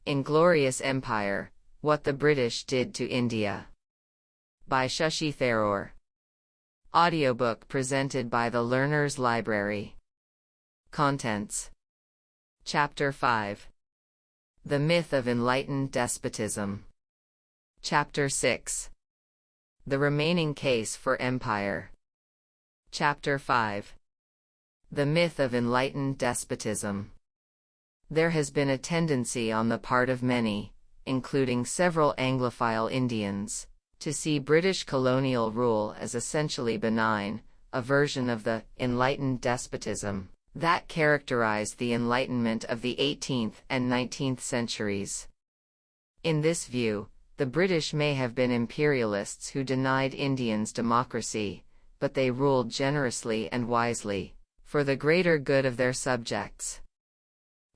Inglorious Empire, What the British Did to India. By Shashi Tharoor. Audiobook presented by the Learner's Library. Contents. Chapter 5. The Myth of Enlightened Despotism. Chapter 6. The Remaining Case for Empire. Chapter 5. The Myth of Enlightened Despotism. There has been a tendency on the part of many, including several Anglophile Indians, to see British colonial rule as essentially benign, a version of the Enlightened Despotism that characterized the Enlightenment of the 18th and 19th centuries. In this view, the British may have been imperialists who denied Indians democracy, but they ruled generously and wisely, for the greater good of their subjects.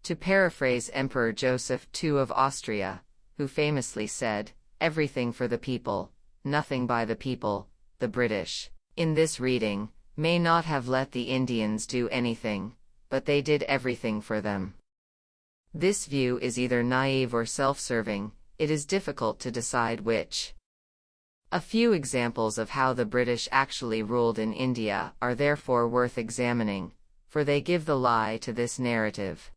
To paraphrase Emperor Joseph II of Austria, who famously said, "Everything for the people, nothing by the people," the British, in this reading, may not have let the Indians do anything, but they did everything for them. This view is either naive or self-serving. It is difficult to decide which. A few examples of how the British actually ruled in India are therefore worth examining, for they give the lie to this narrative.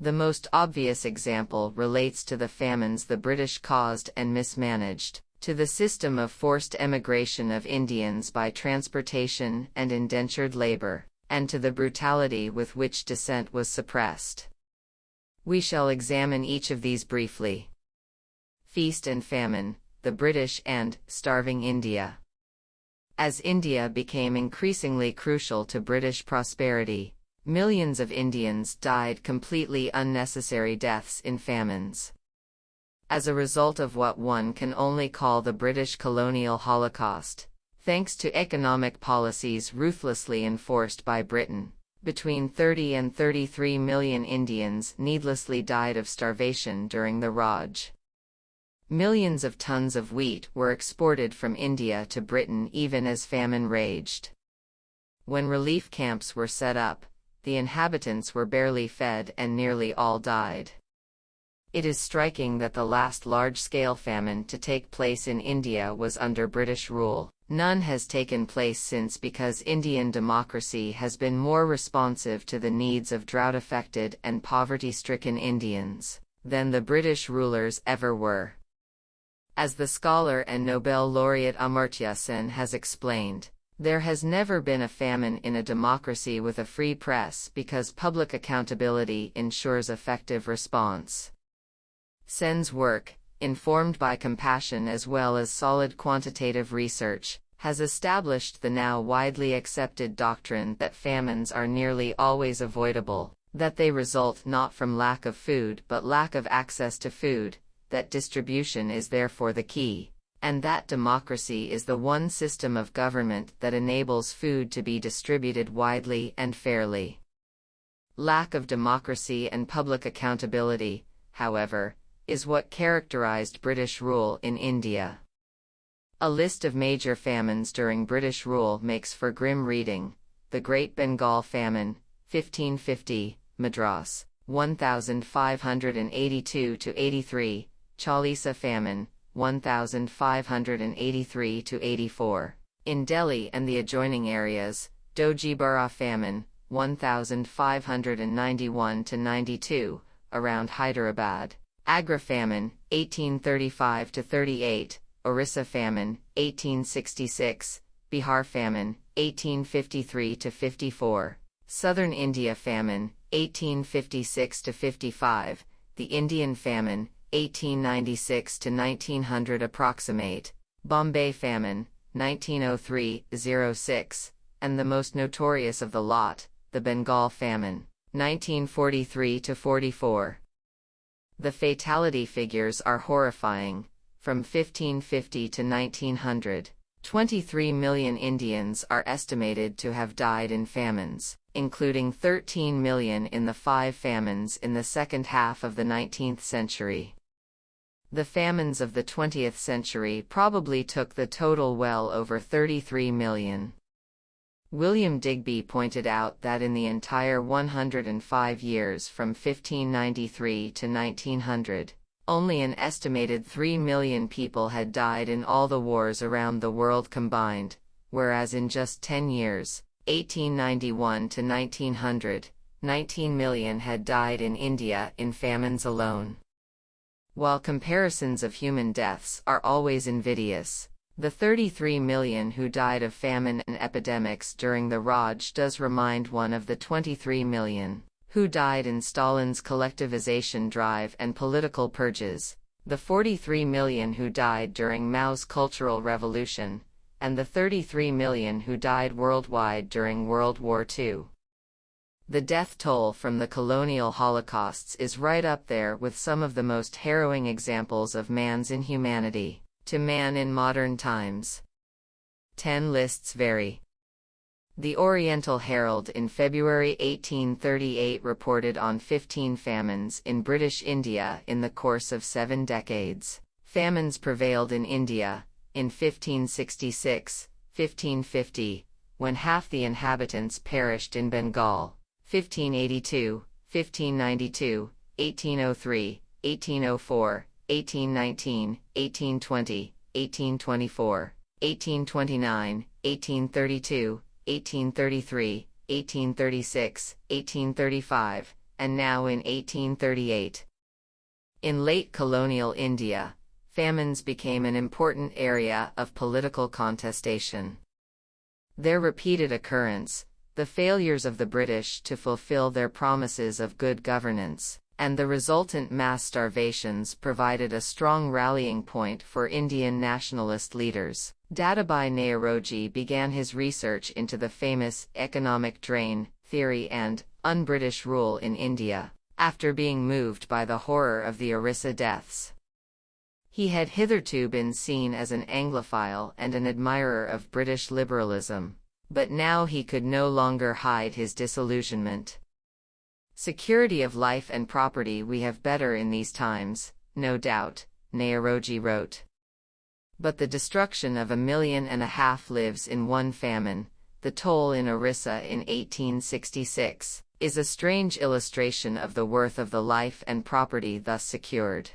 The most obvious example relates to the famines the British caused and mismanaged, to the system of forced emigration of Indians by transportation and indentured labor, and to the brutality with which dissent was suppressed. We shall examine each of these briefly. Feast and famine, the British and starving India. As India became increasingly crucial to British prosperity, millions of Indians died completely unnecessary deaths in famines. As a result of what one can only call the British colonial Holocaust, thanks to economic policies ruthlessly enforced by Britain, between 30 and 33 million Indians needlessly died of starvation during the Raj. Millions of tons of wheat were exported from India to Britain even as famine raged. When relief camps were set up, the inhabitants were barely fed and nearly all died. It is striking that the last large-scale famine to take place in India was under British rule. None has taken place since because Indian democracy has been more responsive to the needs of drought-affected and poverty-stricken Indians than the British rulers ever were. As the scholar and Nobel laureate Amartya Sen has explained, there has never been a famine in a democracy with a free press because public accountability ensures effective response. Sen's work, informed by compassion as well as solid quantitative research, has established the now widely accepted doctrine that famines are nearly always avoidable, that they result not from lack of food but lack of access to food, that distribution is therefore the key, and that democracy is the one system of government that enables food to be distributed widely and fairly. Lack of democracy and public accountability, however, is what characterized British rule in India. A list of major famines during British rule makes for grim reading: the Great Bengal Famine, 1550, Madras, 1582–83, Chalisa Famine, 1583–84, in Delhi and the adjoining areas, Dojibara Famine, 1591–92, around Hyderabad, Agra Famine, 1835–38, Orissa Famine, 1866, Bihar Famine, 1853–54, Southern India Famine, 1856–55, the Indian Famine, 1896–1900 approximate, Bombay Famine, 1903–06, and the most notorious of the lot, the Bengal Famine, 1943–44. The fatality figures are horrifying. From 1550 to 1900, 23 million Indians are estimated to have died in famines, including 13 million in the 5 famines in the second half of the 19th century. The famines of the 20th century probably took the total well over 33 million. William Digby pointed out that in the entire 105 years from 1593 to 1900, only an estimated 3 million people had died in all the wars around the world combined, whereas in just 10 years, 1891 to 1900, 19 million had died in India in famines alone. While comparisons of human deaths are always invidious, the 33 million who died of famine and epidemics during the Raj does remind one of the 23 million who died in Stalin's collectivization drive and political purges, the 43 million who died during Mao's Cultural Revolution, and the 33 million who died worldwide during World War II. The death toll from the colonial holocausts is right up there with some of the most harrowing examples of man's inhumanity to man in modern times. 10 lists vary. The Oriental Herald in February 1838 reported on 15 famines in British India in the course of 7 decades. Famines prevailed in India in 1566, 1550, when half the inhabitants perished in Bengal, 1582, 1592, 1803, 1804, 1819, 1820, 1824, 1829, 1832, 1833, 1836, 1835, and now in 1838. In late colonial India, famines became an important area of political contestation. Their repeated occurrence, the failures of the British to fulfill their promises of good governance, and the resultant mass starvations provided a strong rallying point for Indian nationalist leaders. Dadabhai Naoroji began his research into the famous economic drain theory and un-British rule in India, after being moved by the horror of the Orissa deaths. He had hitherto been seen as an Anglophile and an admirer of British liberalism, but now he could no longer hide his disillusionment. Security of life and property we have better in these times, no doubt, Naoroji wrote. But the destruction of 1.5 million lives in one famine, the toll in Orissa in 1866, is a strange illustration of the worth of the life and property thus secured.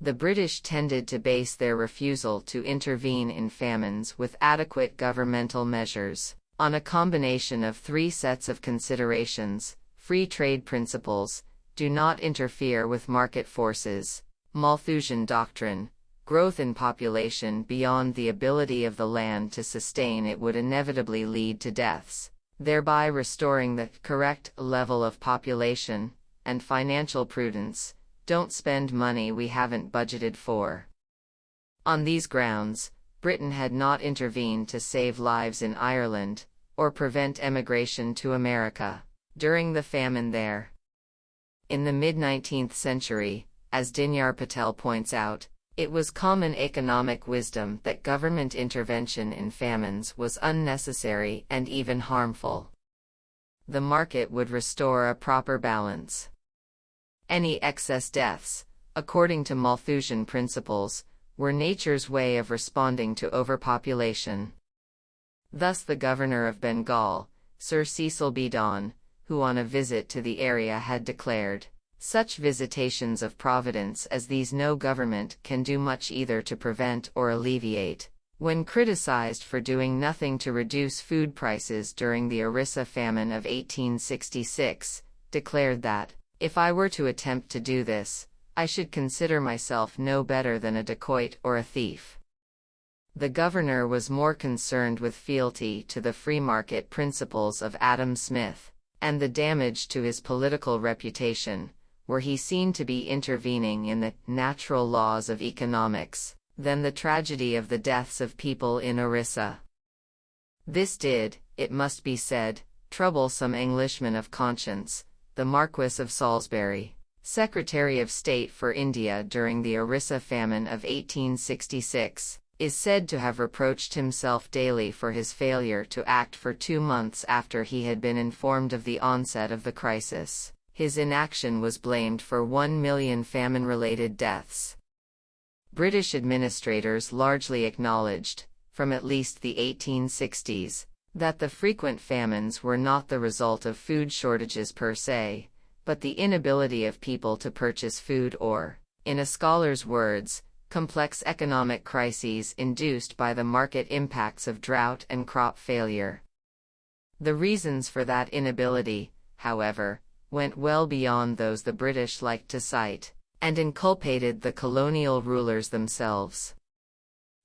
The British tended to base their refusal to intervene in famines with adequate governmental measures on a combination of 3 sets of considerations: free trade principles, do not interfere with market forces, Malthusian doctrine, growth in population beyond the ability of the land to sustain it would inevitably lead to deaths, thereby restoring the correct level of population, and financial prudence, don't spend money we haven't budgeted for. On these grounds, Britain had not intervened to save lives in Ireland, or prevent emigration to America, during the famine there. In the mid-19th century, as Dinyar Patel points out, it was common economic wisdom that government intervention in famines was unnecessary and even harmful. The market would restore a proper balance. Any excess deaths, according to Malthusian principles, were nature's way of responding to overpopulation. Thus the governor of Bengal, Sir Cecil B. Don, who on a visit to the area had declared, "Such visitations of Providence as these no government can do much either to prevent or alleviate," when criticized for doing nothing to reduce food prices during the Orissa famine of 1866, declared that, "If I were to attempt to do this, I should consider myself no better than a dacoit or a thief." The governor was more concerned with fealty to the free market principles of Adam Smith, and the damage to his political reputation, were he seen to be intervening in the natural laws of economics, than the tragedy of the deaths of people in Orissa. This did, it must be said, trouble some Englishmen of conscience. The Marquess of Salisbury, Secretary of State for India during the Orissa famine of 1866, is said to have reproached himself daily for his failure to act for 2 months after he had been informed of the onset of the crisis. His inaction was blamed for 1 million famine-related deaths. British administrators largely acknowledged, from at least the 1860s, That the frequent famines were not the result of food shortages per se, but the inability of people to purchase food or, in a scholar's words, complex economic crises induced by the market impacts of drought and crop failure. The reasons for that inability, however, went well beyond those the British liked to cite, and inculpated the colonial rulers themselves.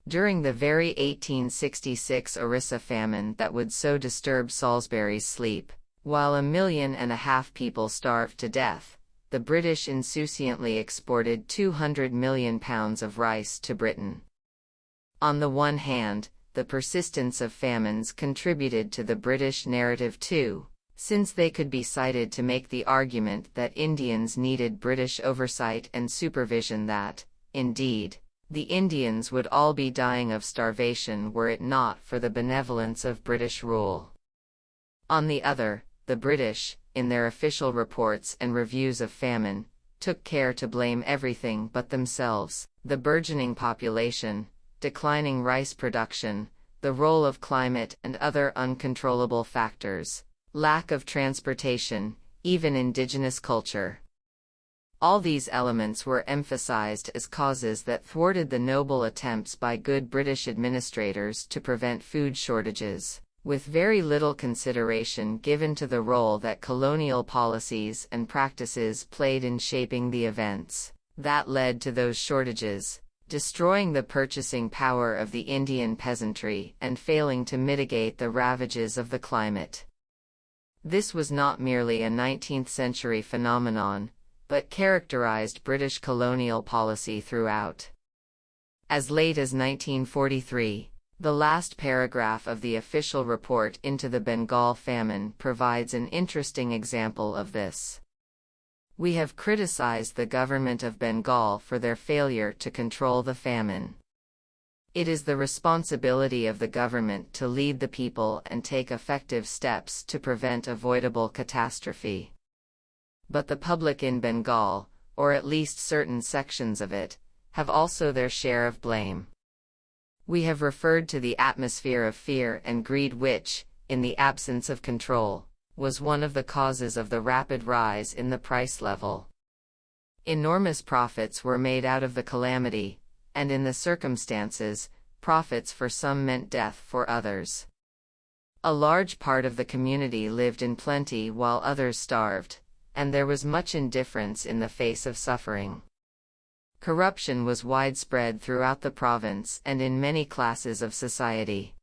During the very 1866 Orissa famine that would so disturb Salisbury's sleep, while 1.5 million people starved to death, the British insouciantly exported 200 million pounds of rice to Britain. On the one hand, the persistence of famines contributed to the British narrative too, since they could be cited to make the argument that Indians needed British oversight and supervision, that, indeed, the Indians would all be dying of starvation were it not for the benevolence of British rule. On the other, the British, in their official reports and reviews of famine, took care to blame everything but themselves: the burgeoning population, declining rice production, the role of climate and other uncontrollable factors, lack of transportation, even indigenous culture. All these elements were emphasized as causes that thwarted the noble attempts by good British administrators to prevent food shortages, with very little consideration given to the role that colonial policies and practices played in shaping the events that led to those shortages, destroying the purchasing power of the Indian peasantry and failing to mitigate the ravages of the climate. This was not merely a 19th-century phenomenon, but characterized British colonial policy throughout. As late as 1943, the last paragraph of the official report into the Bengal famine provides an interesting example of this. We have criticized the government of Bengal for their failure to control the famine. It is the responsibility of the government to lead the people and take effective steps to prevent avoidable catastrophe. But the public in Bengal, or at least certain sections of it, have also their share of blame. We have referred to the atmosphere of fear and greed which, in the absence of control, was one of the causes of the rapid rise in the price level. Enormous profits were made out of the calamity, and in the circumstances, profits for some meant death for others. A large part of the community lived in plenty while others starved, and there was much indifference in the face of suffering. Corruption was widespread throughout the province and in many classes of society.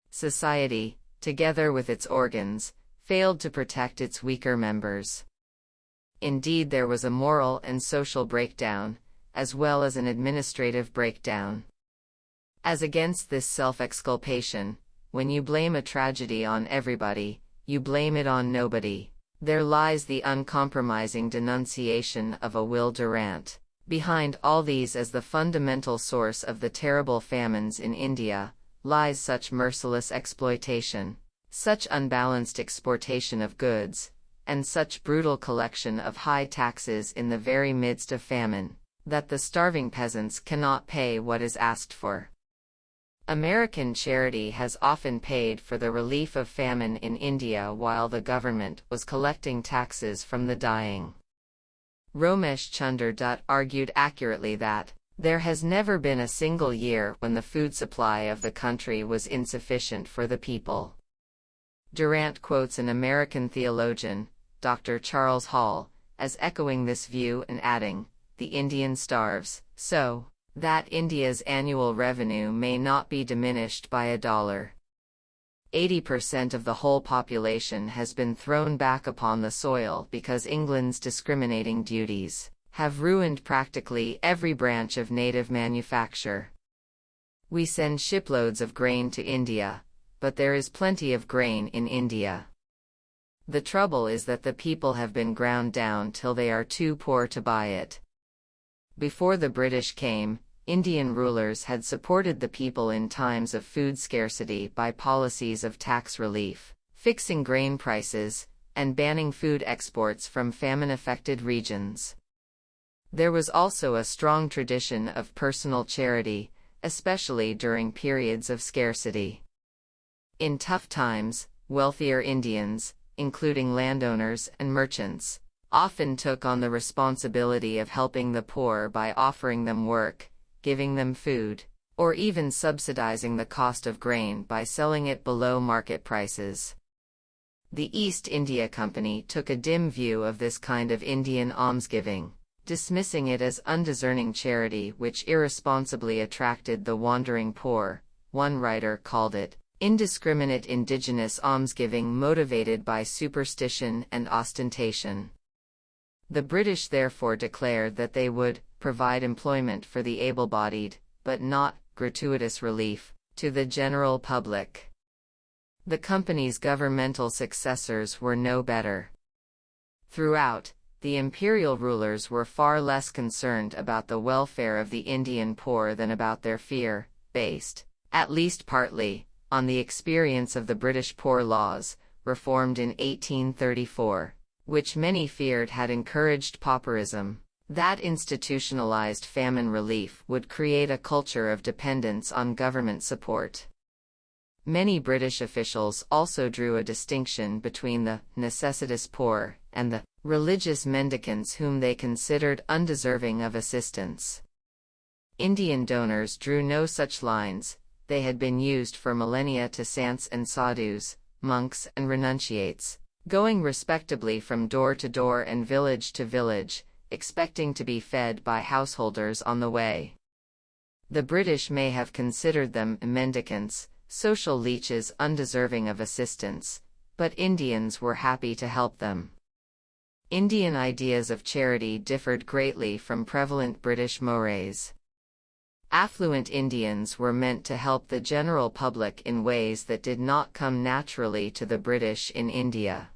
Society, together with its organs, failed to protect its weaker members. Indeed, there was a moral and social breakdown, as well as an administrative breakdown. As against this self-exculpation, when you blame a tragedy on everybody, you blame it on nobody, there lies the uncompromising denunciation of a Will Durant. Behind all these, as the fundamental source of the terrible famines in India, lies such merciless exploitation, such unbalanced exportation of goods, and such brutal collection of high taxes in the very midst of famine, that the starving peasants cannot pay what is asked for. American charity has often paid for the relief of famine in India while the government was collecting taxes from the dying. Romesh Chunder Dutt argued accurately that there has never been a single year when the food supply of the country was insufficient for the people. Durant quotes an American theologian, Dr. Charles Hall, as echoing this view and adding, "The Indian starves, so that India's annual revenue may not be diminished by $1. 80% of the whole population has been thrown back upon the soil because England's discriminating duties have ruined practically every branch of native manufacture. We send shiploads of grain to India, but there is plenty of grain in India. The trouble is that the people have been ground down till they are too poor to buy it." Before the British came, Indian rulers had supported the people in times of food scarcity by policies of tax relief, fixing grain prices, and banning food exports from famine-affected regions. There was also a strong tradition of personal charity, especially during periods of scarcity. In tough times, wealthier Indians, including landowners and merchants, often took on the responsibility of helping the poor by offering them work, giving them food, or even subsidizing the cost of grain by selling it below market prices. The East India Company took a dim view of this kind of Indian almsgiving, dismissing it as undiscerning charity which irresponsibly attracted the wandering poor. One writer called it indiscriminate indigenous almsgiving motivated by superstition and ostentation. The British therefore declared that they would provide employment for the able-bodied, but not gratuitous relief, to the general public. The company's governmental successors were no better. Throughout, the imperial rulers were far less concerned about the welfare of the Indian poor than about their fear, based, at least partly, on the experience of the British Poor Laws, reformed in 1834, which many feared had encouraged pauperism. That institutionalized famine relief would create a culture of dependence on government support. Many British officials also drew a distinction between the necessitous poor and the religious mendicants whom they considered undeserving of assistance. Indian donors drew no such lines. They had been used for millennia to saints and sadhus, monks and renunciates, going respectably from door to door and village to village, expecting to be fed by householders on the way. The British may have considered them mendicants, social leeches undeserving of assistance, but Indians were happy to help them. Indian ideas of charity differed greatly from prevalent British mores. Affluent Indians were meant to help the general public in ways that did not come naturally to the British in India.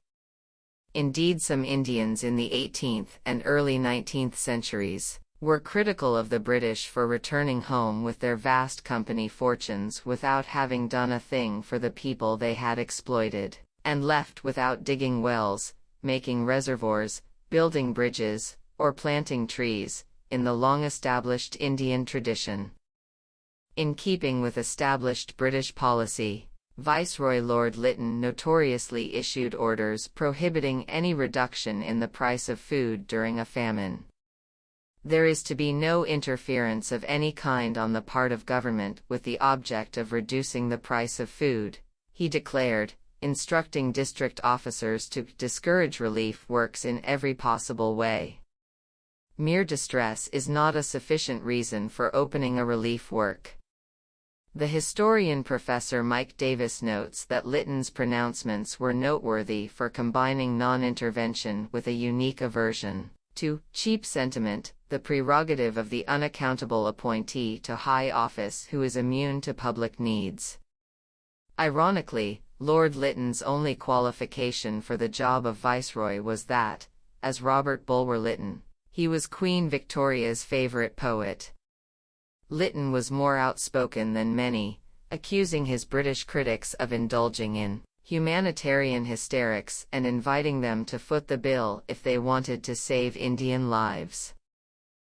Indeed, some Indians in the 18th and early 19th centuries were critical of the British for returning home with their vast company fortunes without having done a thing for the people they had exploited, and left without digging wells, making reservoirs, building bridges, or planting trees, in the long-established Indian tradition. In keeping with established British policy, Viceroy Lord Lytton notoriously issued orders prohibiting any reduction in the price of food during a famine. There is to be no interference of any kind on the part of government with the object of reducing the price of food, he declared, instructing district officers to discourage relief works in every possible way. Mere distress is not a sufficient reason for opening a relief work. The historian Professor Mike Davis notes that Lytton's pronouncements were noteworthy for combining non-intervention with a unique aversion to cheap sentiment, the prerogative of the unaccountable appointee to high office who is immune to public needs. Ironically, Lord Lytton's only qualification for the job of Viceroy was that, as Robert Bulwer Lytton, he was Queen Victoria's favorite poet. Lytton was more outspoken than many, accusing his British critics of indulging in humanitarian hysterics and inviting them to foot the bill if they wanted to save Indian lives.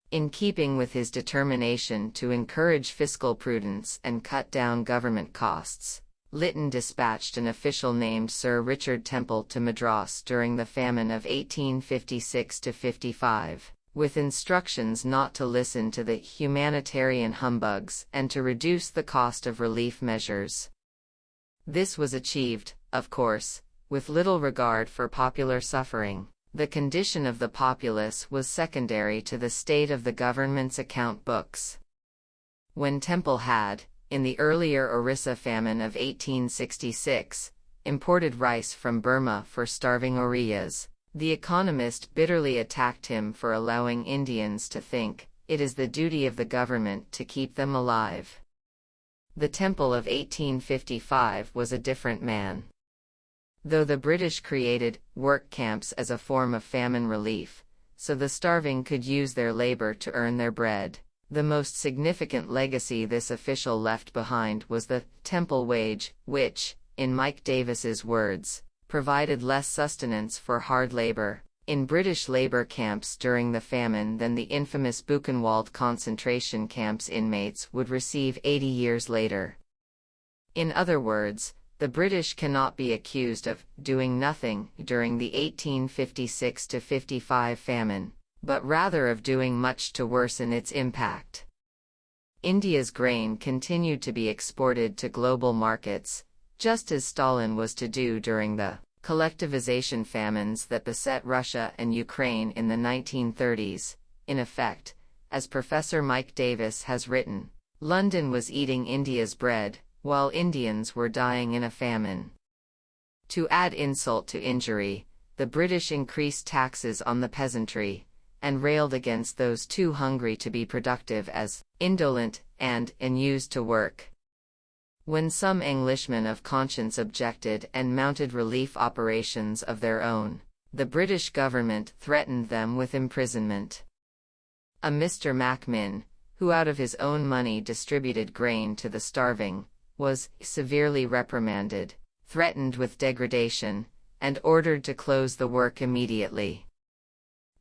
In keeping with his determination to encourage fiscal prudence and cut down government costs, Lytton dispatched an official named Sir Richard Temple to Madras during the famine of 1856–55, with instructions not to listen to the humanitarian humbugs and to reduce the cost of relief measures. This was achieved, of course, with little regard for popular suffering. The condition of the populace was secondary to the state of the government's account books. When Temple had, in the earlier Orissa famine of 1866, imported rice from Burma for starving Oriyas, The Economist bitterly attacked him for allowing Indians to think it is the duty of the government to keep them alive. The Temple of 1855 was a different man. Though the British created work camps as a form of famine relief, so the starving could use their labor to earn their bread, the most significant legacy this official left behind was the Temple wage, which, in Mike Davis's words, provided less sustenance for hard labor in British labor camps during the famine than the infamous Buchenwald concentration camps inmates would receive 80 years later. In other words, The British cannot be accused of doing nothing during the 1856–55 famine, but rather of doing much to worsen its impact. India's grain continued to be exported to global markets, just as Stalin was to do during the collectivization famines that beset Russia and Ukraine in the 1930s. In effect, as Professor Mike Davis has written, London was eating India's bread, while Indians were dying in a famine. To add insult to injury, the British increased taxes on the peasantry, and railed against those too hungry to be productive as indolent and unused to work. When some Englishmen of conscience objected and mounted relief operations of their own, the British government threatened them with imprisonment. A Mr. Macmin, who out of his own money distributed grain to the starving, was severely reprimanded, threatened with degradation, and ordered to close the work immediately.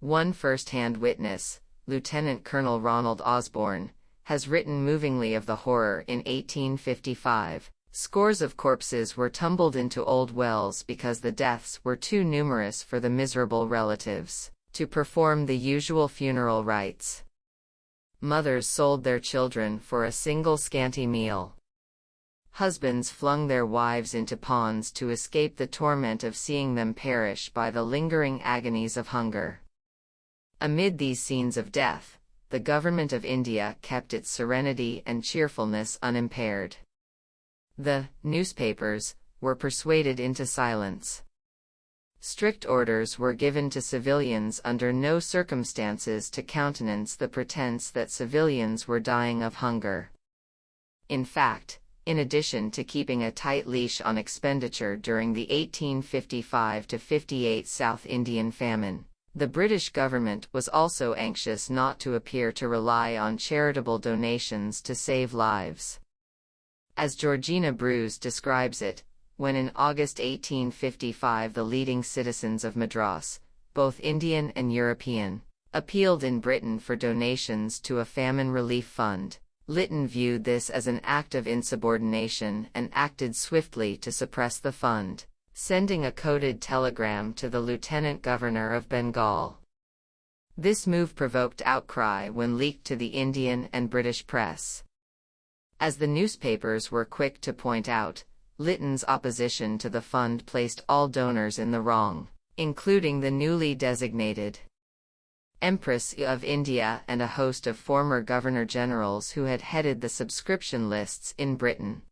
One first-hand witness, Lieutenant Colonel Ronald Osborne, has written movingly of the horror in 1855. Scores of corpses were tumbled into old wells because the deaths were too numerous for the miserable relatives to perform the usual funeral rites. Mothers sold their children for a single scanty meal. Husbands flung their wives into ponds to escape the torment of seeing them perish by the lingering agonies of hunger. Amid these scenes of death, the government of India kept its serenity and cheerfulness unimpaired. The newspapers were persuaded into silence. Strict orders were given to civilians under no circumstances to countenance the pretense that civilians were dying of hunger. In fact, in addition to keeping a tight leash on expenditure during the 1855–58 South Indian famine, the British government was also anxious not to appear to rely on charitable donations to save lives. As Georgina Bruce describes it, when in August 1855 the leading citizens of Madras, both Indian and European, appealed in Britain for donations to a famine relief fund, Lytton viewed this as an act of insubordination and acted swiftly to suppress the fund, sending a coded telegram to the Lieutenant Governor of Bengal. This move provoked outcry when leaked to the Indian and British press. As the newspapers were quick to point out, Lytton's opposition to the fund placed all donors in the wrong, including the newly designated Empress of India and a host of former Governor-Generals who had headed the subscription lists in Britain.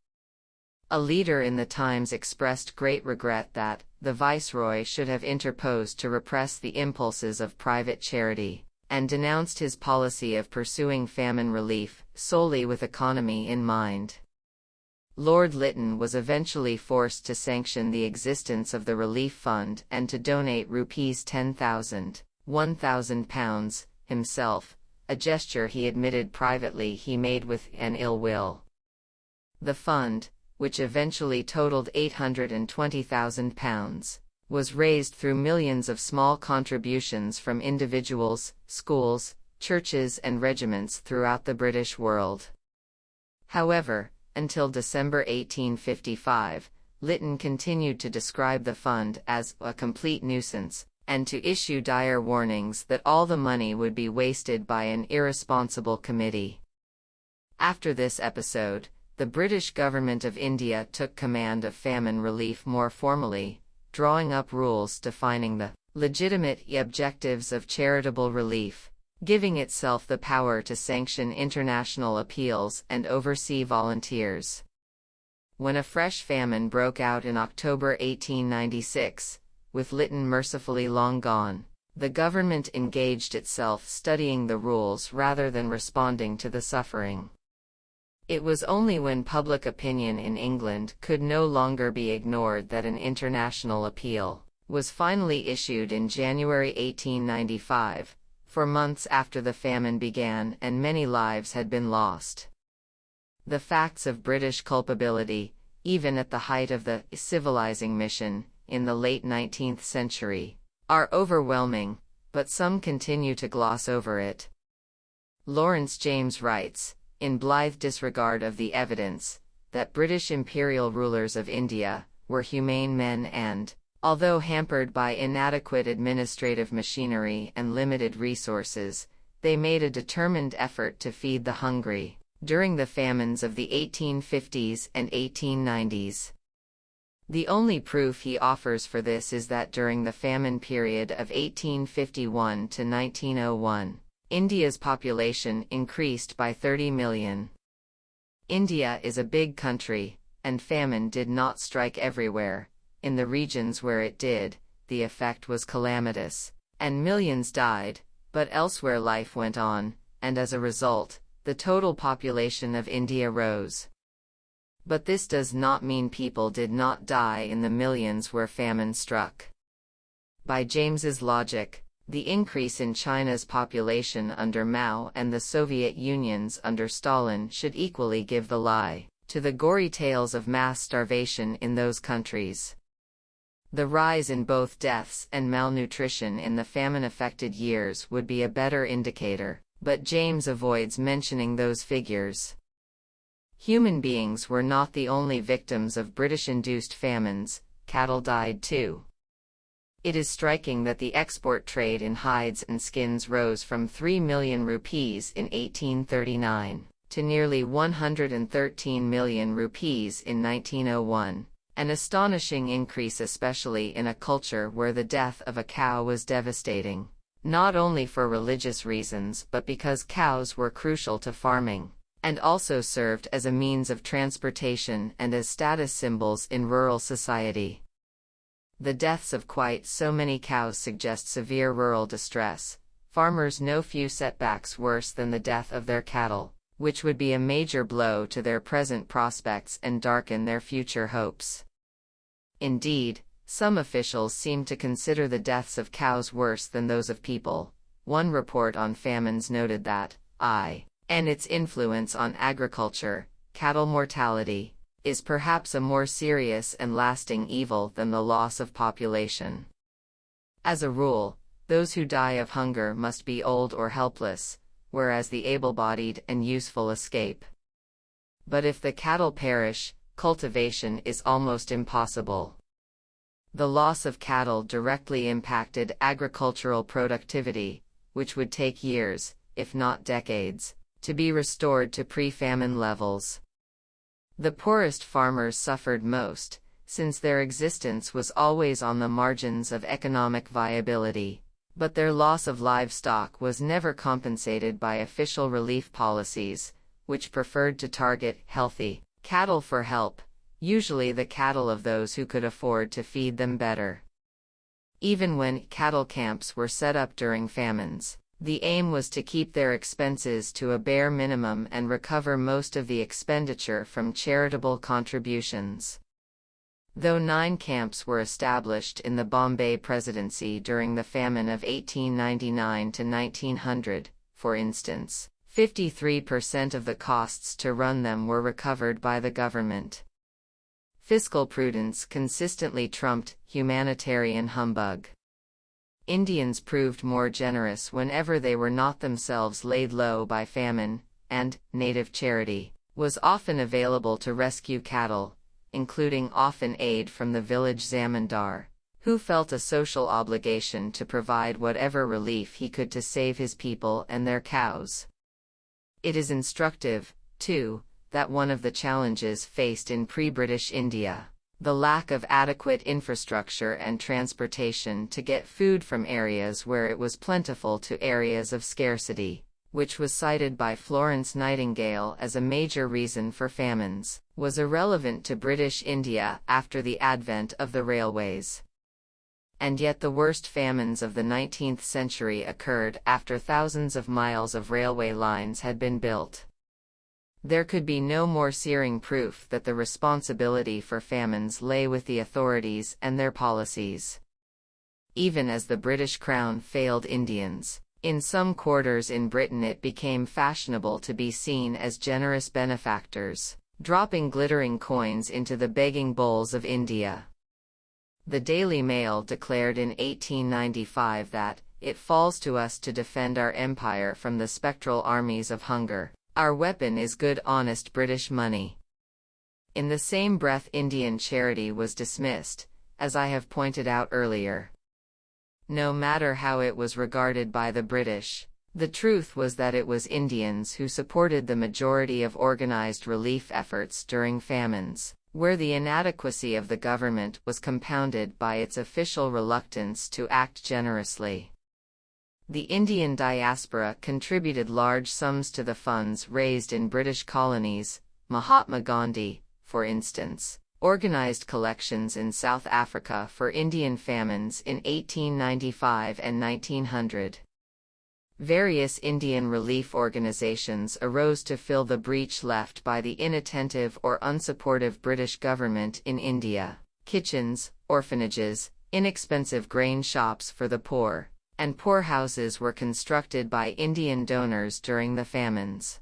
A leader in the Times expressed great regret that the Viceroy should have interposed to repress the impulses of private charity, and denounced his policy of pursuing famine relief solely with economy in mind. Lord Lytton was eventually forced to sanction the existence of the relief fund and to donate Rs 10,000, £1,000, himself, a gesture he admitted privately he made with an ill will. The fund, which eventually totaled £820,000, was raised through millions of small contributions from individuals, schools, churches and regiments throughout the British world. However, until December 1855, Lytton continued to describe the fund as a complete nuisance, and to issue dire warnings that all the money would be wasted by an irresponsible committee. After this episode, the British government of India took command of famine relief more formally, drawing up rules defining the legitimate objectives of charitable relief, giving itself the power to sanction international appeals and oversee volunteers. When a fresh famine broke out in October 1896, with Lytton mercifully long gone, the government engaged itself studying the rules rather than responding to the suffering. It was only when public opinion in England could no longer be ignored that an international appeal was finally issued in January 1895, for months after the famine began and many lives had been lost. The facts of British culpability, even at the height of the civilizing mission in the late 19th century, are overwhelming, but some continue to gloss over it. Lawrence James writes, in blithe disregard of the evidence, that British imperial rulers of India were humane men and, although hampered by inadequate administrative machinery and limited resources, they made a determined effort to feed the hungry during the famines of the 1850s and 1890s. The only proof he offers for this is that during the famine period of 1851 to 1901, India's population increased by 30 million. India is a big country, and famine did not strike everywhere. In the regions where it did, the effect was calamitous, and millions died, but elsewhere life went on, and as a result, the total population of India rose. But this does not mean people did not die in the millions where famine struck. By James's logic, the increase in China's population under Mao and the Soviet Union's under Stalin should equally give the lie to the gory tales of mass starvation in those countries. The rise in both deaths and malnutrition in the famine-affected years would be a better indicator, but James avoids mentioning those figures. Human beings were not the only victims of British-induced famines, cattle died too. It is striking that the export trade in hides and skins rose from 3 million rupees in 1839 to nearly 113 million rupees in 1901, an astonishing increase especially in a culture where the death of a cow was devastating, not only for religious reasons but because cows were crucial to farming, and also served as a means of transportation and as status symbols in rural society. The deaths of quite so many cows suggest severe rural distress. Farmers know few setbacks worse than the death of their cattle, which would be a major blow to their present prospects and darken their future hopes. Indeed, some officials seem to consider the deaths of cows worse than those of people. One report on famines noted that, and its influence on agriculture, cattle mortality, is perhaps a more serious and lasting evil than the loss of population. As a rule, those who die of hunger must be old or helpless, whereas the able-bodied and useful escape. But if the cattle perish, cultivation is almost impossible. The loss of cattle directly impacted agricultural productivity, which would take years, if not decades, to be restored to pre-famine levels. The poorest farmers suffered most, since their existence was always on the margins of economic viability, but their loss of livestock was never compensated by official relief policies, which preferred to target healthy cattle for help, usually the cattle of those who could afford to feed them better. Even when cattle camps were set up during famines, the aim was to keep their expenses to a bare minimum and recover most of the expenditure from charitable contributions. Though 9 camps were established in the Bombay Presidency during the famine of 1899 to 1900, for instance, 53% of the costs to run them were recovered by the government. Fiscal prudence consistently trumped humanitarian humbug. Indians proved more generous whenever they were not themselves laid low by famine, and native charity was often available to rescue cattle, including often aid from the village zamindar, who felt a social obligation to provide whatever relief he could to save his people and their cows. It is instructive, too, that one of the challenges faced in pre-British India, the lack of adequate infrastructure and transportation to get food from areas where it was plentiful to areas of scarcity, which was cited by Florence Nightingale as a major reason for famines, was irrelevant to British India after the advent of the railways. And yet the worst famines of the 19th century occurred after thousands of miles of railway lines had been built. There could be no more searing proof that the responsibility for famines lay with the authorities and their policies. Even as the British Crown failed Indians, in some quarters in Britain it became fashionable to be seen as generous benefactors, dropping glittering coins into the begging bowls of India. The Daily Mail declared in 1895 that, "It falls to us to defend our empire from the spectral armies of hunger. Our weapon is good honest British money." In the same breath, Indian charity was dismissed, as I have pointed out earlier. No matter how it was regarded by the British, the truth was that it was Indians who supported the majority of organized relief efforts during famines, where the inadequacy of the government was compounded by its official reluctance to act generously. The Indian diaspora contributed large sums to the funds raised in British colonies. Mahatma Gandhi, for instance, organized collections in South Africa for Indian famines in 1895 and 1900. Various Indian relief organizations arose to fill the breach left by the inattentive or unsupportive British government in India. Kitchens, orphanages, inexpensive grain shops for the poor, and poorhouses were constructed by Indian donors during the famines.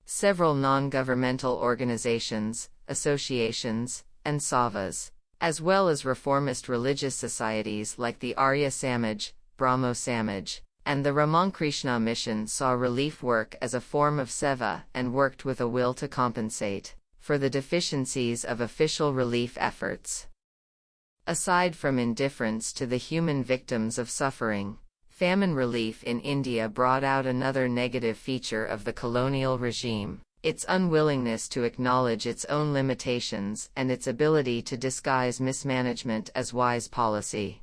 Several non-governmental organizations, associations, and savas, as well as reformist religious societies like the Arya Samaj, Brahmo Samaj, and the Ramakrishna Mission saw relief work as a form of seva and worked with a will to compensate for the deficiencies of official relief efforts. Aside from indifference to the human victims of suffering, famine relief in India brought out another negative feature of the colonial regime: its unwillingness to acknowledge its own limitations and its ability to disguise mismanagement as wise policy.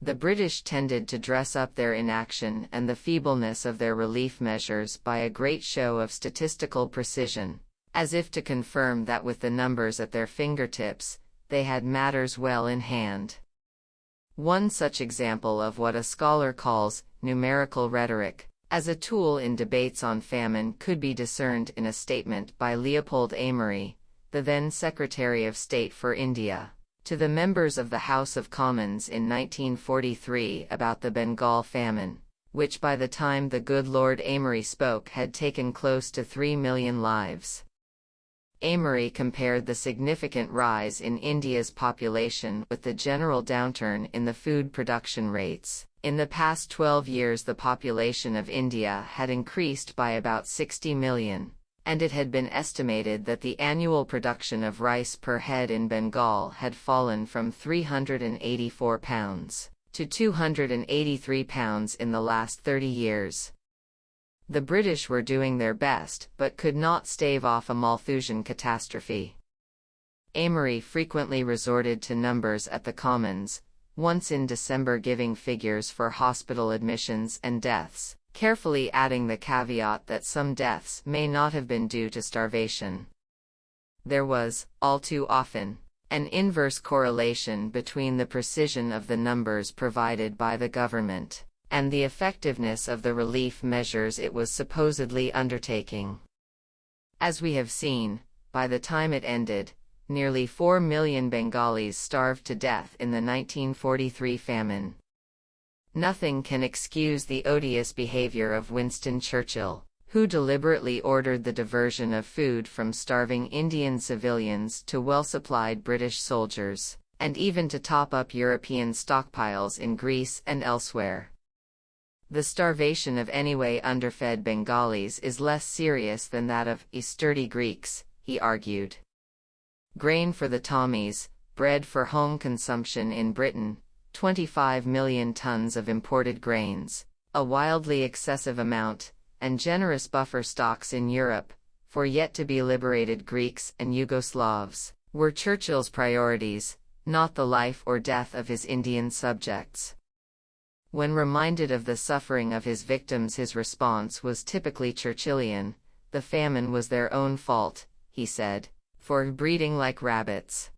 The British tended to dress up their inaction and the feebleness of their relief measures by a great show of statistical precision, as if to confirm that with the numbers at their fingertips, they had matters well in hand. One such example of what a scholar calls numerical rhetoric as a tool in debates on famine could be discerned in a statement by Leopold Amery, the then Secretary of State for India, to the members of the House of Commons in 1943 about the Bengal famine, which by the time the good Lord Amery spoke had taken close to 3 million lives. Amery compared the significant rise in India's population with the general downturn in the food production rates. In the past 12 years, the population of India had increased by about 60 million. And it had been estimated that the annual production of rice per head in Bengal had fallen from 384 pounds to 283 pounds in the last 30 years. The British were doing their best but could not stave off a Malthusian catastrophe. Amery frequently resorted to numbers at the Commons, once in December giving figures for hospital admissions and deaths, carefully adding the caveat that some deaths may not have been due to starvation. There was, all too often, an inverse correlation between the precision of the numbers provided by the government and the effectiveness of the relief measures it was supposedly undertaking. As we have seen, by the time it ended, nearly 4 million Bengalis starved to death in the 1943 famine. Nothing can excuse the odious behavior of Winston Churchill, who deliberately ordered the diversion of food from starving Indian civilians to well-supplied British soldiers, and even to top up European stockpiles in Greece and elsewhere. The starvation of anyway underfed Bengalis is less serious than that of sturdy Greeks, he argued. Grain for the Tommies, bread for home consumption in Britain, 25 million tons of imported grains, a wildly excessive amount, and generous buffer stocks in Europe, for yet-to-be-liberated Greeks and Yugoslavs, were Churchill's priorities, not the life or death of his Indian subjects. When reminded of the suffering of his victims, his response was typically Churchillian: the famine was their own fault, he said, for breeding like rabbits.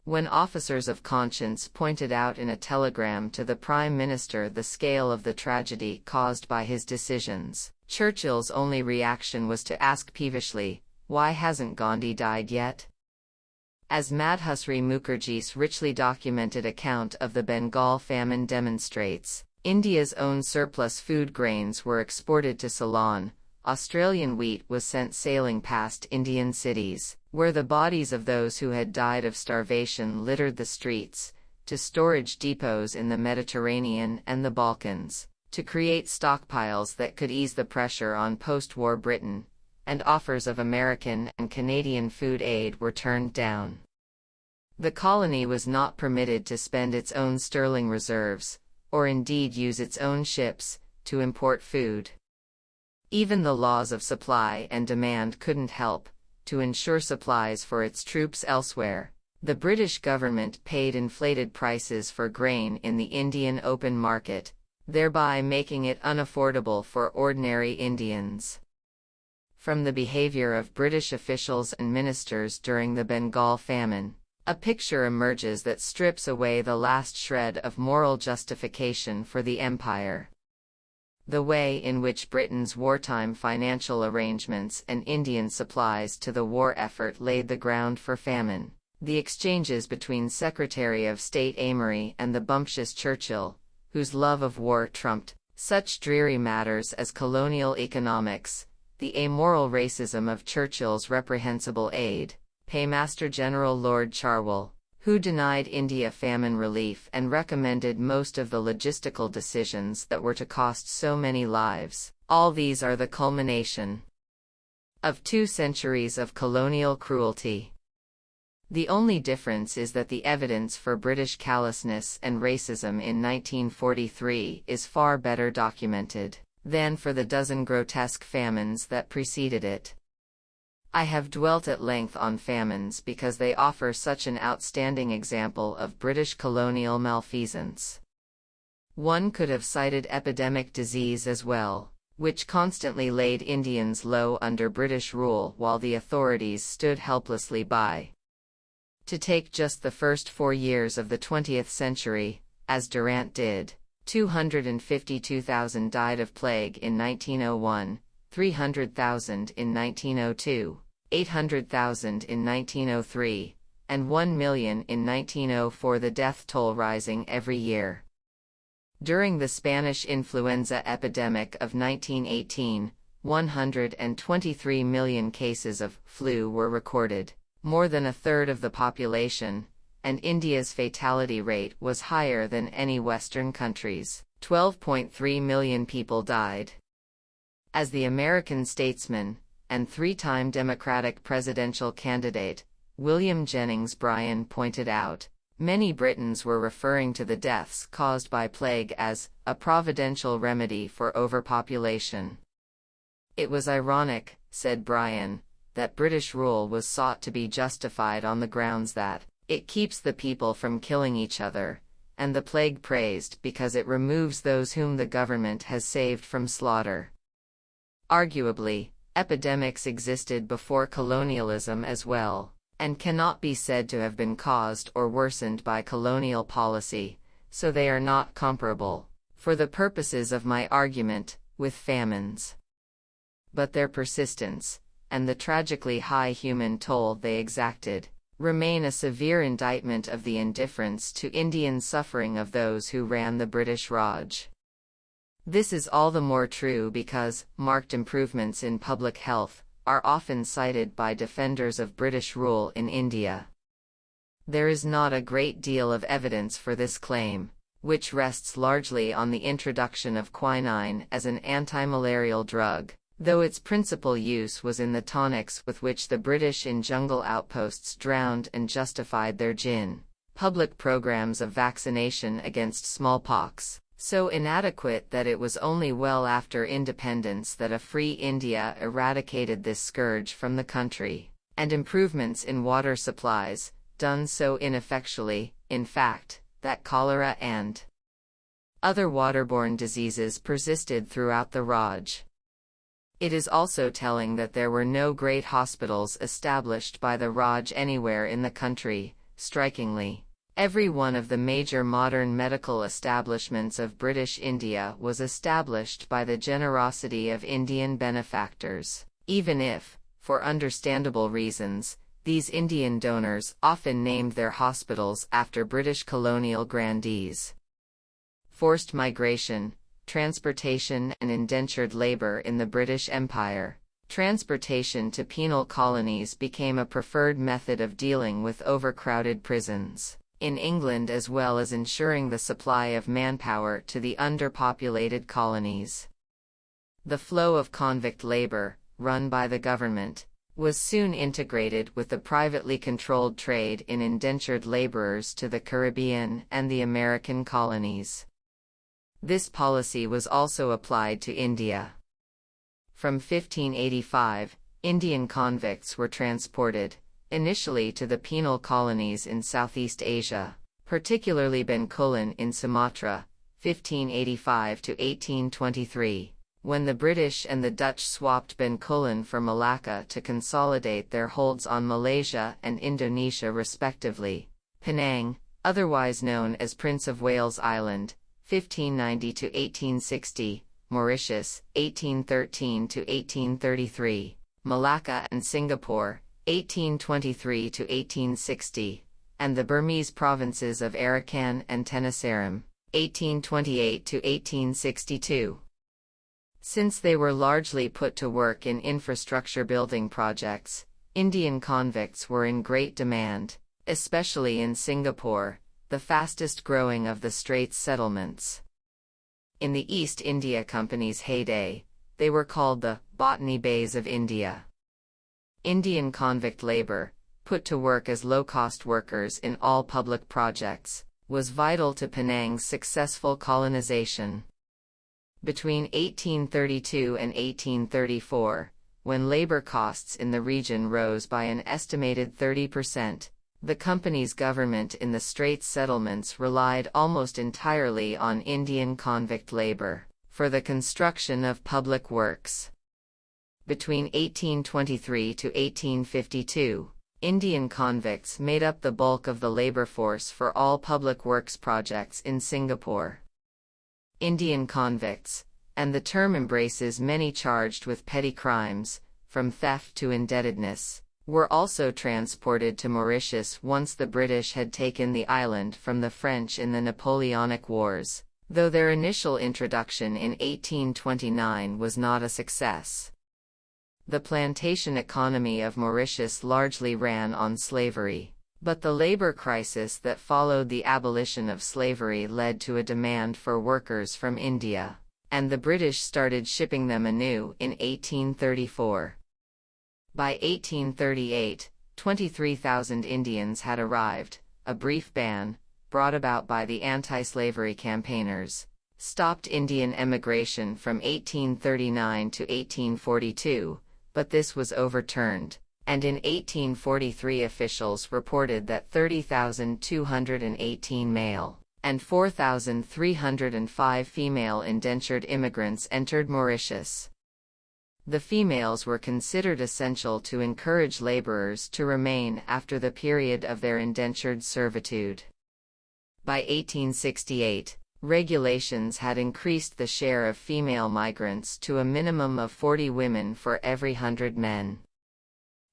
When officers of conscience pointed out in a telegram to the Prime Minister the scale of the tragedy caused by his decisions, Churchill's only reaction was to ask peevishly, "Why hasn't Gandhi died yet?" As Madhusri Mukherjee's richly documented account of the Bengal famine demonstrates, India's own surplus food grains were exported to Ceylon. Australian wheat was sent sailing past Indian cities, where the bodies of those who had died of starvation littered the streets, to storage depots in the Mediterranean and the Balkans, to create stockpiles that could ease the pressure on post-war Britain, and offers of American and Canadian food aid were turned down. The colony was not permitted to spend its own sterling reserves, or indeed use its own ships, to import food. Even the laws of supply and demand couldn't help to ensure supplies for its troops elsewhere. The British government paid inflated prices for grain in the Indian open market, thereby making it unaffordable for ordinary Indians. From the behavior of British officials and ministers during the Bengal famine, a picture emerges that strips away the last shred of moral justification for the empire. The way in which Britain's wartime financial arrangements and Indian supplies to the war effort laid the ground for famine. The exchanges between Secretary of State Amory and the bumptious Churchill, whose love of war trumped such dreary matters as colonial economics, the amoral racism of Churchill's reprehensible aide, Paymaster General Lord Cherwell, who denied India famine relief and recommended most of the logistical decisions that were to cost so many lives. All these are the culmination of 2 centuries of colonial cruelty. The only difference is that the evidence for British callousness and racism in 1943 is far better documented than for the dozen grotesque famines that preceded it. I have dwelt at length on famines because they offer such an outstanding example of British colonial malfeasance. One could have cited epidemic disease as well, which constantly laid Indians low under British rule while the authorities stood helplessly by. To take just the first 4 years of the 20th century, as Durant did, 252,000 died of plague in 1901, 300,000 in 1902, 800,000 in 1903, and 1 million in 1904, the death toll rising every year. During the Spanish influenza epidemic of 1918, 123 million cases of flu were recorded, more than a third of the population, and India's fatality rate was higher than any Western country's. 12.3 million people died. As the American statesman and 3-time Democratic presidential candidate, William Jennings Bryan pointed out, many Britons were referring to the deaths caused by plague as a providential remedy for overpopulation. It was ironic, said Bryan, that British rule was sought to be justified on the grounds that it keeps the people from killing each other, and the plague praised because it removes those whom the government has saved from slaughter. Arguably, epidemics existed before colonialism as well, and cannot be said to have been caused or worsened by colonial policy, so they are not comparable, for the purposes of my argument, with famines. But their persistence, and the tragically high human toll they exacted, remain a severe indictment of the indifference to Indian suffering of those who ran the British Raj. This is all the more true because marked improvements in public health are often cited by defenders of British rule in India. There is not a great deal of evidence for this claim, which rests largely on the introduction of quinine as an anti-malarial drug, though its principal use was in the tonics with which the British in jungle outposts drowned and justified their gin. Public programs of vaccination against smallpox, so inadequate that it was only well after independence that a free India eradicated this scourge from the country, and improvements in water supplies, done so ineffectually, in fact, that cholera and other waterborne diseases persisted throughout the Raj. It is also telling that there were no great hospitals established by the Raj anywhere in the country. Strikingly, every one of the major modern medical establishments of British India was established by the generosity of Indian benefactors, even if, for understandable reasons, these Indian donors often named their hospitals after British colonial grandees. Forced migration, transportation and indentured labor in the British Empire. Transportation to penal colonies became a preferred method of dealing with overcrowded prisons in England, as well as ensuring the supply of manpower to the underpopulated colonies. The flow of convict labor, run by the government, was soon integrated with the privately controlled trade in indentured laborers to the Caribbean and the American colonies. This policy was also applied to India. From 1585, Indian convicts were transported, initially to the penal colonies in Southeast Asia, particularly Bencoolen in Sumatra, 1585 to 1823, when the British and the Dutch swapped Bencoolen for Malacca to consolidate their holds on Malaysia and Indonesia respectively. Penang, otherwise known as Prince of Wales Island, 1590 to 1860, Mauritius, 1813 to 1833, Malacca and Singapore, 1823 to 1860, and the Burmese provinces of Arakan and Tenasserim, 1828 to 1862. Since they were largely put to work in infrastructure building projects, Indian convicts were in great demand, especially in Singapore, the fastest growing of the Straits settlements. In the East India Company's heyday, they were called the Botany Bays of India. Indian convict labor, put to work as low-cost workers in all public projects, was vital to Penang's successful colonization. Between 1832 and 1834, when labor costs in the region rose by an estimated 30%, the company's government in the Straits settlements relied almost entirely on Indian convict labor for the construction of public works. Between 1823 to 1852, Indian convicts made up the bulk of the labor force for all public works projects in Singapore. Indian convicts, and the term embraces many charged with petty crimes, from theft to indebtedness, were also transported to Mauritius once the British had taken the island from the French in the Napoleonic Wars, though their initial introduction in 1829 was not a success. The plantation economy of Mauritius largely ran on slavery, but the labor crisis that followed the abolition of slavery led to a demand for workers from India, and the British started shipping them anew in 1834. By 1838, 23,000 Indians had arrived. A brief ban, brought about by the anti-slavery campaigners, stopped Indian emigration from 1839 to 1842, but this was overturned, and in 1843 officials reported that 30,218 male and 4,305 female indentured immigrants entered Mauritius. The females were considered essential to encourage laborers to remain after the period of their indentured servitude. By 1868, regulations had increased the share of female migrants to a minimum of 40 women for every 100 men.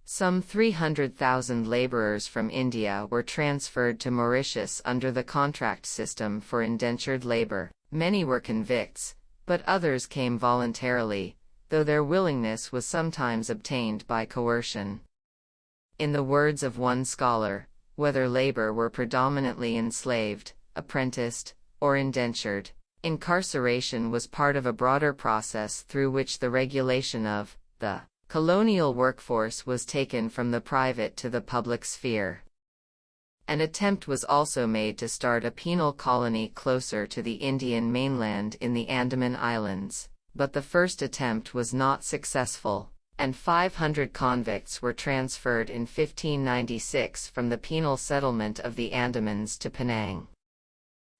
Some 300,000 laborers from India were transferred to Mauritius under the contract system for indentured labor. Many were convicts, but others came voluntarily, though their willingness was sometimes obtained by coercion. In the words of one scholar, whether labor were predominantly enslaved, apprenticed, or indentured, incarceration was part of a broader process through which the regulation of the colonial workforce was taken from the private to the public sphere. An attempt was also made to start a penal colony closer to the Indian mainland in the Andaman Islands, but the first attempt was not successful, and 500 convicts were transferred in 1596 from the penal settlement of the Andamans to Penang.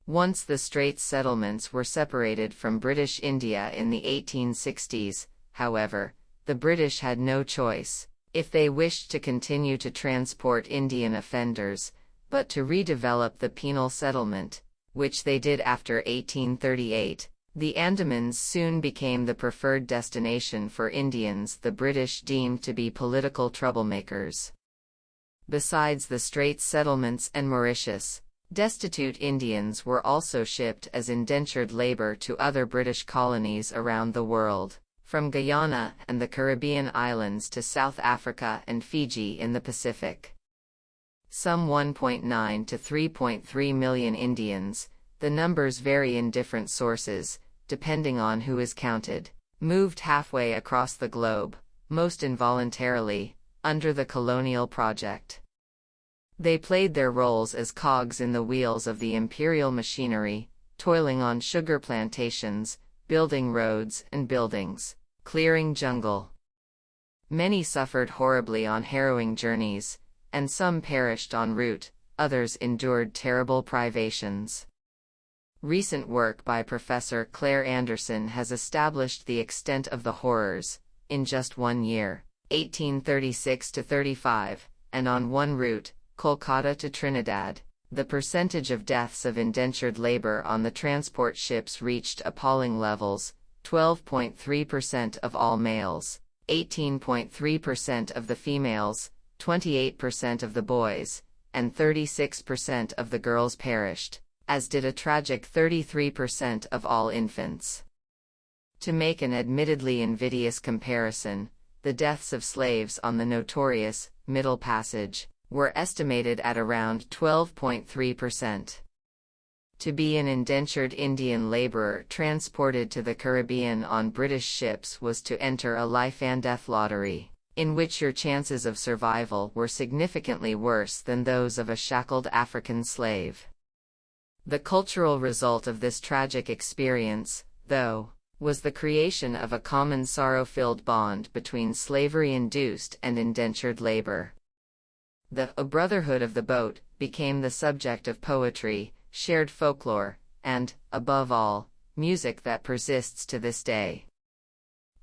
Once the Straits settlements were separated from British India in the 1860s, however, the British had no choice, if they wished to continue to transport Indian offenders, but to redevelop the penal settlement, which they did after 1838. The Andamans soon became the preferred destination for Indians the British deemed to be political troublemakers. Besides the Straits settlements and Mauritius, destitute Indians were also shipped as indentured labor to other British colonies around the world, from Guyana and the Caribbean islands to South Africa and Fiji in the Pacific. Some 1.9 to 3.3 million Indians, the numbers vary in different sources, depending on who is counted, moved halfway across the globe, most involuntarily, under the colonial project. They played their roles as cogs in the wheels of the imperial machinery, toiling on sugar plantations, building roads and buildings, clearing jungle. Many suffered horribly on harrowing journeys, and some perished en route, others endured terrible privations. Recent work by Professor Claire Anderson has established the extent of the horrors, in just 1 year, 1836 to 35, and on one route, Kolkata to Trinidad, the percentage of deaths of indentured labor on the transport ships reached appalling levels: 12.3% of all males, 18.3% of the females, 28% of the boys, and 36% of the girls perished, as did a tragic 33% of all infants. To make an admittedly invidious comparison, the deaths of slaves on the notorious Middle Passage were estimated at around 12.3%. To be an indentured Indian laborer transported to the Caribbean on British ships was to enter a life-and-death lottery, in which your chances of survival were significantly worse than those of a shackled African slave. The cultural result of this tragic experience, though, was the creation of a common sorrow-filled bond between slavery-induced and indentured labor. The Brotherhood of the Boat became the subject of poetry, shared folklore, and, above all, music that persists to this day.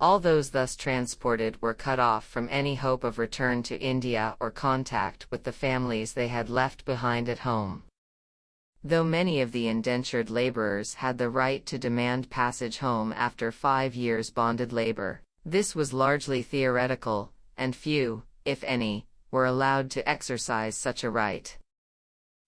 All those thus transported were cut off from any hope of return to India or contact with the families they had left behind at home. Though many of the indentured laborers had the right to demand passage home after 5 years bonded labor, this was largely theoretical, and few, if any, were allowed to exercise such a right.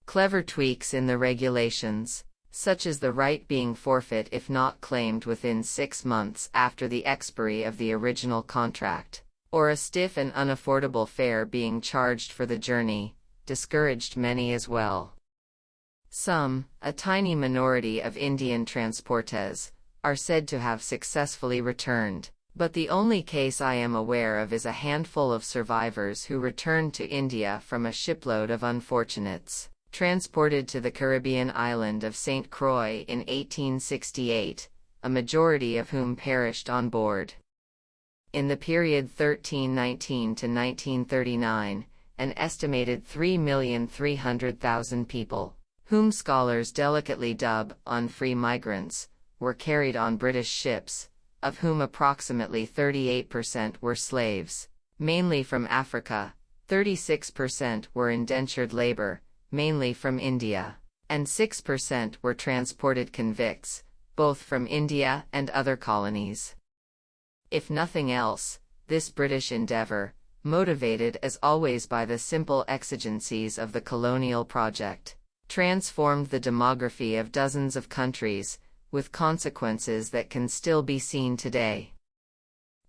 Clever tweaks in the regulations, such as the right being forfeit if not claimed within 6 months after the expiry of the original contract, or a stiff and unaffordable fare being charged for the journey, discouraged many as well. Some, a tiny minority of Indian transportes, are said to have successfully returned, but the only case I am aware of is a handful of survivors who returned to India from a shipload of unfortunates, transported to the Caribbean island of St. Croix in 1868, a majority of whom perished on board. In the period 1319 to 1939, an estimated 3,300,000 people, whom scholars delicately dub unfree migrants, were carried on British ships, of whom approximately 38% were slaves, mainly from Africa, 36% were indentured labor, mainly from India, and 6% were transported convicts, both from India and other colonies. If nothing else, this British endeavor, motivated as always by the simple exigencies of the colonial project, transformed the demography of dozens of countries, with consequences that can still be seen today.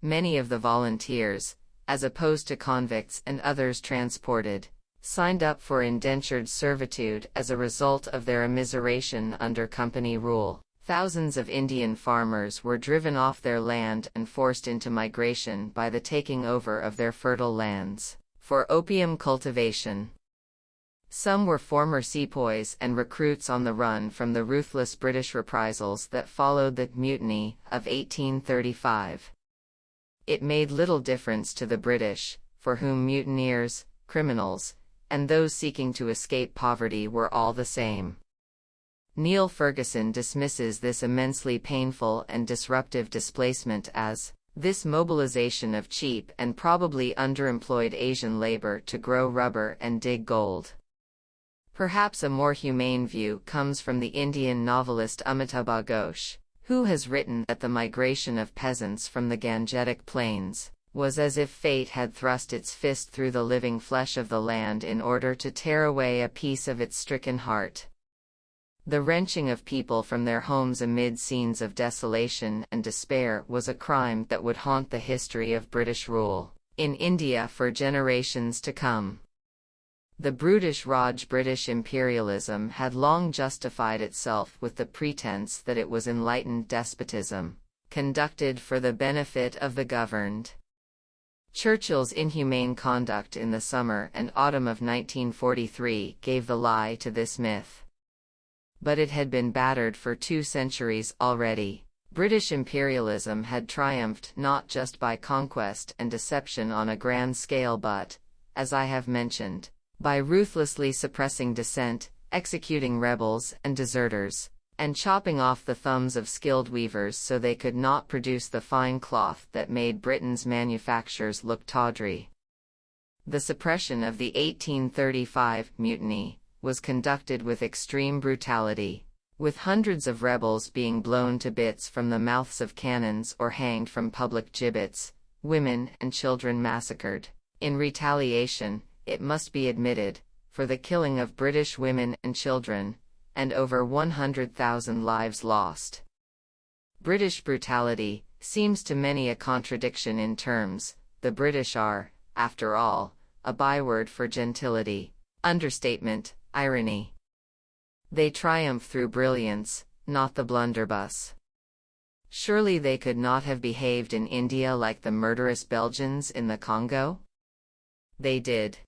Many of the volunteers, as opposed to convicts and others transported, signed up for indentured servitude as a result of their immiseration under company rule. Thousands of Indian farmers were driven off their land and forced into migration by the taking over of their fertile lands for opium cultivation. Some were former sepoys and recruits on the run from the ruthless British reprisals that followed the Mutiny of 1835. It made little difference to the British, for whom mutineers, criminals, and those seeking to escape poverty were all the same. Neil Ferguson dismisses this immensely painful and disruptive displacement as this mobilization of cheap and probably underemployed Asian labor to grow rubber and dig gold. Perhaps a more humane view comes from the Indian novelist Amitabh Ghosh, who has written that the migration of peasants from the Gangetic Plains was as if fate had thrust its fist through the living flesh of the land in order to tear away a piece of its stricken heart. The wrenching of people from their homes amid scenes of desolation and despair was a crime that would haunt the history of British rule in India for generations to come. The brutish Raj British imperialism had long justified itself with the pretense that it was enlightened despotism, conducted for the benefit of the governed. Churchill's inhumane conduct in the summer and autumn of 1943 gave the lie to this myth. But it had been battered for 2 centuries already. British imperialism had triumphed not just by conquest and deception on a grand scale but, as I have mentioned, by ruthlessly suppressing dissent, executing rebels and deserters, and chopping off the thumbs of skilled weavers so they could not produce the fine cloth that made Britain's manufactures look tawdry. The suppression of the 1835 mutiny was conducted with extreme brutality, with hundreds of rebels being blown to bits from the mouths of cannons or hanged from public gibbets, women and children massacred, in retaliation, it must be admitted, for the killing of British women and children, and over 100,000 lives lost. British brutality seems to many a contradiction in terms. The British are, after all, a byword for gentility, understatement, irony. They triumph through brilliance, not the blunderbuss. Surely they could not have behaved in India like the murderous Belgians in the Congo? They did.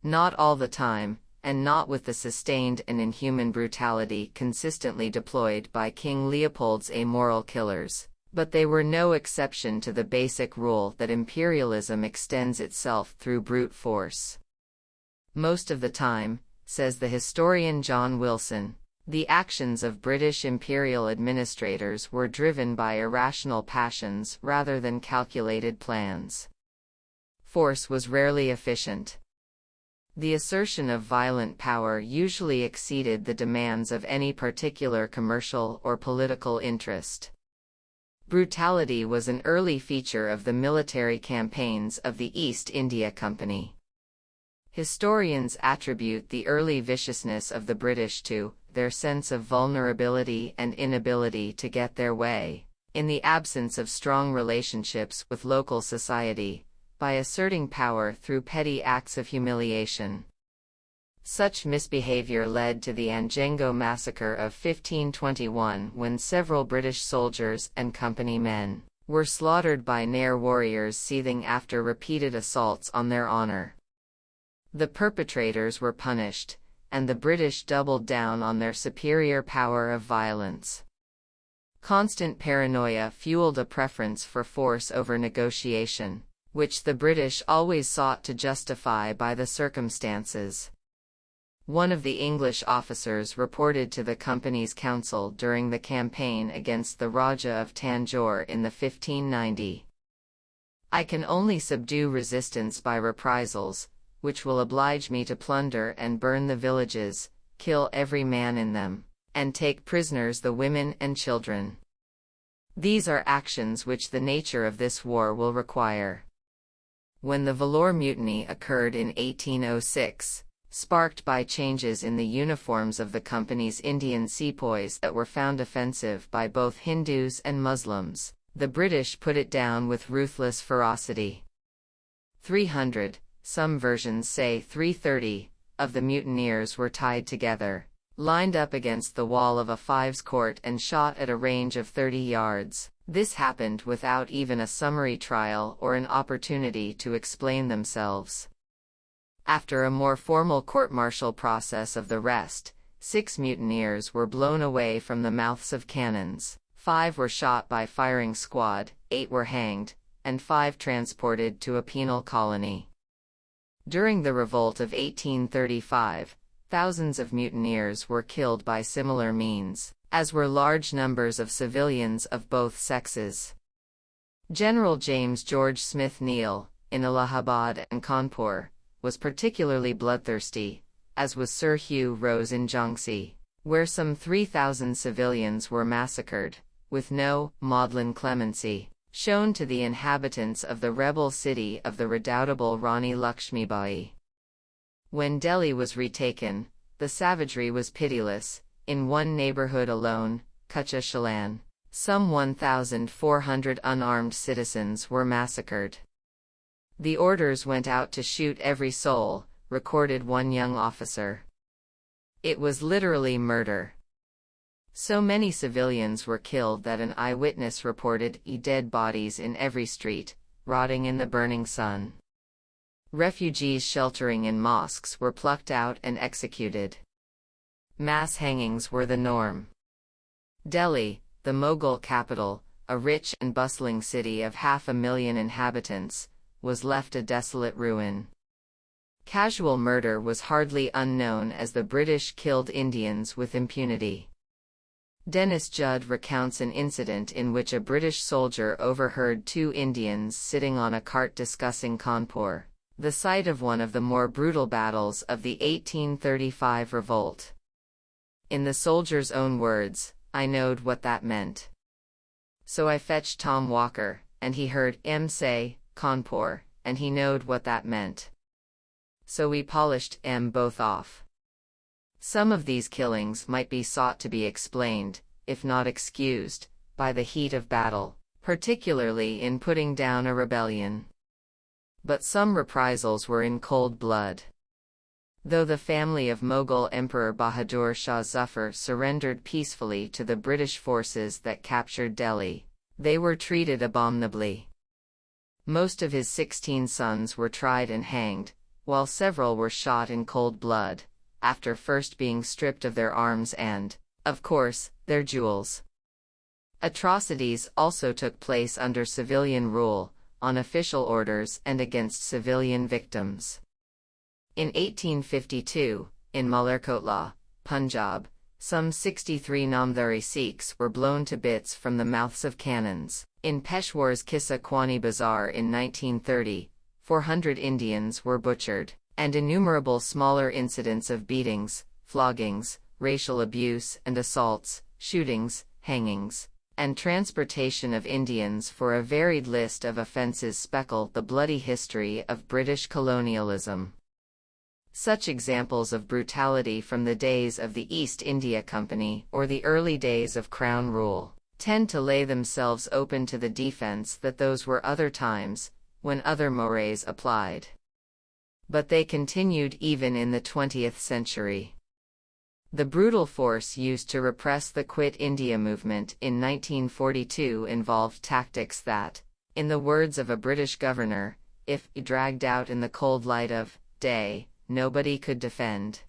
Not all the time, and not with the sustained and inhuman brutality consistently deployed by King Leopold's amoral killers, but they were no exception to the basic rule that imperialism extends itself through brute force. Most of the time, says the historian John Wilson, the actions of British imperial administrators were driven by irrational passions rather than calculated plans. Force was rarely efficient. The assertion of violent power usually exceeded the demands of any particular commercial or political interest. Brutality was an early feature of the military campaigns of the East India Company. Historians attribute the early viciousness of the British to their sense of vulnerability and inability to get their way, in the absence of strong relationships with local society, by asserting power through petty acts of humiliation. Such misbehavior led to the Anjengo massacre of 1521 when several British soldiers and company men were slaughtered by Nair warriors seething after repeated assaults on their honor. The perpetrators were punished, and the British doubled down on their superior power of violence. Constant paranoia fueled a preference for force over negotiation, which the British always sought to justify by the circumstances. One of the English officers reported to the company's council during the campaign against the Raja of Tanjore in the 1590. "I can only subdue resistance by reprisals, which will oblige me to plunder and burn the villages, kill every man in them, and take prisoners the women and children. These are actions which the nature of this war will require." When the Vellore Mutiny occurred in 1806, sparked by changes in the uniforms of the company's Indian sepoys that were found offensive by both Hindus and Muslims, the British put it down with ruthless ferocity. 300, some versions say 330, of the mutineers were tied together, lined up against the wall of a fives court and shot at a range of 30 yards. This happened without even a summary trial or an opportunity to explain themselves. After a more formal court-martial process of the rest, 6 mutineers were blown away from the mouths of cannons, 5 were shot by firing squad, 8 were hanged, and 5 transported to a penal colony. During the revolt of 1835, thousands of mutineers were killed by similar means, as were large numbers of civilians of both sexes. General James George Smith Neale, in Allahabad and Kanpur, was particularly bloodthirsty, as was Sir Hugh Rose in Jhansi, where some 3,000 civilians were massacred, with no maudlin clemency shown to the inhabitants of the rebel city of the redoubtable Rani Lakshmibai. When Delhi was retaken, the savagery was pitiless. In one neighborhood alone, Kucha Chalan, some 1,400 unarmed citizens were massacred. "The orders went out to shoot every soul," recorded one young officer. It was literally murder. So many civilians were killed that an eyewitness reported dead bodies in every street, rotting in the burning sun. Refugees sheltering in mosques were plucked out and executed. Mass hangings were the norm. Delhi, the Mughal capital, a rich and bustling city of 500,000 inhabitants, was left a desolate ruin. Casual murder was hardly unknown as the British killed Indians with impunity. Dennis Judd recounts an incident in which a British soldier overheard two Indians sitting on a cart discussing Kanpur, the site of one of the more brutal battles of the 1835 revolt. In the soldier's own words, "I knowed what that meant. So I fetched Tom Walker, and he heard him say, Kanpur, and he knowed what that meant. So we polished them both off." Some of these killings might be sought to be explained, if not excused, by the heat of battle, particularly in putting down a rebellion. But some reprisals were in cold blood. Though the family of Mughal Emperor Bahadur Shah Zafar surrendered peacefully to the British forces that captured Delhi, they were treated abominably. Most of his 16 sons were tried and hanged, while several were shot in cold blood, after first being stripped of their arms and, of course, their jewels. Atrocities also took place under civilian rule, on official orders and against civilian victims. In 1852, in Malerkotla, Punjab, some 63 Namdhari Sikhs were blown to bits from the mouths of cannons. In Peshwar's Kissa Kwani Bazaar in 1930, 400 Indians were butchered, and innumerable smaller incidents of beatings, floggings, racial abuse and assaults, shootings, hangings, and transportation of Indians for a varied list of offences speckle the bloody history of British colonialism. Such examples of brutality from the days of the East India Company or the early days of Crown rule tend to lay themselves open to the defense that those were other times, when other mores applied. But they continued even in the 20th century. The brutal force used to repress the Quit India movement in 1942 involved tactics that, in the words of a British governor, if dragged out in the cold light of day, nobody could defend.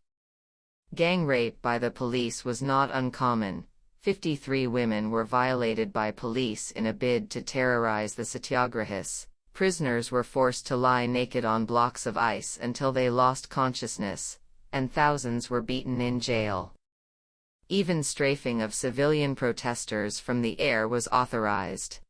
Gang rape by the police was not uncommon. 53 women were violated by police in a bid to terrorize the satyagrahis. Prisoners were forced to lie naked on blocks of ice until they lost consciousness, and thousands were beaten in jail. Even strafing of civilian protesters from the air was authorized.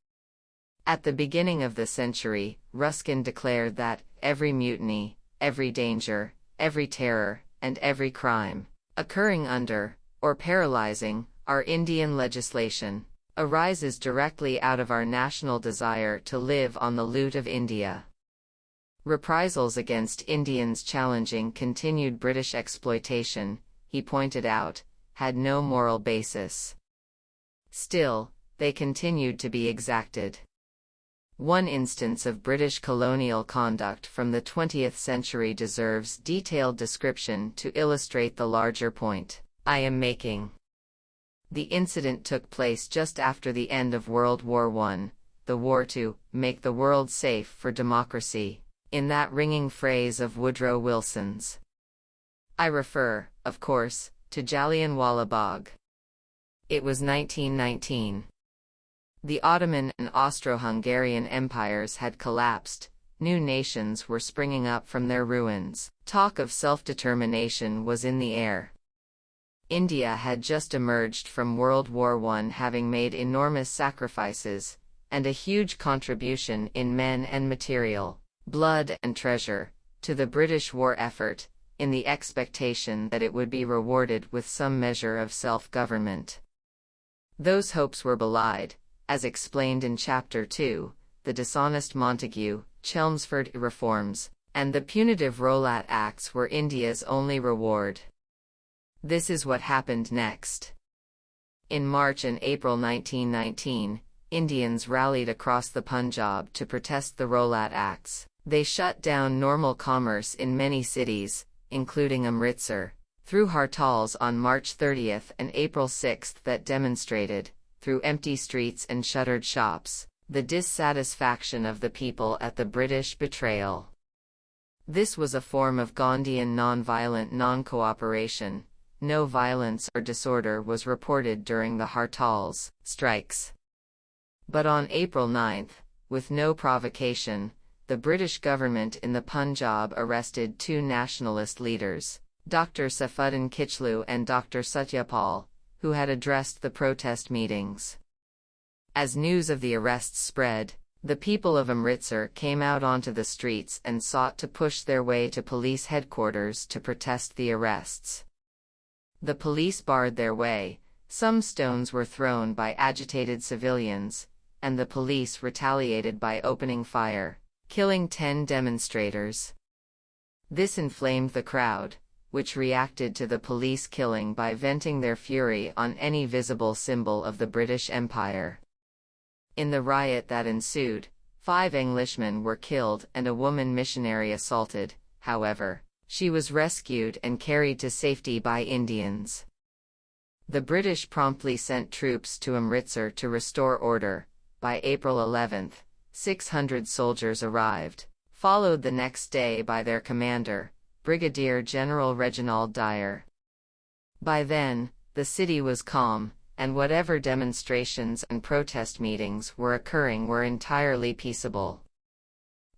At the beginning of the century, Ruskin declared that every mutiny, every danger, every terror, and every crime occurring under, or paralyzing, our Indian legislation arises directly out of our national desire to live on the loot of India. Reprisals against Indians challenging continued British exploitation, he pointed out, had no moral basis. Still, they continued to be exacted. One instance of British colonial conduct from the 20th century deserves detailed description to illustrate the larger point I am making. The incident took place just after the end of World War I, the war to make the world safe for democracy, in that ringing phrase of Woodrow Wilson's. I refer, of course, to Jallianwala Bagh. It was 1919. The Ottoman and Austro-Hungarian empires had collapsed, new nations were springing up from their ruins, talk of self-determination was in the air. India had just emerged from World War I having made enormous sacrifices, and a huge contribution in men and material, blood and treasure, to the British war effort, in the expectation that it would be rewarded with some measure of self-government. Those hopes were belied, as explained in Chapter 2, the dishonest Montagu, Chelmsford reforms, and the punitive Rowlatt Acts were India's only reward. This is what happened next. In March and April 1919, Indians rallied across the Punjab to protest the Rowlatt Acts. They shut down normal commerce in many cities, including Amritsar, through hartals on March 30th and April 6th that demonstrated, through empty streets and shuttered shops, the dissatisfaction of the people at the British betrayal. This was a form of Gandhian non-violent non-cooperation. No violence or disorder was reported during the Hartals, strikes. But on April 9, with no provocation, the British government in the Punjab arrested two nationalist leaders, Dr. Saifuddin Kichlu and Dr. Satyapal, who had addressed the protest meetings. As news of the arrests spread, the people of Amritsar came out onto the streets and sought to push their way to police headquarters to protest the arrests. The police barred their way, some stones were thrown by agitated civilians, and the police retaliated by opening fire, killing 10 demonstrators. This inflamed the crowd, which reacted to the police killing by venting their fury on any visible symbol of the British Empire. In the riot that ensued, 5 Englishmen were killed and a woman missionary assaulted. However, she was rescued and carried to safety by Indians. The British promptly sent troops to Amritsar to restore order. By April 11, 600 soldiers arrived, followed the next day by their commander, Brigadier General Reginald Dyer. By then, the city was calm, and whatever demonstrations and protest meetings were occurring were entirely peaceable.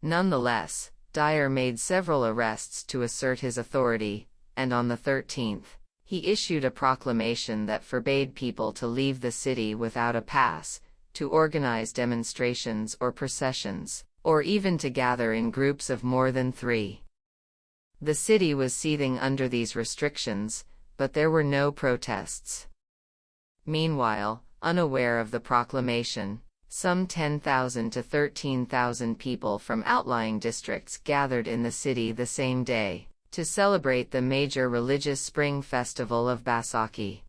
Nonetheless, Dyer made several arrests to assert his authority, and on the 13th, he issued a proclamation that forbade people to leave the city without a pass, to organize demonstrations or processions, or even to gather in groups of more than 3. The city was seething under these restrictions, but there were no protests. Meanwhile, unaware of the proclamation, some 10,000 to 13,000 people from outlying districts gathered in the city the same day, to celebrate the major religious spring festival of Baisakhi.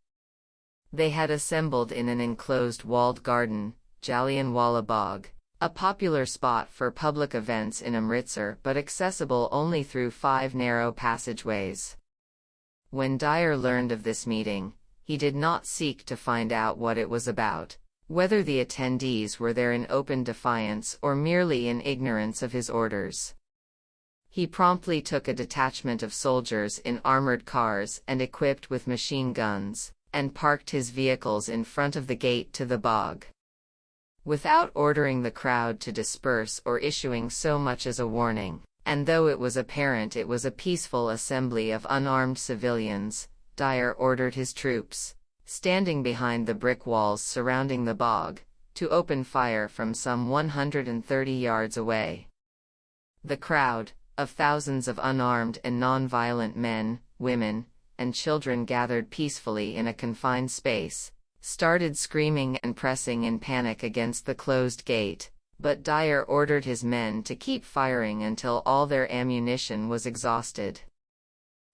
They had assembled in an enclosed walled garden, Jallianwala Bagh, a popular spot for public events in Amritsar but accessible only through 5 narrow passageways. When Dyer learned of this meeting, he did not seek to find out what it was about, whether the attendees were there in open defiance or merely in ignorance of his orders. He promptly took a detachment of soldiers in armored cars and equipped with machine guns, and parked his vehicles in front of the gate to the bog. Without ordering the crowd to disperse or issuing so much as a warning, and though it was apparent it was a peaceful assembly of unarmed civilians, Dyer ordered his troops, standing behind the brick walls surrounding the bog, to open fire from some 130 yards away. The crowd, of thousands of unarmed and non-violent men, women, and children gathered peacefully in a confined space, started screaming and pressing in panic against the closed gate, but Dyer ordered his men to keep firing until all their ammunition was exhausted.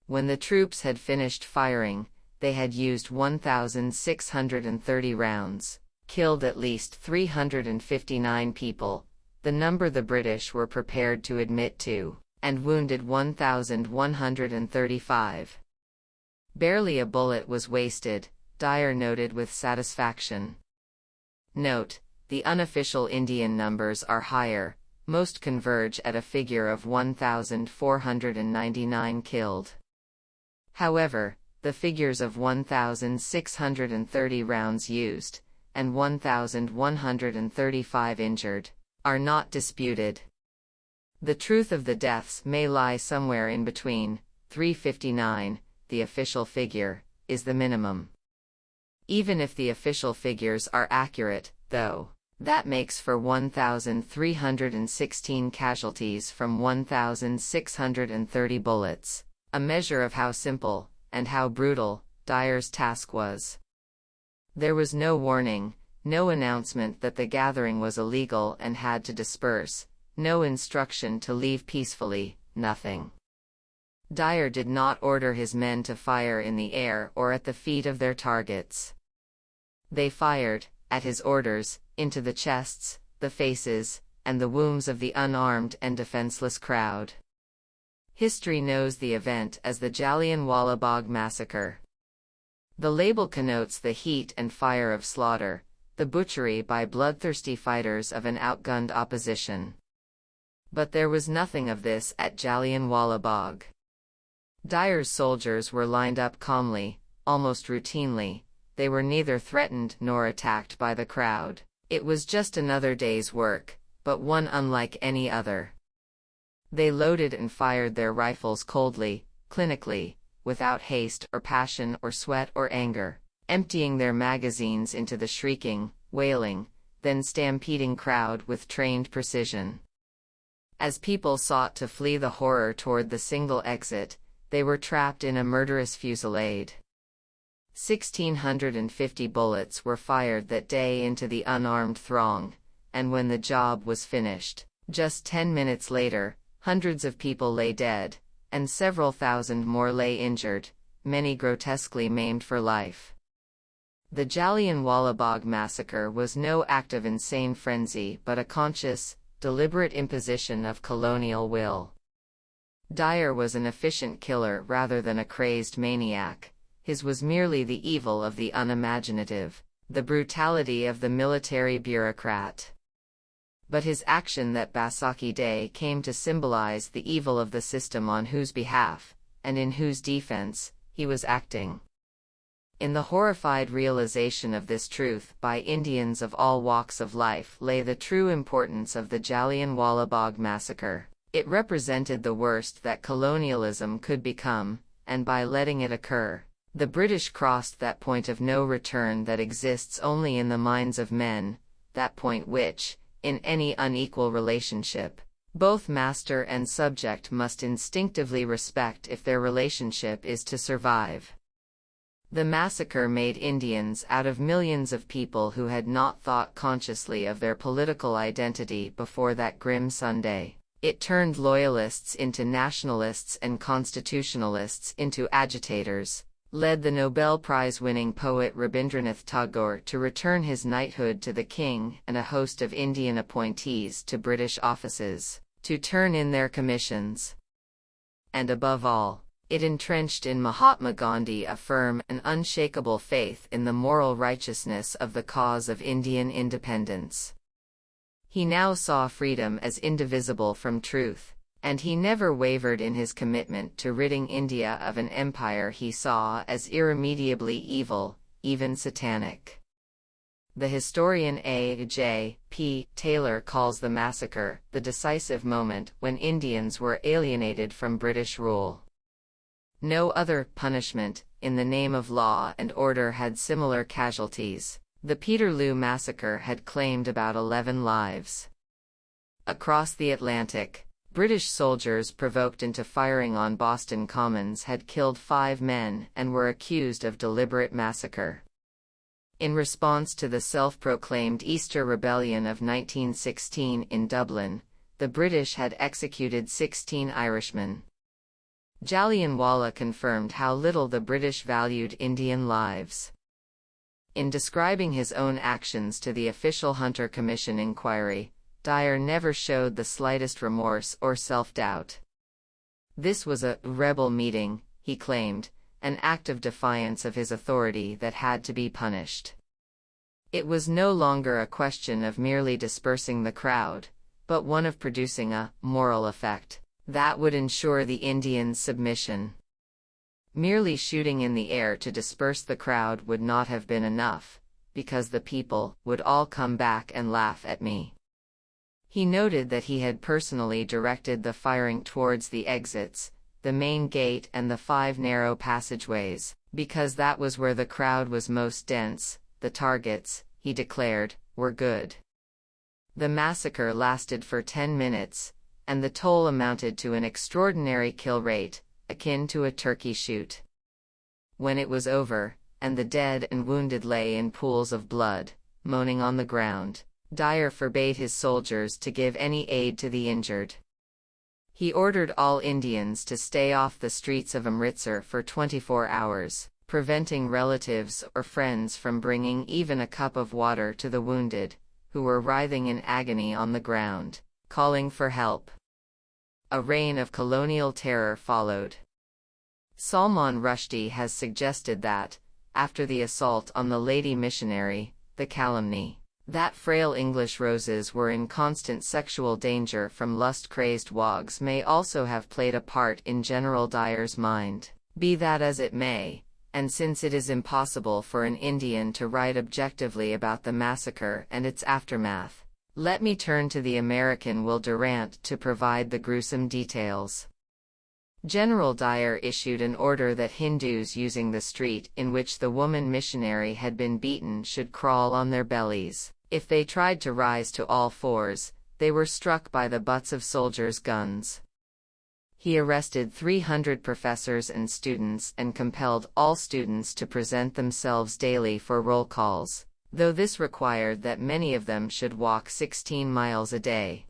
When the troops had finished firing, they had used 1,630 rounds, killed at least 359 people, the number the British were prepared to admit to, and wounded 1,135. Barely a bullet was wasted, Dyer noted with satisfaction. Note, the unofficial Indian numbers are higher, most converge at a figure of 1,499 killed. However, the figures of 1,630 rounds used, and 1,135 injured, are not disputed. The truth of the deaths may lie somewhere in between. 359, the official figure, is the minimum. Even if the official figures are accurate, though, that makes for 1,316 casualties from 1,630 bullets, a measure of how simple, and how brutal, Dyer's task was. There was no warning, no announcement that the gathering was illegal and had to disperse, no instruction to leave peacefully, nothing. Dyer did not order his men to fire in the air or at the feet of their targets. They fired, at his orders, into the chests, the faces, and the wombs of the unarmed and defenseless crowd. History knows the event as the Jallianwala Bagh Massacre. The label connotes the heat and fire of slaughter, the butchery by bloodthirsty fighters of an outgunned opposition. But there was nothing of this at Jallianwala Bagh. Dyer's soldiers were lined up calmly, almost routinely. They were neither threatened nor attacked by the crowd. It was just another day's work, but one unlike any other. They loaded and fired their rifles coldly, clinically, without haste or passion or sweat or anger, emptying their magazines into the shrieking, wailing, then stampeding crowd with trained precision. As people sought to flee the horror toward the single exit, they were trapped in a murderous fusillade. 1,650 bullets were fired that day into the unarmed throng, and when the job was finished, just 10 minutes later, hundreds of people lay dead, and several thousand more lay injured, many grotesquely maimed for life. The Jallianwala Bagh massacre was no act of insane frenzy but a conscious, deliberate imposition of colonial will. Dyer was an efficient killer rather than a crazed maniac. His was merely the evil of the unimaginative, the brutality of the military bureaucrat. But his action that Baisakhi Day came to symbolize the evil of the system on whose behalf, and in whose defense, he was acting. In the horrified realization of this truth by Indians of all walks of life lay the true importance of the Jallianwala Bagh massacre. It represented the worst that colonialism could become, and by letting it occur, the British crossed that point of no return that exists only in the minds of men, that point which, in any unequal relationship, both master and subject must instinctively respect if their relationship is to survive. The massacre made Indians out of millions of people who had not thought consciously of their political identity before that grim Sunday. It turned loyalists into nationalists and constitutionalists into agitators, led the Nobel Prize-winning poet Rabindranath Tagore to return his knighthood to the king and a host of Indian appointees to British offices, to turn in their commissions. And above all, it entrenched in Mahatma Gandhi a firm and unshakable faith in the moral righteousness of the cause of Indian independence. He now saw freedom as indivisible from truth, and he never wavered in his commitment to ridding India of an empire he saw as irremediably evil, even satanic. The historian A. J. P. Taylor calls the massacre the decisive moment when Indians were alienated from British rule. No other punishment, in the name of law and order, had similar casualties. The Peterloo massacre had claimed about 11 lives. Across the Atlantic, British soldiers provoked into firing on Boston Commons had killed 5 men and were accused of deliberate massacre. In response to the self-proclaimed Easter Rebellion of 1916 in Dublin, the British had executed 16 Irishmen. Jallianwala confirmed how little the British valued Indian lives. In describing his own actions to the official Hunter Commission inquiry, Dyer never showed the slightest remorse or self-doubt. This was a rebel meeting, he claimed, an act of defiance of his authority that had to be punished. It was no longer a question of merely dispersing the crowd, but one of producing a moral effect that would ensure the Indians' submission. Merely shooting in the air to disperse the crowd would not have been enough, because the people would all come back and laugh at me. He noted that he had personally directed the firing towards the exits, the main gate and the 5 narrow passageways, because that was where the crowd was most dense. The targets, he declared, were good. The massacre lasted for 10 minutes, and the toll amounted to an extraordinary kill rate, akin to a turkey shoot. When it was over, and the dead and wounded lay in pools of blood, moaning on the ground, Dyer forbade his soldiers to give any aid to the injured. He ordered all Indians to stay off the streets of Amritsar for 24 hours, preventing relatives or friends from bringing even a cup of water to the wounded, who were writhing in agony on the ground, calling for help. A reign of colonial terror followed. Salman Rushdie has suggested that, after the assault on the Lady Missionary, the calumny that frail English roses were in constant sexual danger from lust-crazed wogs may also have played a part in General Dyer's mind. Be that as it may, and since it is impossible for an Indian to write objectively about the massacre and its aftermath, let me turn to the American Will Durant to provide the gruesome details. General Dyer issued an order that Hindus using the street in which the woman missionary had been beaten should crawl on their bellies. If they tried to rise to all fours, they were struck by the butts of soldiers' guns. He arrested 300 professors and students and compelled all students to present themselves daily for roll calls, though this required that many of them should walk 16 miles a day.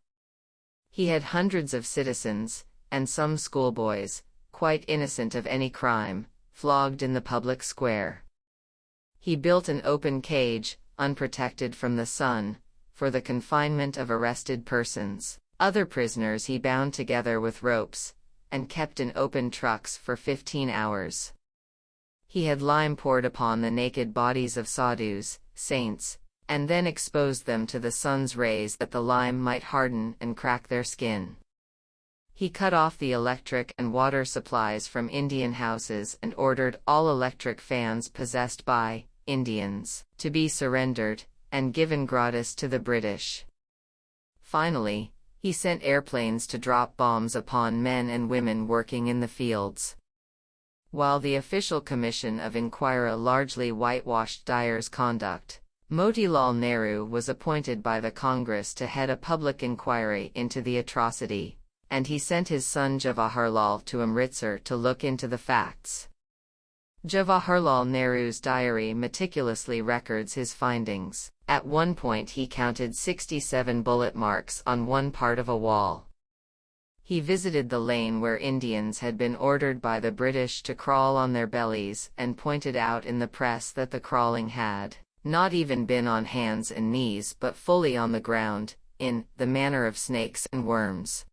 He had hundreds of citizens, and some schoolboys, quite innocent of any crime, flogged in the public square. He built an open cage, unprotected from the sun, for the confinement of arrested persons. Other prisoners he bound together with ropes, and kept in open trucks for 15 hours. He had lime poured upon the naked bodies of sadhus, saints, and then exposed them to the sun's rays that the lime might harden and crack their skin. He cut off the electric and water supplies from Indian houses and ordered all electric fans possessed by Indians to be surrendered and given gratis to the British. Finally, he sent airplanes to drop bombs upon men and women working in the fields. While the official commission of inquiry largely whitewashed Dyer's conduct, Motilal Nehru was appointed by the Congress to head a public inquiry into the atrocity, and he sent his son Jawaharlal to Amritsar to look into the facts. Jawaharlal Nehru's diary meticulously records his findings. At one point he counted 67 bullet marks on one part of a wall. He visited the lane where Indians had been ordered by the British to crawl on their bellies and pointed out in the press that the crawling had not even been on hands and knees but fully on the ground, in the manner of snakes and worms.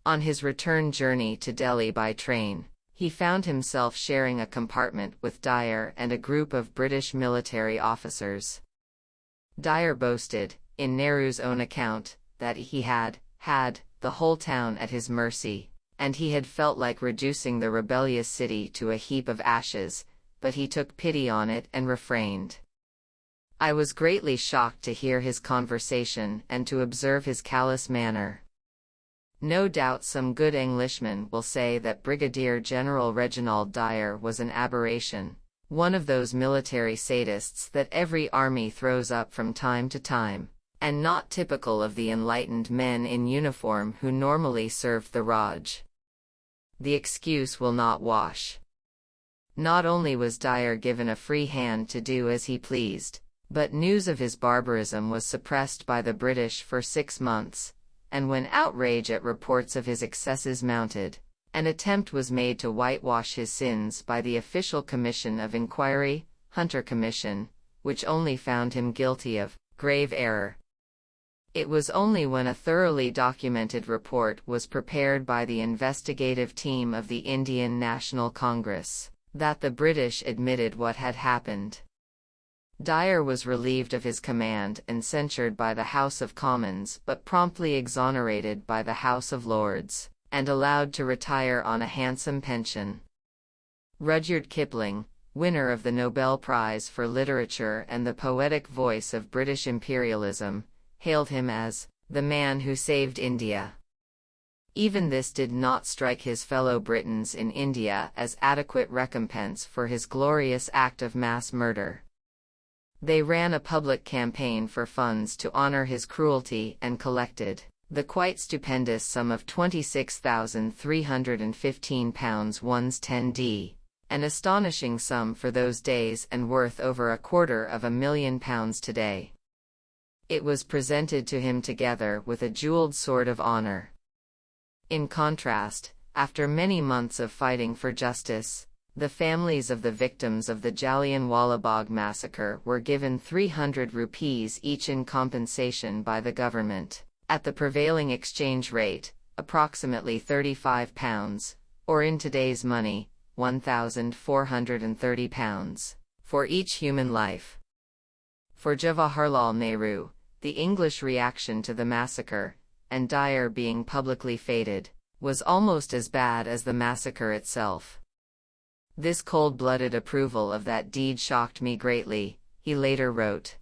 On his return journey to Delhi by train, he found himself sharing a compartment with Dyer and a group of British military officers. Dyer boasted, in Nehru's own account, that he had the whole town at his mercy, and he had felt like reducing the rebellious city to a heap of ashes, but he took pity on it and refrained. I was greatly shocked to hear his conversation and to observe his callous manner. No doubt some good Englishmen will say that Brigadier General Reginald Dyer was an aberration, one of those military sadists that every army throws up from time to time, and not typical of the enlightened men in uniform who normally served the Raj. The excuse will not wash. Not only was Dyer given a free hand to do as he pleased, but news of his barbarism was suppressed by the British for 6 months, and when outrage at reports of his excesses mounted, an attempt was made to whitewash his sins by the official commission of inquiry, Hunter Commission, which only found him guilty of grave error. It was only when a thoroughly documented report was prepared by the investigative team of the Indian National Congress that the British admitted what had happened. Dyer was relieved of his command and censured by the House of Commons but promptly exonerated by the House of Lords, and allowed to retire on a handsome pension. Rudyard Kipling, winner of the Nobel Prize for Literature and the poetic voice of British imperialism, hailed him as the man who saved India. Even this did not strike his fellow Britons in India as adequate recompense for his glorious act of mass murder. They ran a public campaign for funds to honor his cruelty and collected the quite stupendous sum of £26,315 one's 10d, an astonishing sum for those days and worth over £250,000 today. It was presented to him together with a jeweled sword of honor. In contrast, after many months of fighting for justice, the families of the victims of the Jallianwala Bagh massacre were given 300 rupees each in compensation by the government, at the prevailing exchange rate, approximately £35, or in today's money, £1,430, for each human life. For Jawaharlal Nehru, the English reaction to the massacre, and Dyer being publicly feted, was almost as bad as the massacre itself. This cold-blooded approval of that deed shocked me greatly, he later wrote.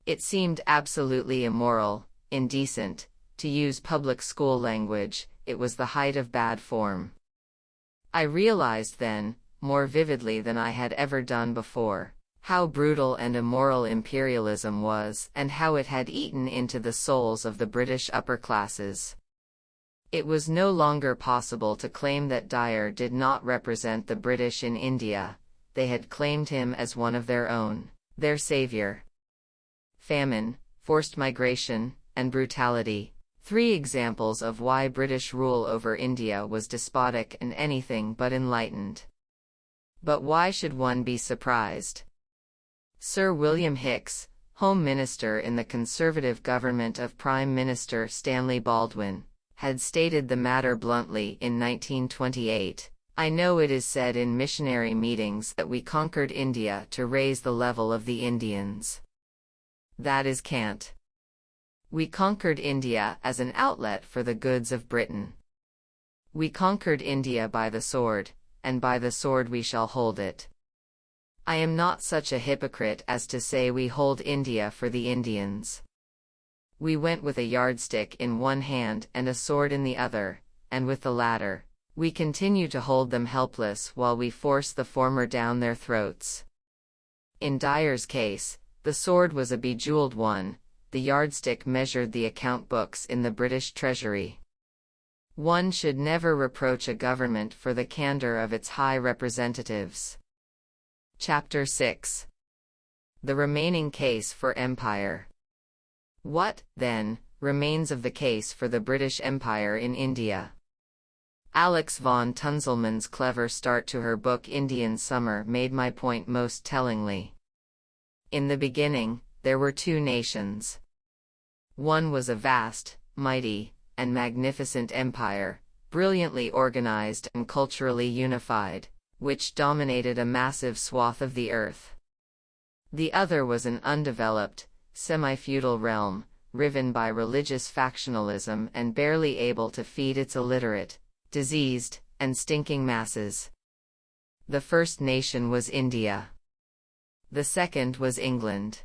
It seemed absolutely immoral, indecent, to use public school language. It was the height of bad form. I realized then, more vividly than I had ever done before, how brutal and immoral imperialism was and how it had eaten into the souls of the British upper classes. It was no longer possible to claim that Dyer did not represent the British in India. They had claimed him as one of their own, their savior. Famine, forced migration, and brutality. 3 examples of why British rule over India was despotic and anything but enlightened. But why should one be surprised? Sir William Hicks, Home Minister in the Conservative government of Prime Minister Stanley Baldwin, had stated the matter bluntly in 1928. I know it is said in missionary meetings that we conquered India to raise the level of the Indians. That is cant. We conquered India as an outlet for the goods of Britain. We conquered India by the sword, and by the sword we shall hold it. I am not such a hypocrite as to say we hold India for the Indians. We went with a yardstick in one hand and a sword in the other, and with the latter, we continue to hold them helpless while we force the former down their throats. In Dyer's case, the sword was a bejeweled one, the yardstick measured the account books in the British Treasury. One should never reproach a government for the candor of its high representatives. Chapter 6. The remaining case for empire. What, then, remains of the case for the British Empire in India? Alex von Tunzelmann's clever start to her book Indian Summer made my point most tellingly. In the beginning, there were 2 nations. One was a vast, mighty, and magnificent empire, brilliantly organized and culturally unified, which dominated a massive swath of the earth. The other was an undeveloped, semi-feudal realm, riven by religious factionalism and barely able to feed its illiterate, diseased, and stinking masses. The first nation was India. The second was England.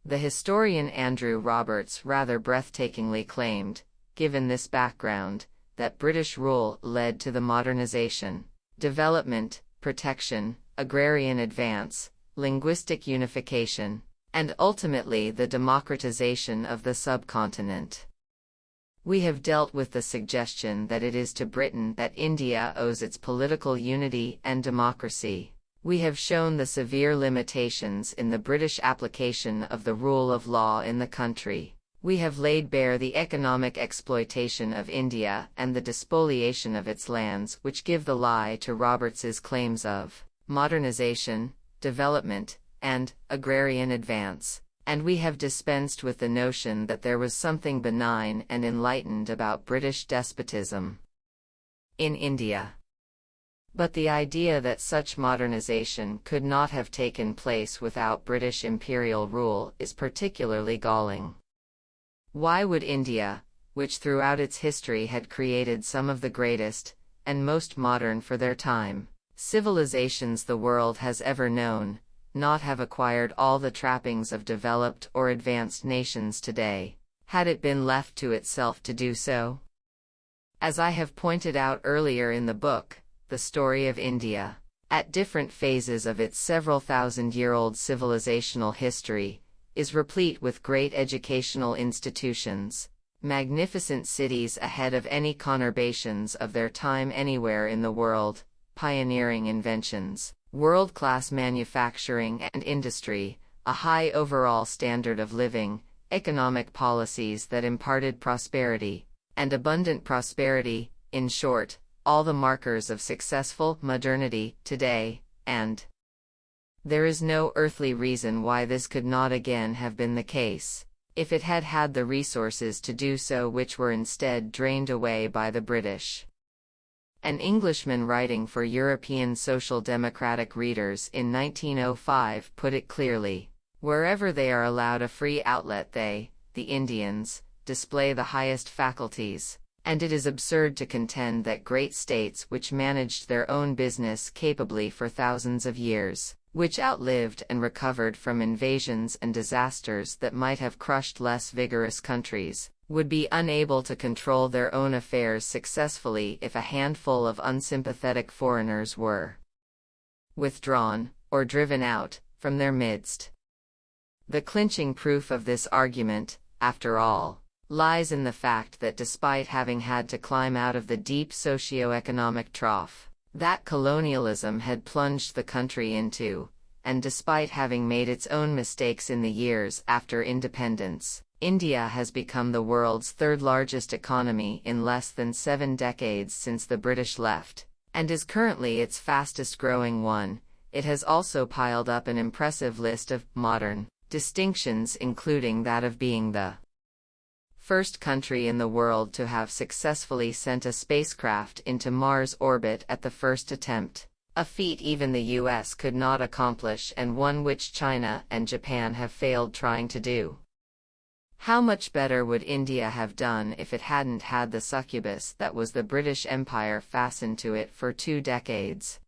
The historian Andrew Roberts rather breathtakingly claimed, given this background, that British rule led to the modernization, development, protection, agrarian advance, linguistic unification, and ultimately the democratization of the subcontinent. We have dealt with the suggestion that it is to Britain that India owes its political unity and democracy. We have shown the severe limitations in the British application of the rule of law in the country. We have laid bare the economic exploitation of India and the despoliation of its lands which give the lie to Roberts's claims of modernization, development, and agrarian advance, and we have dispensed with the notion that there was something benign and enlightened about British despotism in India. But the idea that such modernization could not have taken place without British imperial rule is particularly galling. Why would India, which throughout its history had created some of the greatest, and most modern for their time, civilizations the world has ever known, not have acquired all the trappings of developed or advanced nations today, had it been left to itself to do so? As I have pointed out earlier in the book, The Story of India, at different phases of its several thousand-year-old civilizational history, is replete with great educational institutions, magnificent cities ahead of any conurbations of their time anywhere in the world, pioneering inventions, world-class manufacturing and industry, a high overall standard of living, economic policies that imparted prosperity, and abundant prosperity, in short, all the markers of successful modernity today, and there is no earthly reason why this could not again have been the case, if it had had the resources to do so which were instead drained away by the British. An Englishman writing for European social democratic readers in 1905 put it clearly. Wherever they are allowed a free outlet they, the Indians, display the highest faculties, and it is absurd to contend that great states which managed their own business capably for thousands of years, which outlived and recovered from invasions and disasters that might have crushed less vigorous countries, would be unable to control their own affairs successfully if a handful of unsympathetic foreigners were withdrawn, or driven out, from their midst. The clinching proof of this argument, after all, lies in the fact that despite having had to climb out of the deep socio-economic trough that colonialism had plunged the country into, and despite having made its own mistakes in the years after independence, India has become the world's third-largest economy in less than 7 decades since the British left, and is currently its fastest-growing one. It has also piled up an impressive list of modern distinctions, including that of being the first country in the world to have successfully sent a spacecraft into Mars orbit at the first attempt, a feat even the US could not accomplish and one which China and Japan have failed trying to do. How much better would India have done if it hadn't had the succubus that was the British Empire fastened to it for 2 decades?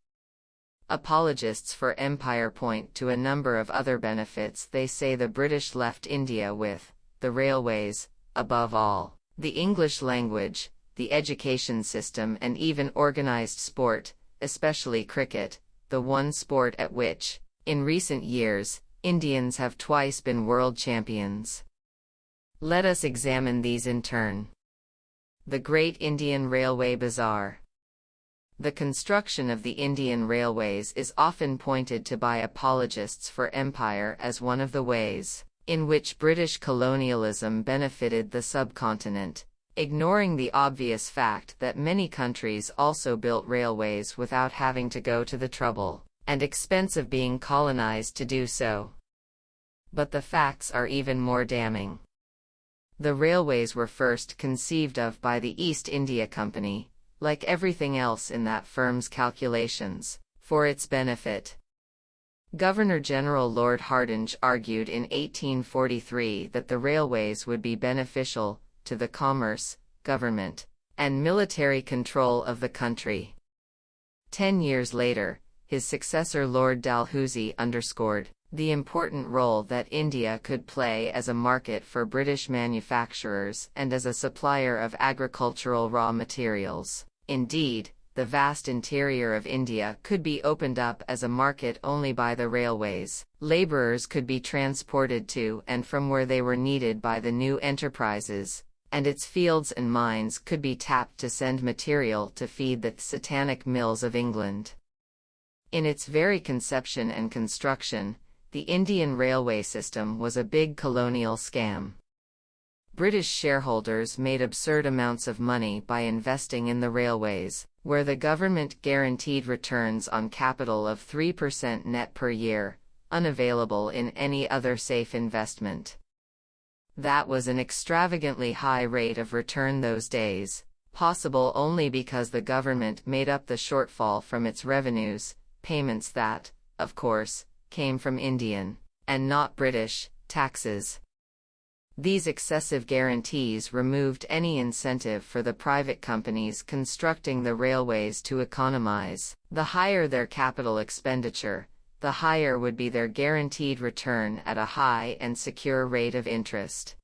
Apologists for empire point to a number of other benefits they say the British left India with: the railways, above all, the English language, the education system, and even organized sport, especially cricket, the one sport at which, in recent years, Indians have twice been world champions. Let us examine these in turn. The Great Indian Railway Bazaar. The construction of the Indian railways is often pointed to by apologists for empire as one of the ways in which British colonialism benefited the subcontinent, ignoring the obvious fact that many countries also built railways without having to go to the trouble and expense of being colonized to do so. But the facts are even more damning. The railways were first conceived of by the East India Company, like everything else in that firm's calculations, for its benefit. Governor-General Lord Hardinge argued in 1843 that the railways would be beneficial to the commerce, government, and military control of the country. 10 years later, his successor Lord Dalhousie underscored the important role that India could play as a market for British manufacturers and as a supplier of agricultural raw materials. Indeed, the vast interior of India could be opened up as a market only by the railways. Laborers could be transported to and from where they were needed by the new enterprises, and its fields and mines could be tapped to send material to feed the satanic mills of England. In its very conception and construction, the Indian railway system was a big colonial scam. British shareholders made absurd amounts of money by investing in the railways, where the government guaranteed returns on capital of 3% net per year, unavailable in any other safe investment. That was an extravagantly high rate of return those days, possible only because the government made up the shortfall from its revenues, payments that, of course, came from Indian, and not British, taxes. These excessive guarantees removed any incentive for the private companies constructing the railways to economize. The higher their capital expenditure, the higher would be their guaranteed return at a high and secure rate of interest.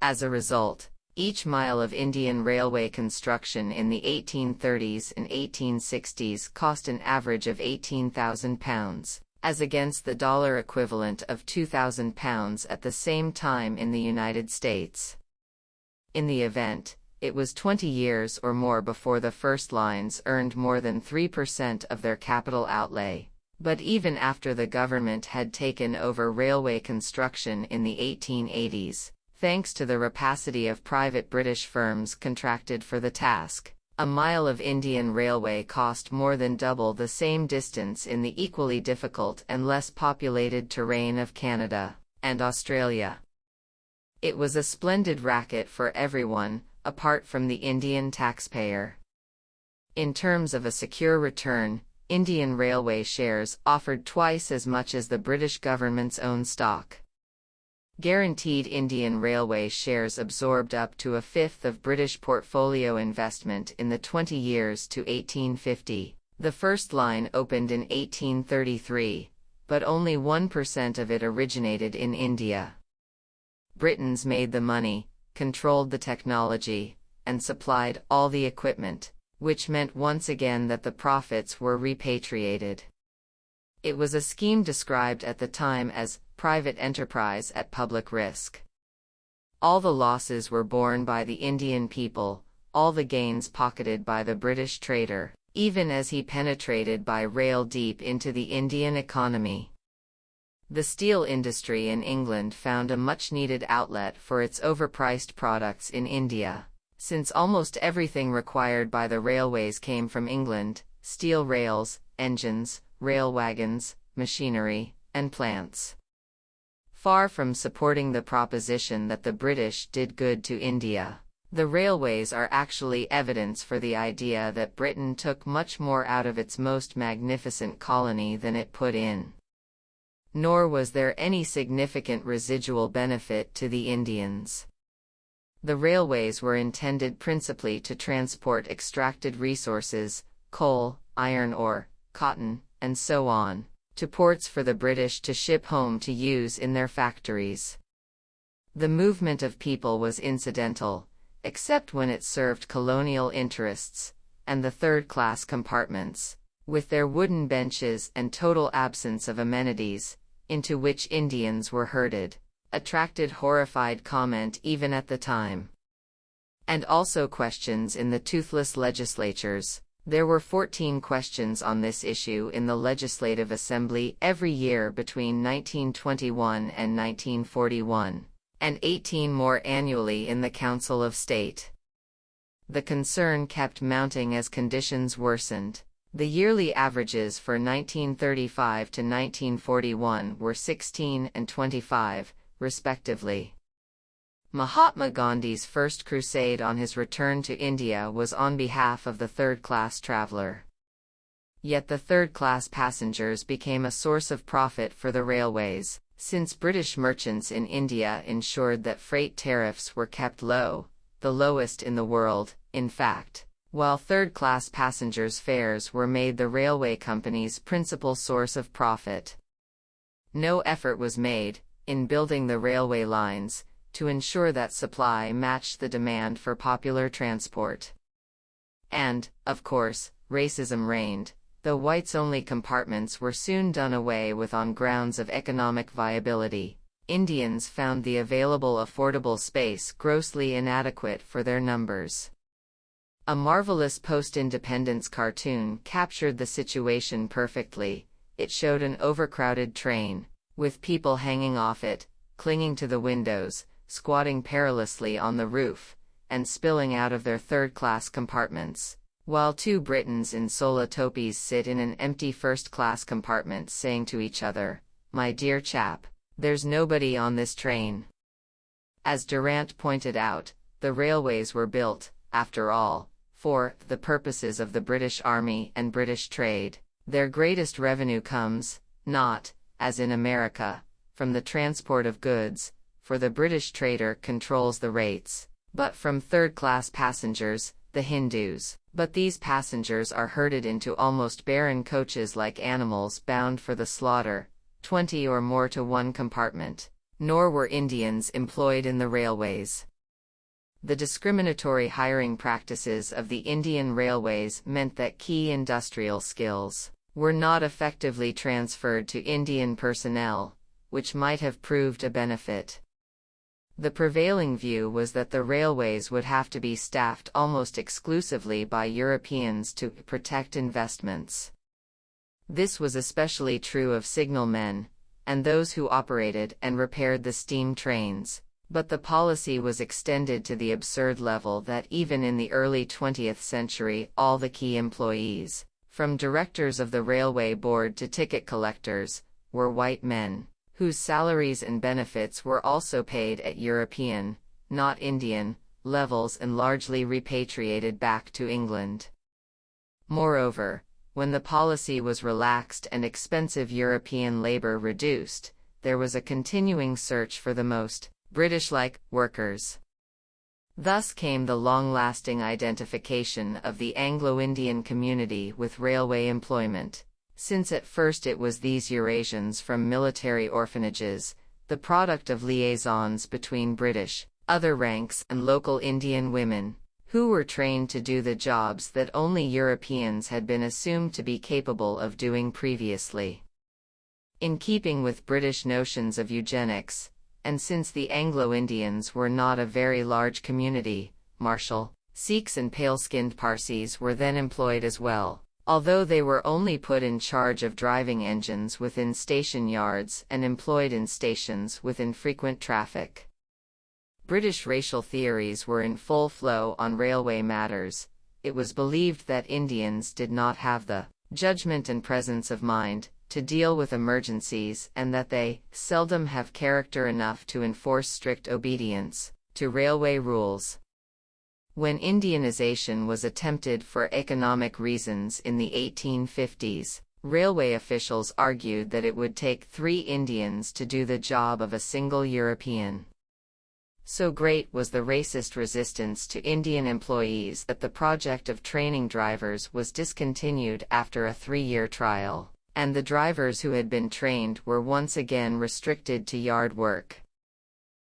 As a result, each mile of Indian railway construction in the 1830s and 1860s cost an average of £18,000. As against the dollar equivalent of £2,000 at the same time in the United States. In the event, it was 20 years or more before the first lines earned more than 3% of their capital outlay. But even after the government had taken over railway construction in the 1880s, thanks to the rapacity of private British firms contracted for the task, a mile of Indian railway cost more than double the same distance in the equally difficult and less populated terrain of Canada and Australia. It was a splendid racket for everyone, apart from the Indian taxpayer. In terms of a secure return, Indian Railway shares offered twice as much as the British government's own stock. Guaranteed Indian Railway shares absorbed up to a fifth of British portfolio investment in the 20 years to 1850. The first line opened in 1833, but only 1% of it originated in India. Britons made the money, controlled the technology, and supplied all the equipment, which meant once again that the profits were repatriated. It was a scheme described at the time as private enterprise at public risk. All the losses were borne by the Indian people, all the gains pocketed by the British trader, even as he penetrated by rail deep into the Indian economy. The steel industry in England found a much-needed outlet for its overpriced products in India. Since almost everything required by the railways came from England: steel rails, engines, rail wagons, machinery, and plants. Far from supporting the proposition that the British did good to India, the railways are actually evidence for the idea that Britain took much more out of its most magnificent colony than it put in. Nor was there any significant residual benefit to the Indians. The railways were intended principally to transport extracted resources, coal, iron ore, cotton, and so on, to ports for the British to ship home to use in their factories. The movement of people was incidental, except when it served colonial interests, and the third-class compartments, with their wooden benches and total absence of amenities, into which Indians were herded, attracted horrified comment even at the time. And also questions in the toothless legislatures. There were 14 questions on this issue in the Legislative Assembly every year between 1921 and 1941, and 18 more annually in the Council of State. The concern kept mounting as conditions worsened. The yearly averages for 1935 to 1941 were 16 and 25, respectively. Mahatma Gandhi's first crusade on his return to India was on behalf of the third-class traveler. Yet the third-class passengers became a source of profit for the railways, since British merchants in India ensured that freight tariffs were kept low, the lowest in the world, in fact, while third-class passengers' fares were made the railway company's principal source of profit. No effort was made, in building the railway lines, to ensure that supply matched the demand for popular transport. And, of course, racism reigned, though whites-only compartments were soon done away with on grounds of economic viability. Indians found the available affordable space grossly inadequate for their numbers. A marvelous post-independence cartoon captured the situation perfectly. It showed an overcrowded train, with people hanging off it, clinging to the windows, squatting perilously on the roof, and spilling out of their third-class compartments, while two Britons in sola topis sit in an empty first-class compartment saying to each other, "My dear chap, there's nobody on this train." As Durant pointed out, the railways were built, after all, for the purposes of the British Army and British trade. Their greatest revenue comes, not, as in America, from the transport of goods, for the British trader controls the rates, but from third-class passengers, the Hindus. But these passengers are herded into almost barren coaches like animals bound for the slaughter, 20 or more to one compartment. Nor were Indians employed in the railways. The discriminatory hiring practices of the Indian railways meant that key industrial skills were not effectively transferred to Indian personnel, which might have proved a benefit. The prevailing view was that the railways would have to be staffed almost exclusively by Europeans to protect investments. This was especially true of signalmen, and those who operated and repaired the steam trains, but the policy was extended to the absurd level that even in the early 20th century all the key employees, from directors of the railway board to ticket collectors, were white men, whose salaries and benefits were also paid at European, not Indian, levels and largely repatriated back to England. Moreover, when the policy was relaxed and expensive European labor reduced, there was a continuing search for the most British-like workers. Thus came the long-lasting identification of the Anglo-Indian community with railway employment, since at first it was these Eurasians from military orphanages, the product of liaisons between British, other ranks and local Indian women, who were trained to do the jobs that only Europeans had been assumed to be capable of doing previously. In keeping with British notions of eugenics, and since the Anglo-Indians were not a very large community, Marshal, Sikhs and pale-skinned Parsis were then employed as well, although they were only put in charge of driving engines within station yards and employed in stations with infrequent traffic. British racial theories were in full flow on railway matters. It was believed that Indians did not have the judgment and presence of mind to deal with emergencies, and that they seldom have character enough to enforce strict obedience to railway rules. When Indianization was attempted for economic reasons in the 1850s, railway officials argued that it would take 3 Indians to do the job of a single European. So great was the racist resistance to Indian employees that the project of training drivers was discontinued after a 3-year trial, and the drivers who had been trained were once again restricted to yard work.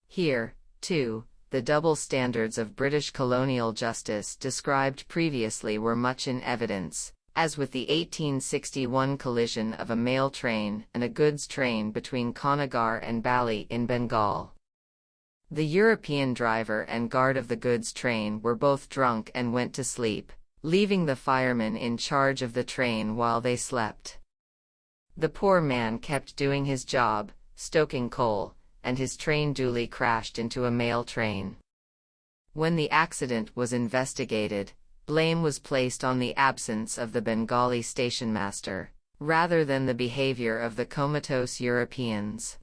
Here, too, the double standards of British colonial justice described previously were much in evidence, as with the 1861 collision of a mail train and a goods train between Kanagar and Bali in Bengal. The European driver and guard of the goods train were both drunk and went to sleep, leaving the fireman in charge of the train while they slept. The poor man kept doing his job, stoking coal, and his train duly crashed into a mail train. When the accident was investigated, blame was placed on the absence of the Bengali station master, rather than the behavior of the comatose Europeans.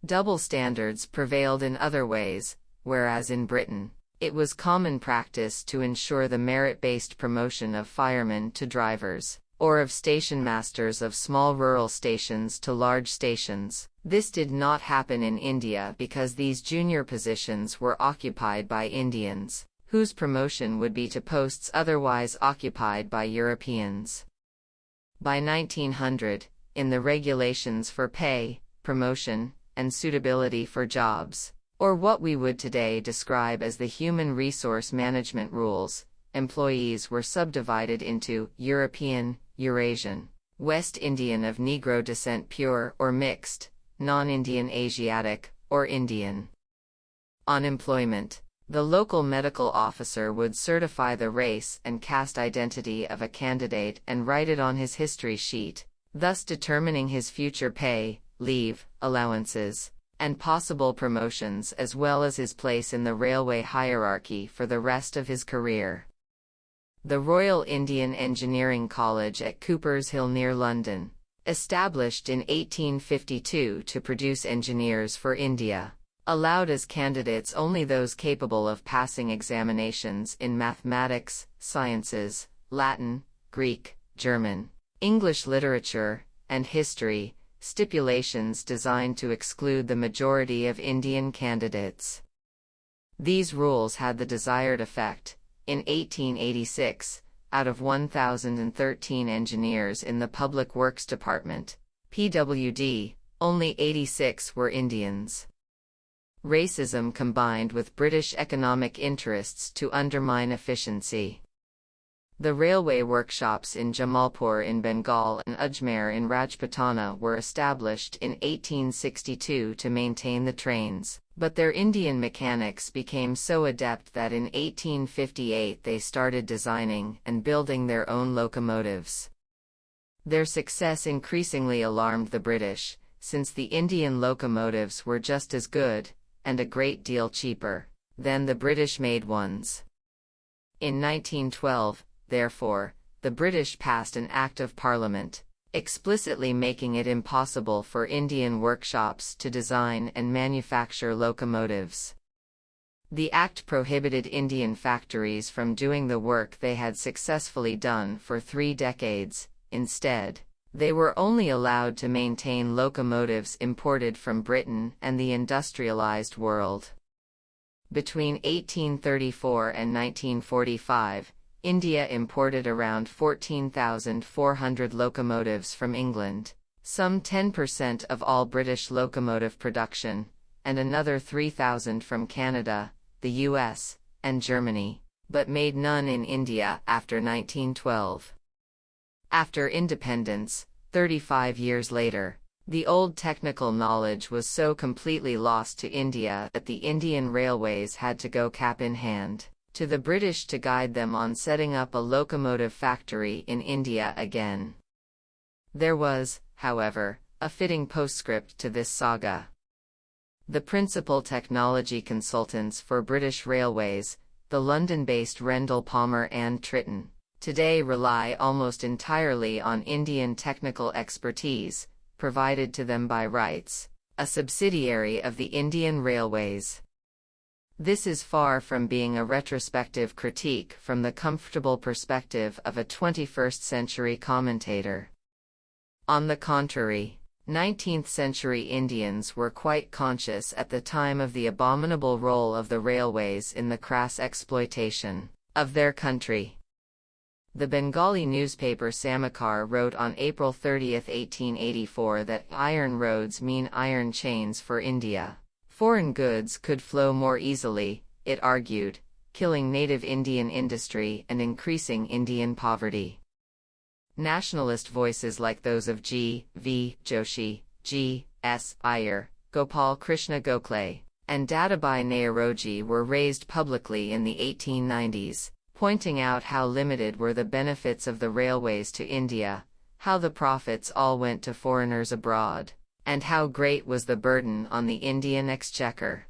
Double standards prevailed in other ways, whereas in Britain, it was common practice to ensure the merit-based promotion of firemen to drivers, or of station masters of small rural stations to large stations. This did not happen in India because these junior positions were occupied by Indians, whose promotion would be to posts otherwise occupied by Europeans. By 1900, in the regulations for pay, promotion, and suitability for jobs, or what we would today describe as the Human Resource Management Rules, employees were subdivided into European, Eurasian, West Indian of Negro descent pure or mixed, non-Indian Asiatic, or Indian. On employment, the local medical officer would certify the race and caste identity of a candidate and write it on his history sheet, thus determining his future pay, leave, allowances, and possible promotions, as well as his place in the railway hierarchy for the rest of his career. The Royal Indian Engineering College at Cooper's Hill near London, established in 1852 to produce engineers for India, allowed as candidates only those capable of passing examinations in mathematics, sciences, Latin, Greek, German, English literature, and history, stipulations designed to exclude the majority of Indian candidates. These rules had the desired effect. In 1886, out of 1,013 engineers in the Public Works Department, PWD, only 86 were Indians. Racism combined with British economic interests to undermine efficiency. The railway workshops in Jamalpur in Bengal and Ajmer in Rajputana were established in 1862 to maintain the trains, but their Indian mechanics became so adept that in 1858 they started designing and building their own locomotives. Their success increasingly alarmed the British, since the Indian locomotives were just as good, and a great deal cheaper, than the British-made ones. In 1912, therefore, the British passed an Act of Parliament, explicitly making it impossible for Indian workshops to design and manufacture locomotives. The act prohibited Indian factories from doing the work they had successfully done for 3 decades. Instead, they were only allowed to maintain locomotives imported from Britain and the industrialized world. Between 1834 and 1945, India imported around 14,400 locomotives from England, some 10% of all British locomotive production, and another 3,000 from Canada, the US, and Germany, but made none in India after 1912. After independence, 35 years later, the old technical knowledge was so completely lost to India that the Indian railways had to go cap in hand to the British to guide them on setting up a locomotive factory in India again. There was, however, a fitting postscript to this saga. The principal technology consultants for British Railways, the London-based Rendell Palmer and Tritton, today rely almost entirely on Indian technical expertise, provided to them by Rights, a subsidiary of the Indian Railways. This is far from being a retrospective critique from the comfortable perspective of a 21st-century commentator. On the contrary, 19th-century Indians were quite conscious at the time of the abominable role of the railways in the crass exploitation of their country. The Bengali newspaper Samakar wrote on April 30, 1884 that iron roads mean iron chains for India. Foreign goods could flow more easily, it argued, killing native Indian industry and increasing Indian poverty. Nationalist voices like those of G. V. Joshi, G. S. Iyer, Gopal Krishna Gokhale, and Dadabhai Naoroji were raised publicly in the 1890s, pointing out how limited were the benefits of the railways to India, how the profits all went to foreigners abroad, and how great was the burden on the Indian exchequer.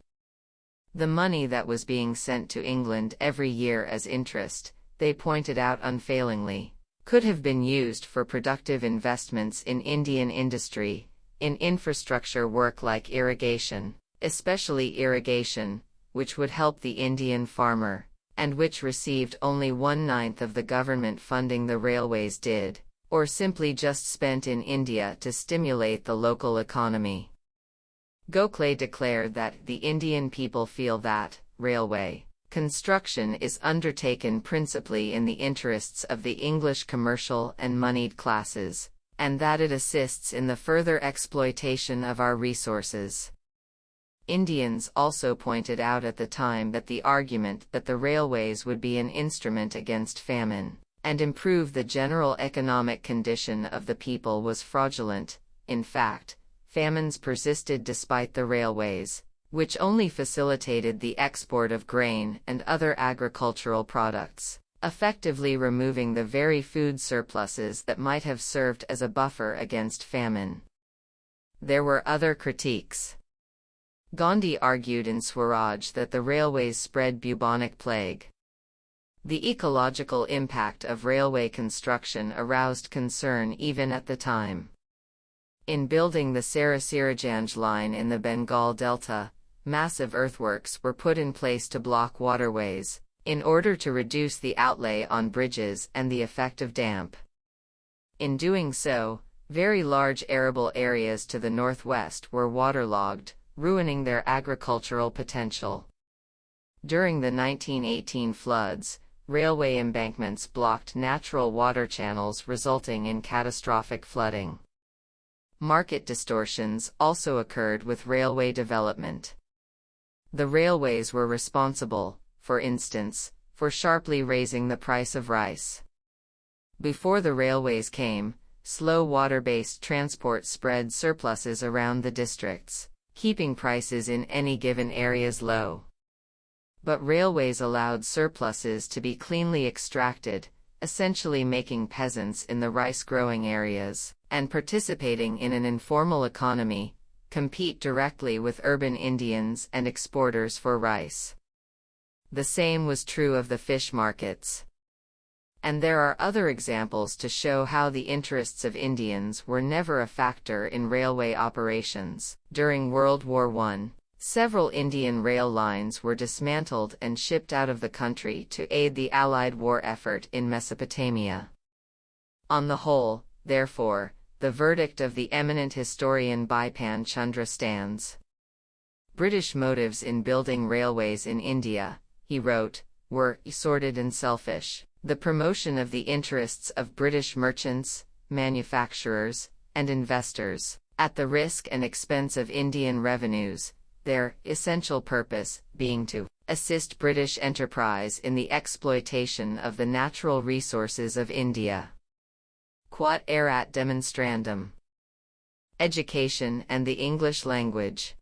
The money that was being sent to England every year as interest, they pointed out unfailingly, could have been used for productive investments in Indian industry, in infrastructure work like irrigation, especially irrigation, which would help the Indian farmer, and which received only 1/9 of the government funding the railways did, or simply just spent in India to stimulate the local economy. Gokhale declared that the Indian people feel that railway construction is undertaken principally in the interests of the English commercial and moneyed classes, and that it assists in the further exploitation of our resources. Indians also pointed out at the time that the argument that the railways would be an instrument against famine and improve the general economic condition of the people was fraudulent. In fact, famines persisted despite the railways, which only facilitated the export of grain and other agricultural products, effectively removing the very food surpluses that might have served as a buffer against famine. There were other critiques. Gandhi argued in Swaraj that the railways spread bubonic plague. The ecological impact of railway construction aroused concern even at the time. In building the Sarasirajanj line in the Bengal Delta, massive earthworks were put in place to block waterways, in order to reduce the outlay on bridges and the effect of damp. In doing so, very large arable areas to the northwest were waterlogged, ruining their agricultural potential. During the 1918 floods, railway embankments blocked natural water channels, resulting in catastrophic flooding. Market distortions also occurred with railway development. The railways were responsible, for instance, for sharply raising the price of rice. Before the railways came, slow water-based transport spread surpluses around the districts, keeping prices in any given areas low. But railways allowed surpluses to be cleanly extracted, essentially making peasants in the rice-growing areas, and participating in an informal economy, compete directly with urban Indians and exporters for rice. The same was true of the fish markets. And there are other examples to show how the interests of Indians were never a factor in railway operations. During World War I, Several Indian rail lines were dismantled and shipped out of the country to aid the Allied war effort in Mesopotamia. On the whole, therefore, the verdict of the eminent historian Bipan Chandra stands. British motives in building railways in India, he wrote, were sordid and selfish. The promotion of the interests of British merchants, manufacturers, and investors, at the risk and expense of Indian revenues, their essential purpose being to assist British enterprise in the exploitation of the natural resources of India. Quod erat demonstrandum. Education and the English language.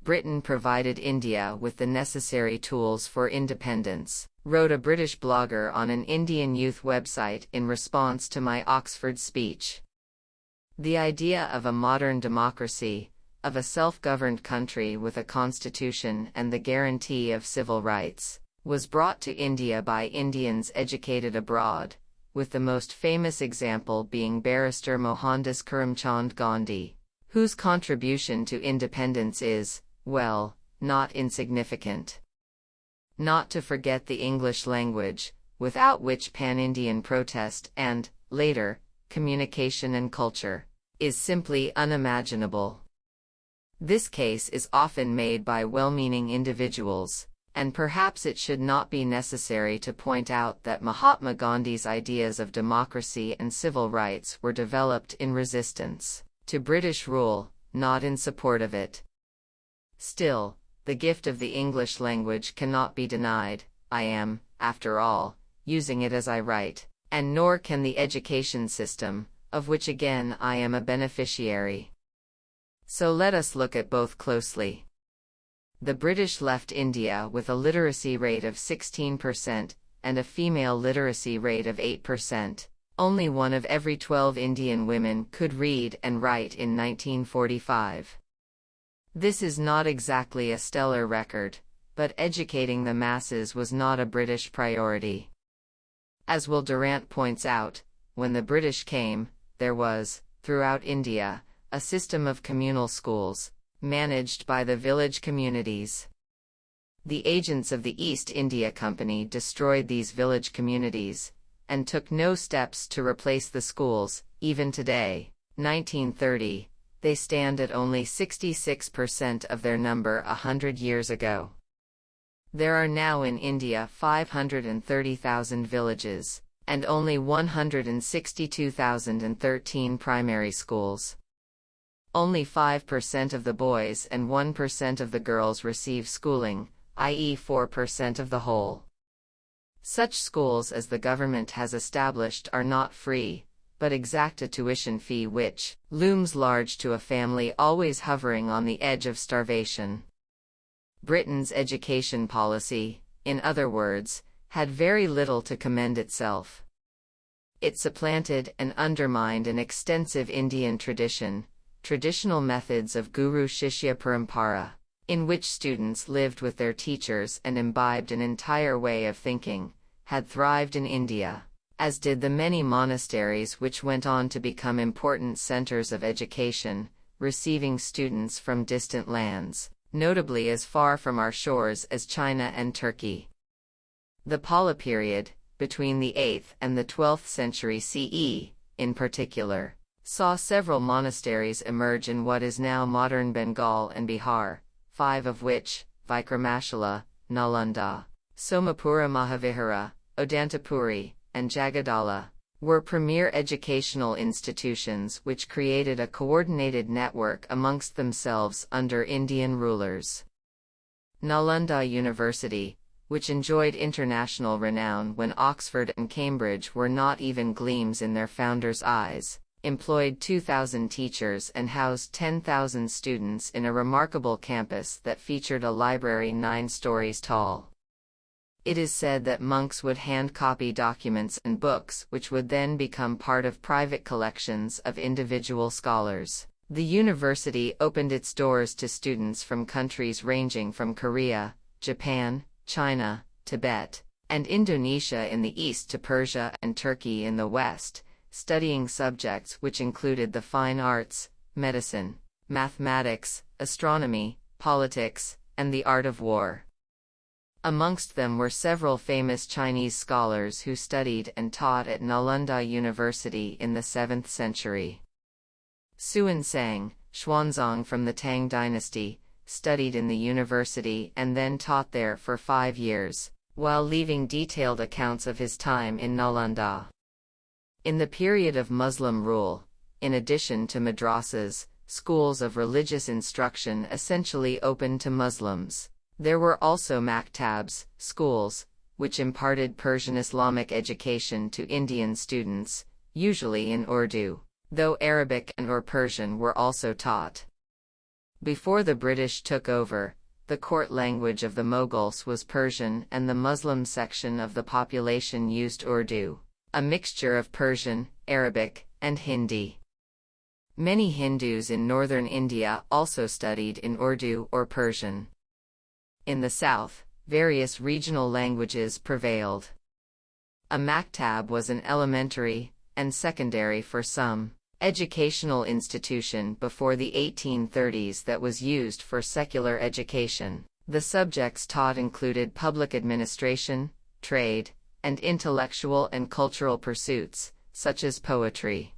Britain provided India with the necessary tools for independence, wrote a British blogger on an Indian youth website in response to my Oxford speech. The idea of a modern democracy, of a self-governed country with a constitution and the guarantee of civil rights, was brought to India by Indians educated abroad, with the most famous example being barrister Mohandas Karamchand Gandhi, whose contribution to independence is, well, not insignificant. Not to forget the English language, without which pan-Indian protest and, later, communication and culture, is simply unimaginable. This case is often made by well-meaning individuals, and perhaps it should not be necessary to point out that Mahatma Gandhi's ideas of democracy and civil rights were developed in resistance to British rule, not in support of it. Still, the gift of the English language cannot be denied. I am, after all, using it as I write, and nor can the education system, of which again I am a beneficiary. So let us look at both closely. The British left India with a literacy rate of 16% and a female literacy rate of 8%. Only 1 of every 12 Indian women could read and write in 1945. This is not exactly a stellar record, but educating the masses was not a British priority. As Will Durant points out, when the British came, there was, throughout India, a system of communal schools, managed by the village communities. The agents of the East India Company destroyed these village communities, and took no steps to replace the schools. Even today, 1930, they stand at only 66% of their number 100 years ago. There are now in India 530,000 villages, and only 162,013 primary schools. Only 5% of the boys and 1% of the girls receive schooling, i.e. 4% of the whole. Such schools as the government has established are not free, but exact a tuition fee which looms large to a family always hovering on the edge of starvation. Britain's education policy, in other words, had very little to commend itself. It supplanted and undermined an extensive Indian traditional methods of Guru Shishya Parampara, in which students lived with their teachers and imbibed an entire way of thinking, had thrived in India, as did the many monasteries which went on to become important centers of education, receiving students from distant lands, notably as far from our shores as China and Turkey. The Pala period, between the 8th and the 12th century CE, in particular, saw several monasteries emerge in what is now modern Bengal and Bihar, 5 of which, Vikramashala, Nalanda, Somapura Mahavihara, Odantapuri, and Jagadala, were premier educational institutions which created a coordinated network amongst themselves under Indian rulers. Nalanda University, which enjoyed international renown when Oxford and Cambridge were not even gleams in their founders' eyes, employed 2,000 teachers and housed 10,000 students in a remarkable campus that featured a library 9 stories tall. It is said that monks would hand copy documents and books which would then become part of private collections of individual scholars. The university opened its doors to students from countries ranging from Korea, Japan, China, Tibet, and Indonesia in the east to Persia and Turkey in the west, studying subjects which included the fine arts, medicine, mathematics, astronomy, politics, and the art of war. Amongst them were several famous Chinese scholars who studied and taught at Nalanda University in the 7th century. Xuanzang, Xuanzang from the Tang dynasty, studied in the university and then taught there for 5 years, while leaving detailed accounts of his time in Nalanda. In the period of Muslim rule, in addition to madrasas, schools of religious instruction essentially open to Muslims, there were also maktabs, schools, which imparted Persian Islamic education to Indian students, usually in Urdu, though Arabic and/or Persian were also taught. Before the British took over, the court language of the Mughals was Persian and the Muslim section of the population used Urdu, a mixture of Persian, Arabic, and Hindi. Many Hindus in northern India also studied in Urdu or Persian. In the south, various regional languages prevailed. A maktab was an elementary, and secondary for some, educational institution before the 1830s that was used for secular education. The subjects taught included public administration, trade, and intellectual and cultural pursuits, such as poetry.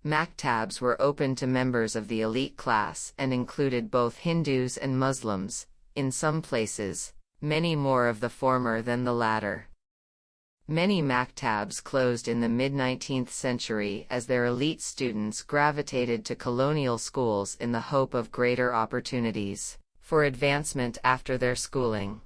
Maktabs were open to members of the elite class and included both Hindus and Muslims, in some places, many more of the former than the latter. Many maktabs closed in the mid-19th century as their elite students gravitated to colonial schools in the hope of greater opportunities for advancement after their schooling.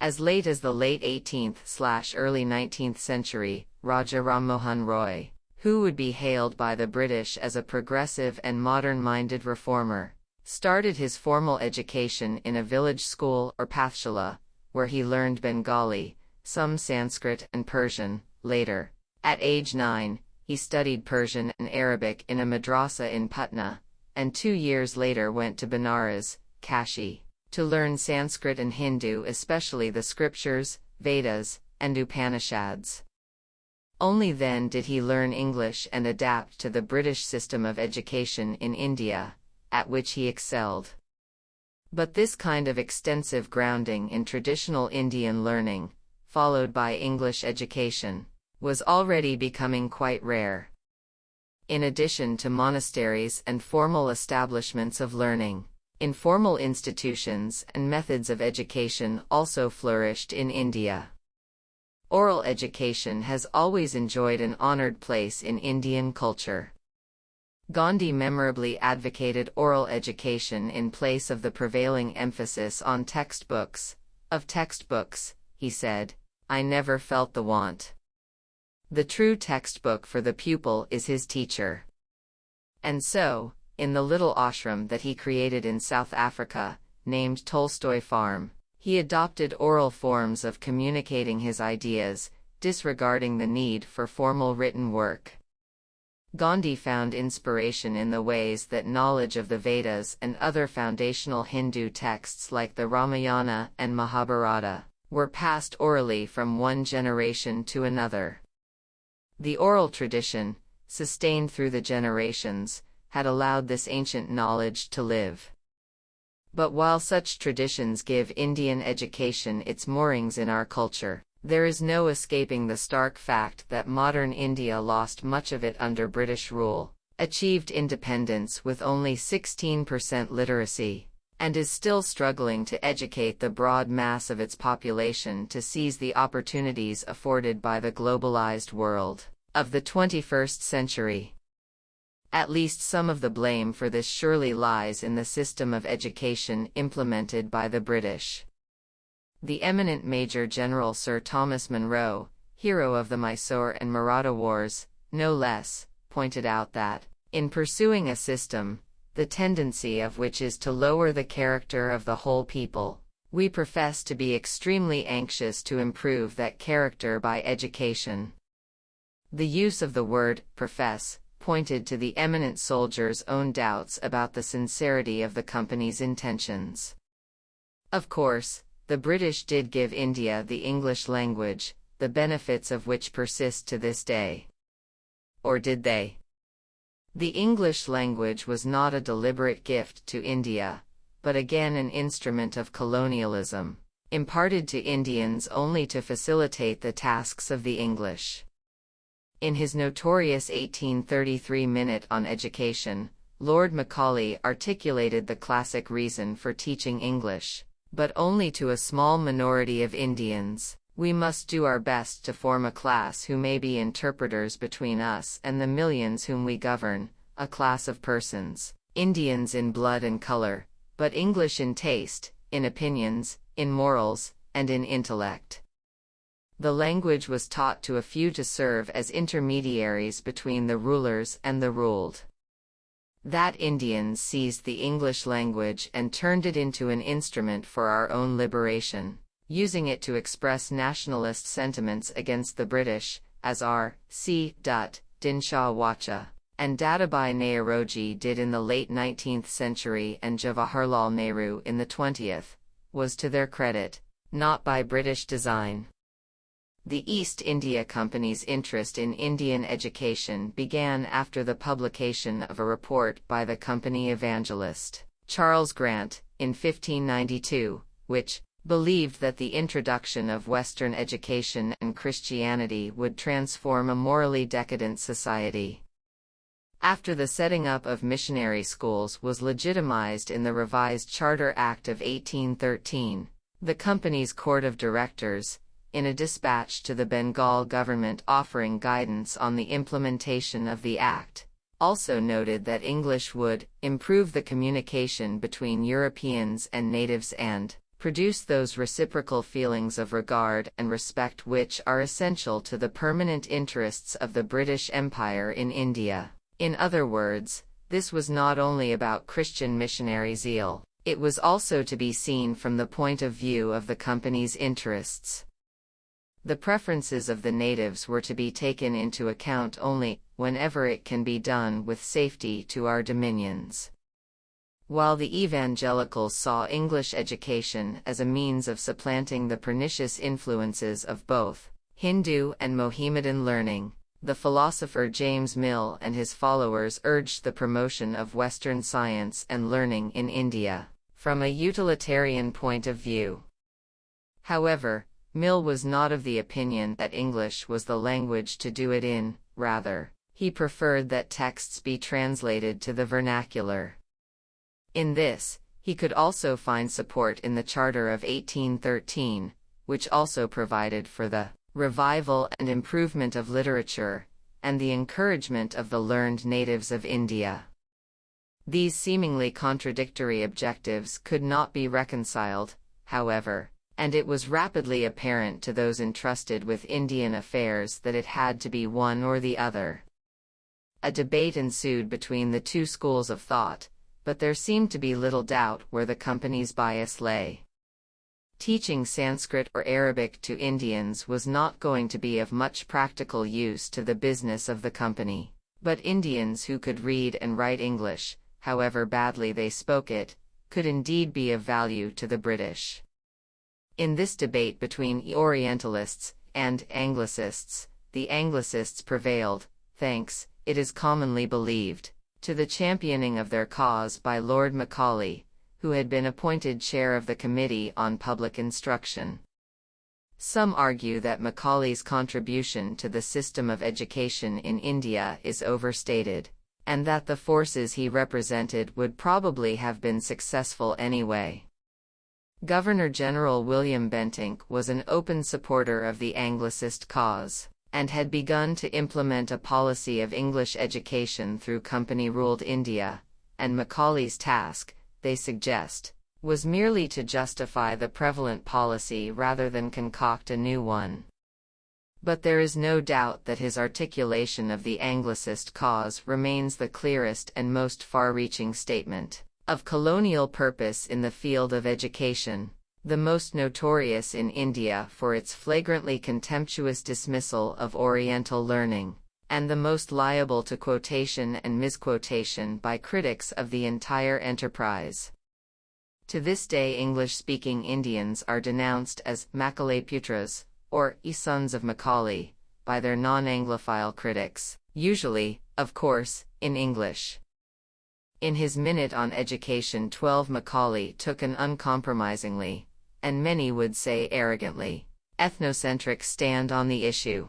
As late as the late 18th/early 19th century, Raja Ram Mohan Roy, who would be hailed by the British as a progressive and modern-minded reformer, started his formal education in a village school or pathshala, where he learned Bengali, some Sanskrit and Persian. Later, at age 9, he studied Persian and Arabic in a madrasa in Patna, and 2 years later went to Benares, Kashi, to learn Sanskrit and Hindu, especially the scriptures, Vedas, and Upanishads. Only then did he learn English and adapt to the British system of education in India, at which he excelled. But this kind of extensive grounding in traditional Indian learning, followed by English education, was already becoming quite rare. In addition to monasteries and formal establishments of learning, informal institutions and methods of education also flourished in India. Oral education has always enjoyed an honored place in Indian culture. Gandhi memorably advocated oral education in place of the prevailing emphasis on textbooks. Of textbooks, he said, "I never felt the want. The true textbook for the pupil is his teacher." And so, in the little ashram that he created in South Africa, named Tolstoy Farm, he adopted oral forms of communicating his ideas, disregarding the need for formal written work. Gandhi found inspiration in the ways that knowledge of the Vedas and other foundational Hindu texts like the Ramayana and Mahabharata were passed orally from one generation to another. The oral tradition, sustained through the generations, had allowed this ancient knowledge to live. But while such traditions give Indian education its moorings in our culture, there is no escaping the stark fact that modern India lost much of it under British rule, achieved independence with only 16% literacy, and is still struggling to educate the broad mass of its population to seize the opportunities afforded by the globalized world of the 21st century. At least some of the blame for this surely lies in the system of education implemented by the British. The eminent Major General Sir Thomas Munro, hero of the Mysore and Maratha Wars, no less, pointed out that, in pursuing a system, the tendency of which is to lower the character of the whole people, we profess to be extremely anxious to improve that character by education. The use of the word profess pointed to the eminent soldier's own doubts about the sincerity of the company's intentions. Of course, the British did give India the English language, the benefits of which persist to this day. Or did they? The English language was not a deliberate gift to India, but again an instrument of colonialism, imparted to Indians only to facilitate the tasks of the English. In his notorious 1833 Minute on Education, Lord Macaulay articulated the classic reason for teaching English, but only to a small minority of Indians. We must do our best to form a class who may be interpreters between us and the millions whom we govern, a class of persons, Indians in blood and color, but English in taste, in opinions, in morals, and in intellect. The language was taught to a few to serve as intermediaries between the rulers and the ruled. That Indians seized the English language and turned it into an instrument for our own liberation, using it to express nationalist sentiments against the British, as R. C. Dinshaw Wacha and Dadabhai Naoroji did in the late 19th century and Jawaharlal Nehru in the 20th, was to their credit, not by British design. The East India Company's interest in Indian education began after the publication of a report by the company evangelist, Charles Grant, in 1592, which believed that the introduction of Western education and Christianity would transform a morally decadent society. After the setting up of missionary schools was legitimized in the Revised Charter Act of 1813, the company's court of directors, in a dispatch to the Bengal government offering guidance on the implementation of the act, also noted that English would improve the communication between Europeans and natives and produce those reciprocal feelings of regard and respect which are essential to the permanent interests of the British Empire in India. In other words, this was not only about Christian missionary zeal, it was also to be seen from the point of view of the company's interests. The preferences of the natives were to be taken into account only whenever it can be done with safety to our dominions. While the evangelicals saw English education as a means of supplanting the pernicious influences of both Hindu and Mohammedan learning, the philosopher James Mill and his followers urged the promotion of Western science and learning in India, from a utilitarian point of view. However, Mill was not of the opinion that English was the language to do it in, rather, he preferred that texts be translated to the vernacular. In this, he could also find support in the Charter of 1813, which also provided for the revival and improvement of literature, and the encouragement of the learned natives of India. These seemingly contradictory objectives could not be reconciled, however, and it was rapidly apparent to those entrusted with Indian affairs that it had to be one or the other. A debate ensued between the two schools of thought, but there seemed to be little doubt where the company's bias lay. Teaching Sanskrit or Arabic to Indians was not going to be of much practical use to the business of the company, but Indians who could read and write English, however badly they spoke it, could indeed be of value to the British. In this debate between Orientalists and Anglicists, the Anglicists prevailed, thanks, it is commonly believed, to the championing of their cause by Lord Macaulay, who had been appointed chair of the Committee on Public Instruction. Some argue that Macaulay's contribution to the system of education in India is overstated, and that the forces he represented would probably have been successful anyway. Governor-General William Bentinck was an open supporter of the Anglicist cause, and had begun to implement a policy of English education through company-ruled India, and Macaulay's task, they suggest, was merely to justify the prevalent policy rather than concoct a new one. But there is no doubt that his articulation of the Anglicist cause remains the clearest and most far-reaching statement of colonial purpose in the field of education, the most notorious in India for its flagrantly contemptuous dismissal of Oriental learning, and the most liable to quotation and misquotation by critics of the entire enterprise. To this day English-speaking Indians are denounced as Macaulay-putras, or sons of Macaulay, by their non-Anglophile critics, usually, of course, in English. In his Minute on Education 12, Macaulay took an uncompromisingly, and many would say arrogantly, ethnocentric stand on the issue.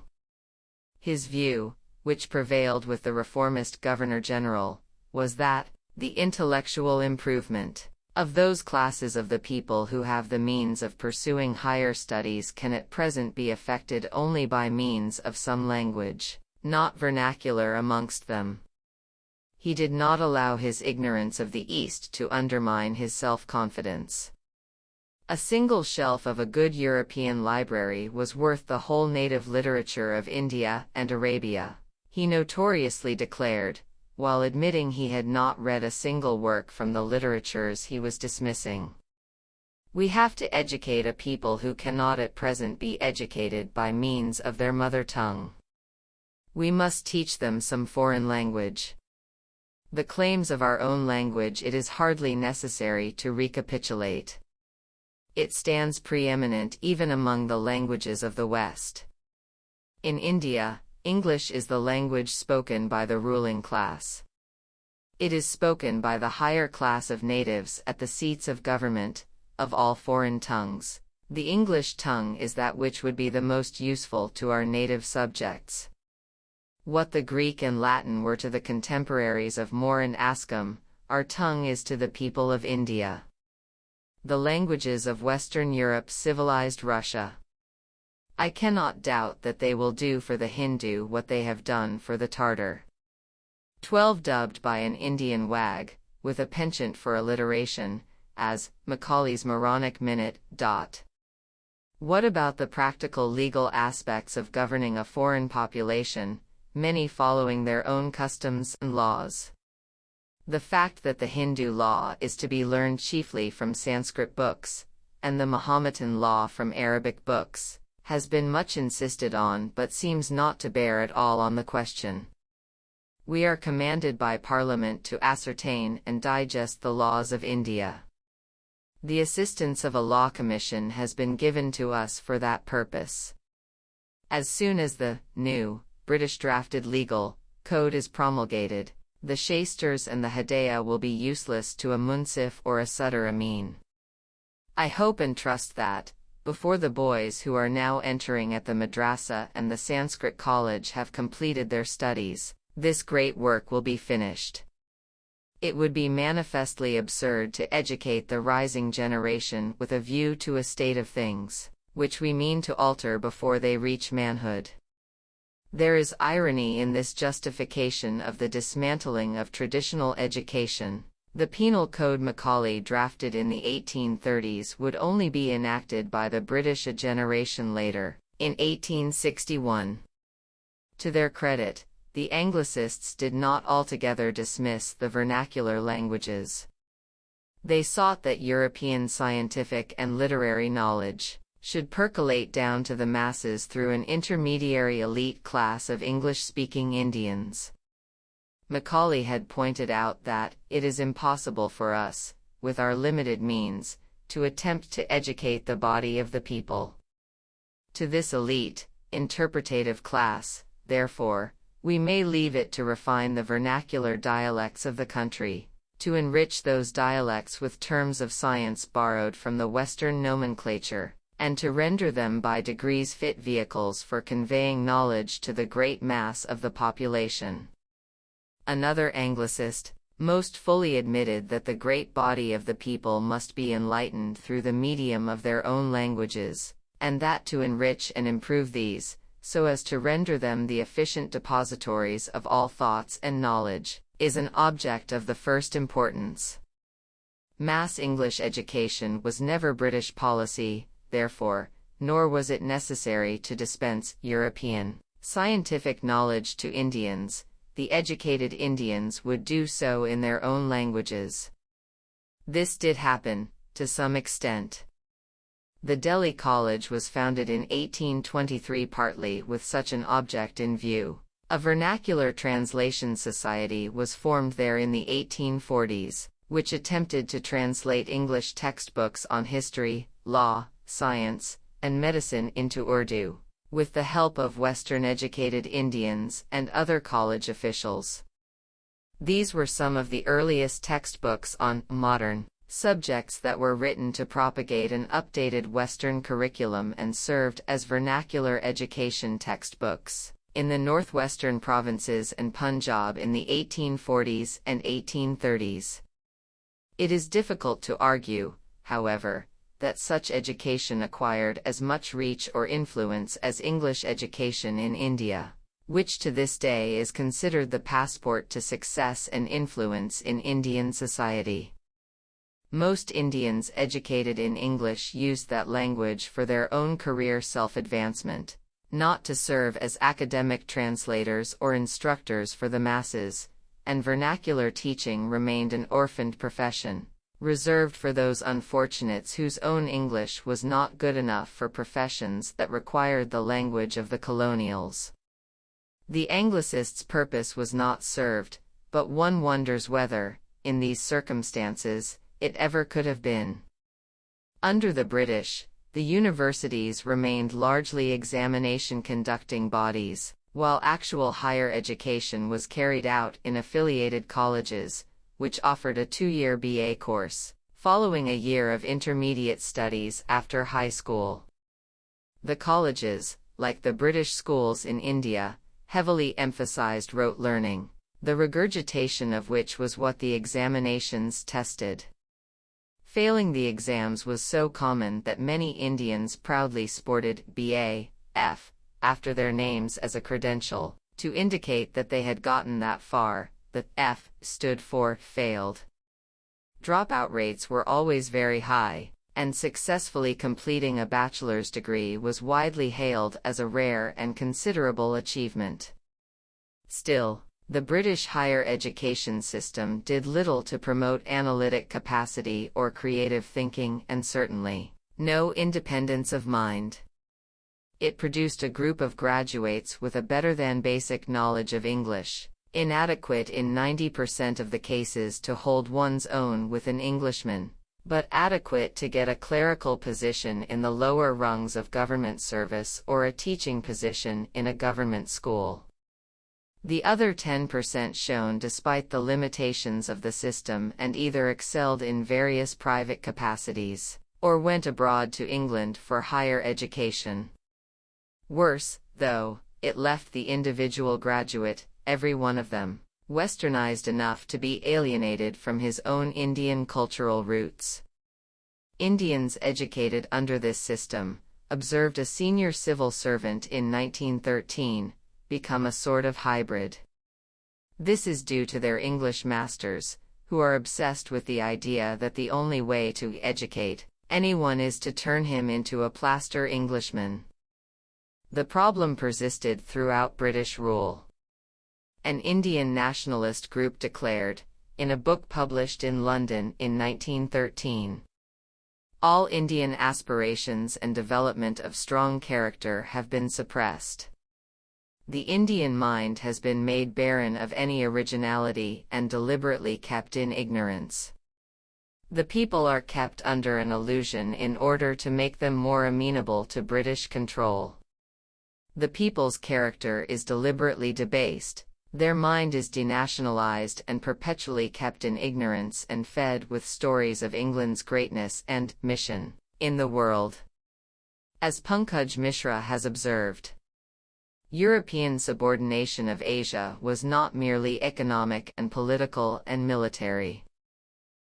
His view, which prevailed with the reformist Governor-General, was that the intellectual improvement of those classes of the people who have the means of pursuing higher studies can at present be effected only by means of some language, not vernacular, amongst them. He did not allow his ignorance of the East to undermine his self-confidence. A single shelf of a good European library was worth the whole native literature of India and Arabia, he notoriously declared, while admitting he had not read a single work from the literatures he was dismissing. We have to educate a people who cannot at present be educated by means of their mother tongue. We must teach them some foreign language. The claims of our own language it is hardly necessary to recapitulate. It stands preeminent even among the languages of the West. In India, English is the language spoken by the ruling class. It is spoken by the higher class of natives at the seats of government. Of all foreign tongues, the English tongue is that which would be the most useful to our native subjects. What the Greek and Latin were to the contemporaries of More and Ascom, our tongue is to the people of India. The languages of Western Europe civilized Russia. I cannot doubt that they will do for the Hindu what they have done for the Tartar. 12 dubbed by an Indian wag, with a penchant for alliteration, as Macaulay's moronic minute. What about the practical legal aspects of governing a foreign population, many following their own customs and laws? The fact that the Hindu law is to be learned chiefly from Sanskrit books, and the Mahometan law from Arabic books, has been much insisted on but seems not to bear at all on the question. We are commanded by Parliament to ascertain and digest the laws of India. The assistance of a law commission has been given to us for that purpose. As soon as the new British drafted legal code is promulgated, the Shasters and the Hidayah will be useless to a Munsif or a Sadr Amin. I hope and trust that, before the boys who are now entering at the madrasa and the Sanskrit college have completed their studies, this great work will be finished. It would be manifestly absurd to educate the rising generation with a view to a state of things, which we mean to alter before they reach manhood. There is irony in this justification of the dismantling of traditional education. The penal code Macaulay drafted in the 1830s would only be enacted by the British a generation later, in 1861. To their credit, the Anglicists did not altogether dismiss the vernacular languages. They sought that European scientific and literary knowledge should percolate down to the masses through an intermediary elite class of English-speaking Indians. Macaulay had pointed out that it is impossible for us, with our limited means, to attempt to educate the body of the people. To this elite, interpretative class, therefore, we may leave it to refine the vernacular dialects of the country, to enrich those dialects with terms of science borrowed from the Western nomenclature, and to render them by degrees fit vehicles for conveying knowledge to the great mass of the population. Another Anglicist most fully admitted that the great body of the people must be enlightened through the medium of their own languages, and that to enrich and improve these, so as to render them the efficient depositories of all thoughts and knowledge, is an object of the first importance. Mass English education was never British policy, therefore, nor was it necessary to dispense European scientific knowledge to Indians. The educated Indians would do so in their own languages. This did happen, to some extent. The Delhi College was founded in 1823 partly with such an object in view. A vernacular translation society was formed there in the 1840s, which attempted to translate English textbooks on history, law, science, and medicine into Urdu, with the help of Western-educated Indians and other college officials. These were some of the earliest textbooks on modern subjects that were written to propagate an updated Western curriculum and served as vernacular education textbooks in the northwestern provinces and Punjab in the 1840s and 1830s. It is difficult to argue, however, that such education acquired as much reach or influence as English education in India, which to this day is considered the passport to success and influence in Indian society. Most Indians educated in English used that language for their own career self-advancement, not to serve as academic translators or instructors for the masses, and vernacular teaching remained an orphaned profession, reserved for those unfortunates whose own English was not good enough for professions that required the language of the colonials. The Anglicists' purpose was not served, but one wonders whether, in these circumstances, it ever could have been. Under the British, the universities remained largely examination-conducting bodies, while actual higher education was carried out in affiliated colleges, which offered a 2-year BA course, following a year of intermediate studies after high school. The colleges, like the British schools in India, heavily emphasized rote learning, the regurgitation of which was what the examinations tested. Failing the exams was so common that many Indians proudly sported BA, F, after their names as a credential, to indicate that they had gotten that far. The F stood for failed. Dropout rates were always very high, and successfully completing a bachelor's degree was widely hailed as a rare and considerable achievement. Still, the British higher education system did little to promote analytic capacity or creative thinking, and certainly no independence of mind. It produced a group of graduates with a better-than-basic knowledge of English, inadequate in 90% of the cases to hold one's own with an Englishman, but adequate to get a clerical position in the lower rungs of government service or a teaching position in a government school. The other 10% shone despite the limitations of the system and either excelled in various private capacities, or went abroad to England for higher education. Worse, though, it left the individual graduate, every one of them, westernized enough to be alienated from his own Indian cultural roots. Indians educated under this system, observed a senior civil servant in 1913, become a sort of hybrid. This is due to their English masters, who are obsessed with the idea that the only way to educate anyone is to turn him into a plaster Englishman. The problem persisted throughout British rule. An Indian nationalist group declared, in a book published in London in 1913, "All Indian aspirations and development of strong character have been suppressed. The Indian mind has been made barren of any originality and deliberately kept in ignorance. The people are kept under an illusion in order to make them more amenable to British control. The people's character is deliberately debased, their mind is denationalized and perpetually kept in ignorance and fed with stories of England's greatness and mission in the world." As Pankaj Mishra has observed, European subordination of Asia was not merely economic and political and military.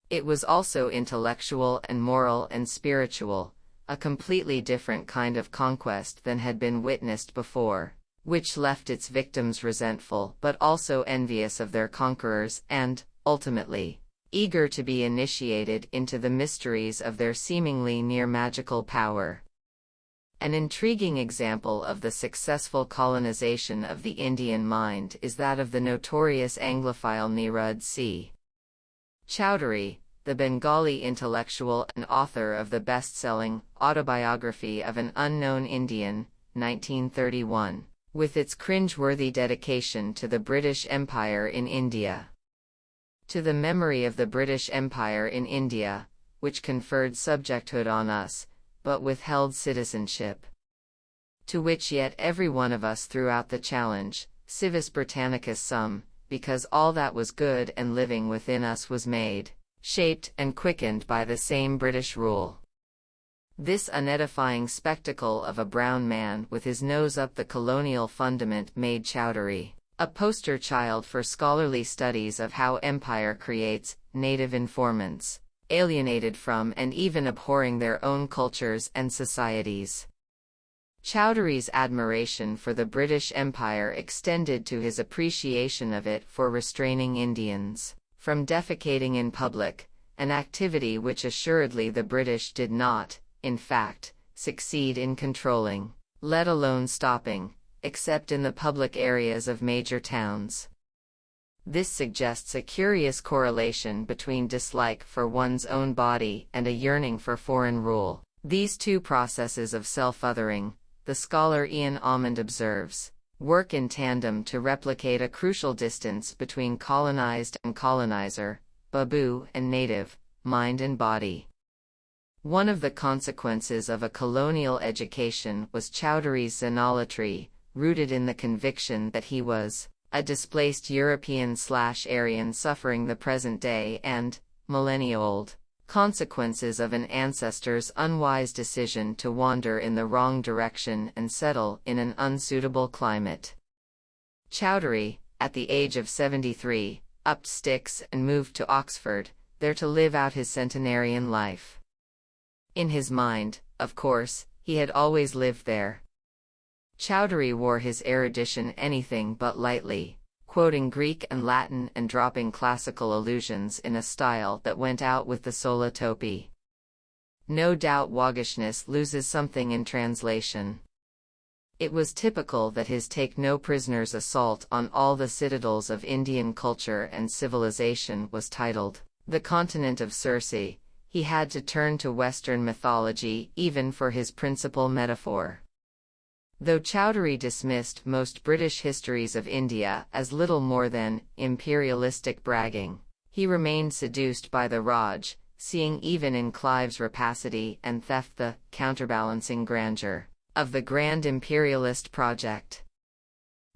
It was also intellectual and moral and spiritual, a completely different kind of conquest than had been witnessed before, which left its victims resentful but also envious of their conquerors and, ultimately, eager to be initiated into the mysteries of their seemingly near magical power. An intriguing example of the successful colonization of the Indian mind is that of the notorious Anglophile Nirud C. Chowdhury, the Bengali intellectual and author of the best-selling Autobiography of an Unknown Indian, 1931, with its cringe-worthy dedication to the British Empire in India. To the memory of the British Empire in India, which conferred subjecthood on us, but withheld citizenship. To which yet every one of us threw out the challenge, civis Britannicus sum, because all that was good and living within us was made, shaped, and quickened by the same British rule. This unedifying spectacle of a brown man with his nose up the colonial fundament made Chowdhury a poster child for scholarly studies of how empire creates native informants, alienated from and even abhorring their own cultures and societies. Chowdhury's admiration for the British Empire extended to his appreciation of it for restraining Indians from defecating in public, an activity which assuredly the British did not, in fact, succeed in controlling, let alone stopping, except in the public areas of major towns. This suggests a curious correlation between dislike for one's own body and a yearning for foreign rule. These two processes of self-othering, the scholar Ian Almond observes, work in tandem to replicate a crucial distance between colonized and colonizer, Babu and native, mind and body. One of the consequences of a colonial education was Chowdhury's xenolatry, rooted in the conviction that he was a displaced European/Aryan suffering the present-day and millennia-old consequences of an ancestor's unwise decision to wander in the wrong direction and settle in an unsuitable climate. Chowdhury, at the age of 73, upped sticks and moved to Oxford, there to live out his centenarian life. In his mind, of course, he had always lived there. Chowdhury wore his erudition anything but lightly, quoting Greek and Latin and dropping classical allusions in a style that went out with the sola topi. No doubt waggishness loses something in translation. It was typical that his take-no-prisoners assault on all the citadels of Indian culture and civilization was titled, "The Continent of Circe." He had to turn to Western mythology even for his principal metaphor. Though Chowdhury dismissed most British histories of India as little more than imperialistic bragging, he remained seduced by the Raj, seeing even in Clive's rapacity and theft the counterbalancing grandeur of the grand imperialist project.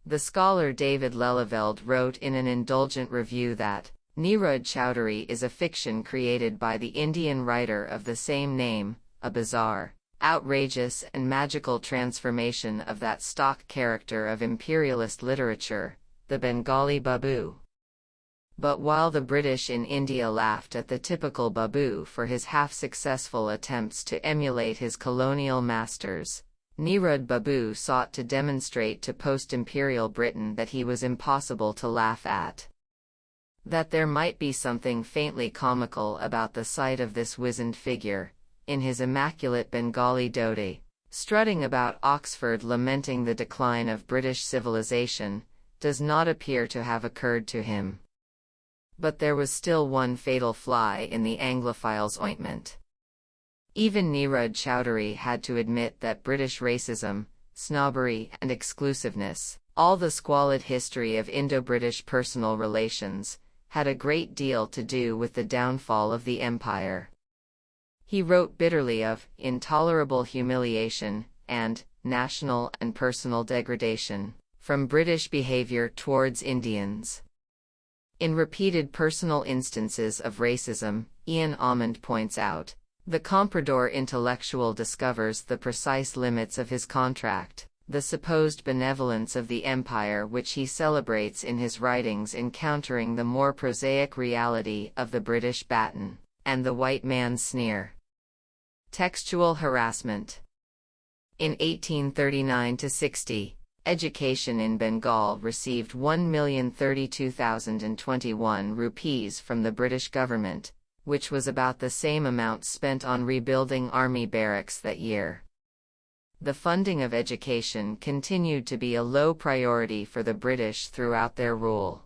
The scholar David Lelyveld wrote in an indulgent review that Nirud Chowdhury is a fiction created by the Indian writer of the same name, a bizarre, outrageous and magical transformation of that stock character of imperialist literature, the Bengali Babu. But while the British in India laughed at the typical Babu for his half-successful attempts to emulate his colonial masters, Nirud Babu sought to demonstrate to post-imperial Britain that he was impossible to laugh at. That there might be something faintly comical about the sight of this wizened figure, in his immaculate Bengali dhoti, strutting about Oxford lamenting the decline of British civilization, does not appear to have occurred to him. But there was still one fatal fly in the Anglophile's ointment. Even Nirud Chowdhury had to admit that British racism, snobbery and exclusiveness, all the squalid history of Indo-British personal relations, had a great deal to do with the downfall of the empire. He wrote bitterly of intolerable humiliation and national and personal degradation from British behavior towards Indians. In repeated personal instances of racism, Ian Almond points out, the comprador intellectual discovers the precise limits of his contract, the supposed benevolence of the empire which he celebrates in his writings encountering the more prosaic reality of the British baton, and the white man's sneer. Textual harassment. In 1839–60, education in Bengal received 1,032,021 rupees from the British government, which was about the same amount spent on rebuilding army barracks that year. The funding of education continued to be a low priority for the British throughout their rule.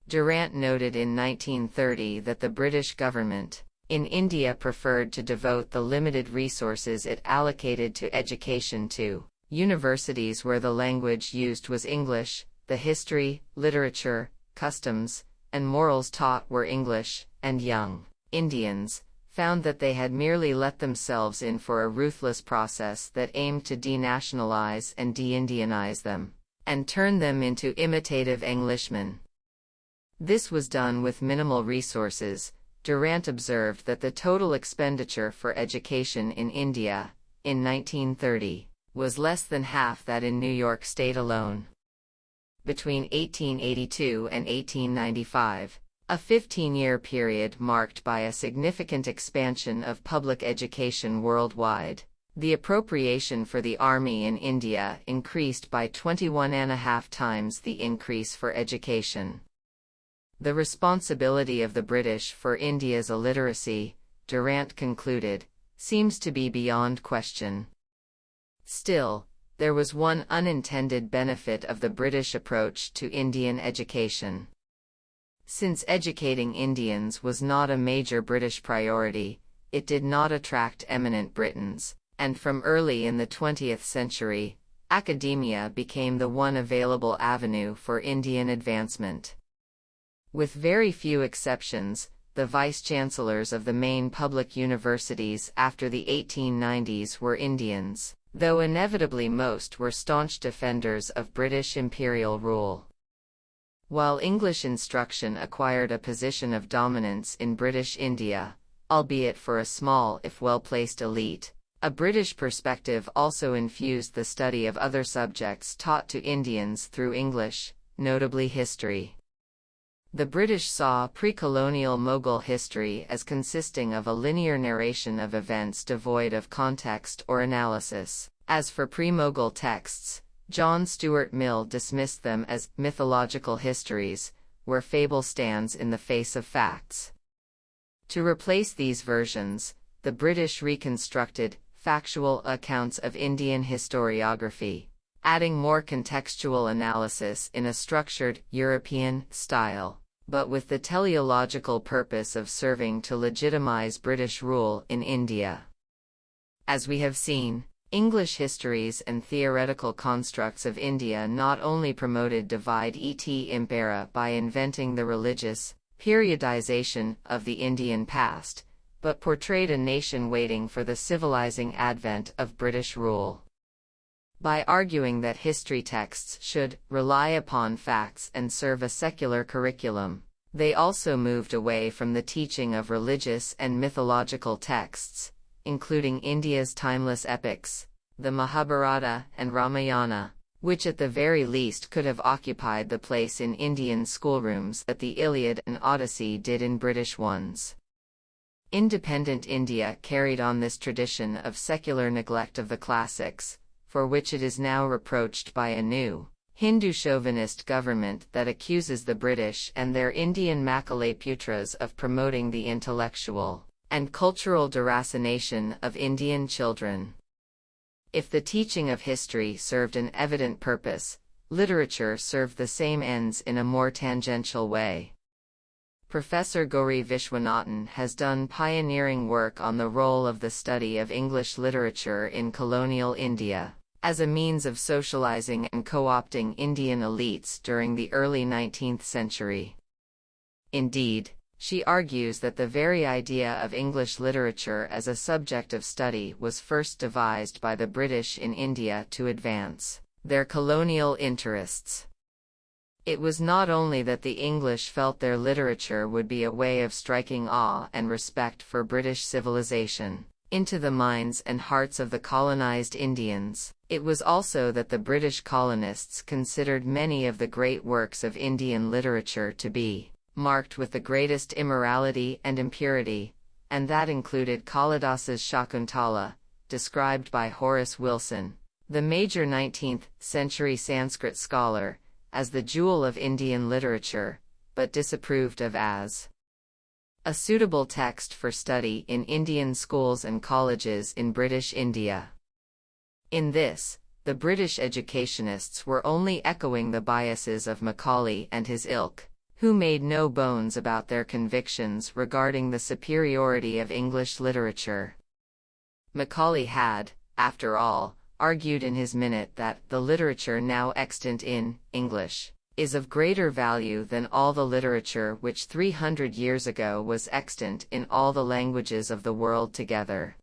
Durant noted in 1930 that the British government in India preferred to devote the limited resources it allocated to education to universities where the language used was English, the history, literature, customs, and morals taught were English, and young Indians found that they had merely let themselves in for a ruthless process that aimed to denationalize and de-Indianize them, and turn them into imitative Englishmen. This was done with minimal resources. Durant observed that the total expenditure for education in India, in 1930, was less than half that in New York State alone. Between 1882 and 1895, a 15-year period marked by a significant expansion of public education worldwide, the appropriation for the army in India increased by 21.5 times the increase for education. The responsibility of the British for India's illiteracy, Durant concluded, seems to be beyond question. Still, there was one unintended benefit of the British approach to Indian education. Since educating Indians was not a major British priority, it did not attract eminent Britons, and from early in the 20th century, academia became the one available avenue for Indian advancement. With very few exceptions, the vice-chancellors of the main public universities after the 1890s were Indians, though inevitably most were staunch defenders of British imperial rule. While English instruction acquired a position of dominance in British India, albeit for a small if well-placed elite, a British perspective also infused the study of other subjects taught to Indians through English, notably history. The British saw pre-colonial Mughal history as consisting of a linear narration of events devoid of context or analysis. As for pre-Mughal texts, John Stuart Mill dismissed them as mythological histories, where fable stands in the face of facts. To replace these versions, the British reconstructed factual accounts of Indian historiography, adding more contextual analysis in a structured European style, but with the teleological purpose of serving to legitimize British rule in India. As we have seen, English histories and theoretical constructs of India not only promoted divide et impera by inventing the religious periodization of the Indian past, but portrayed a nation waiting for the civilizing advent of British rule. By arguing that history texts should rely upon facts and serve a secular curriculum, they also moved away from the teaching of religious and mythological texts, including India's timeless epics, the Mahabharata and Ramayana, which at the very least could have occupied the place in Indian schoolrooms that the Iliad and Odyssey did in British ones. Independent India carried on this tradition of secular neglect of the classics, for which it is now reproached by a new, Hindu chauvinist government that accuses the British and their Indian Makalaputras of promoting the intellectual and cultural deracination of Indian children. If the teaching of history served an evident purpose, literature served the same ends in a more tangential way. Professor Gauri Vishwanathan has done pioneering work on the role of the study of English literature in colonial India, as a means of socializing and co-opting Indian elites during the early 19th century. Indeed, she argues that the very idea of English literature as a subject of study was first devised by the British in India to advance their colonial interests. It was not only that the English felt their literature would be a way of striking awe and respect for British civilization into the minds and hearts of the colonized Indians, it was also that the British colonists considered many of the great works of Indian literature to be marked with the greatest immorality and impurity, and that included Kalidasa's Shakuntala, described by Horace Wilson, the major 19th-century Sanskrit scholar, as the jewel of Indian literature, but disapproved of as a suitable text for study in Indian schools and colleges in British India. In this, the British educationists were only echoing the biases of Macaulay and his ilk, who made no bones about their convictions regarding the superiority of English literature. Macaulay had, after all, argued in his minute that the literature now extant in English is of greater value than all the literature which 300 years ago was extant in all the languages of the world together.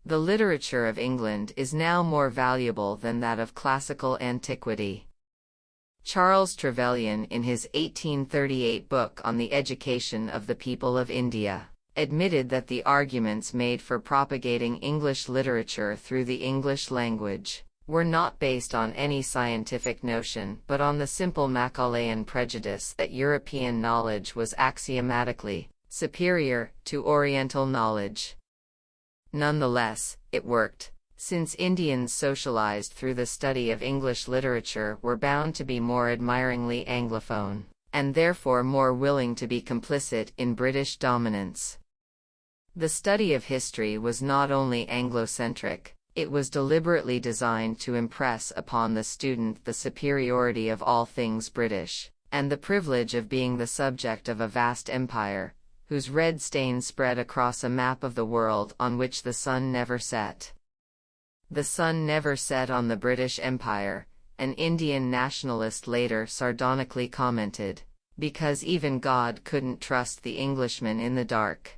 The literature of England is now more valuable than that of classical antiquity. Charles Trevelyan, in his 1838 book on the Education of the People of India, admitted that the arguments made for propagating English literature through the English language were not based on any scientific notion but on the simple Macaulayan prejudice that European knowledge was axiomatically superior to Oriental knowledge. Nonetheless, it worked, since Indians socialized through the study of English literature were bound to be more admiringly Anglophone, and therefore more willing to be complicit in British dominance. The study of history was not only Anglo-centric, it was deliberately designed to impress upon the student the superiority of all things British, and the privilege of being the subject of a vast empire, whose red stain spread across a map of the world on which the sun never set. The sun never set on the British Empire, an Indian nationalist later sardonically commented, because even God couldn't trust the Englishman in the dark.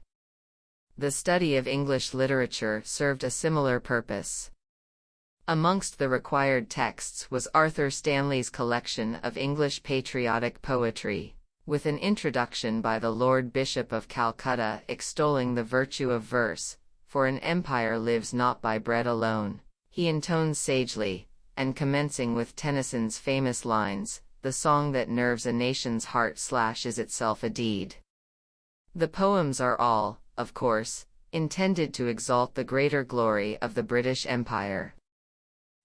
The study of English literature served a similar purpose. Amongst the required texts was Arthur Stanley's collection of English patriotic poetry, with an introduction by the Lord Bishop of Calcutta extolling the virtue of verse, for an empire lives not by bread alone, he intones sagely, and commencing with Tennyson's famous lines, the song that nerves a nation's heart is itself a deed. The poems are all, of course, intended to exalt the greater glory of the British Empire.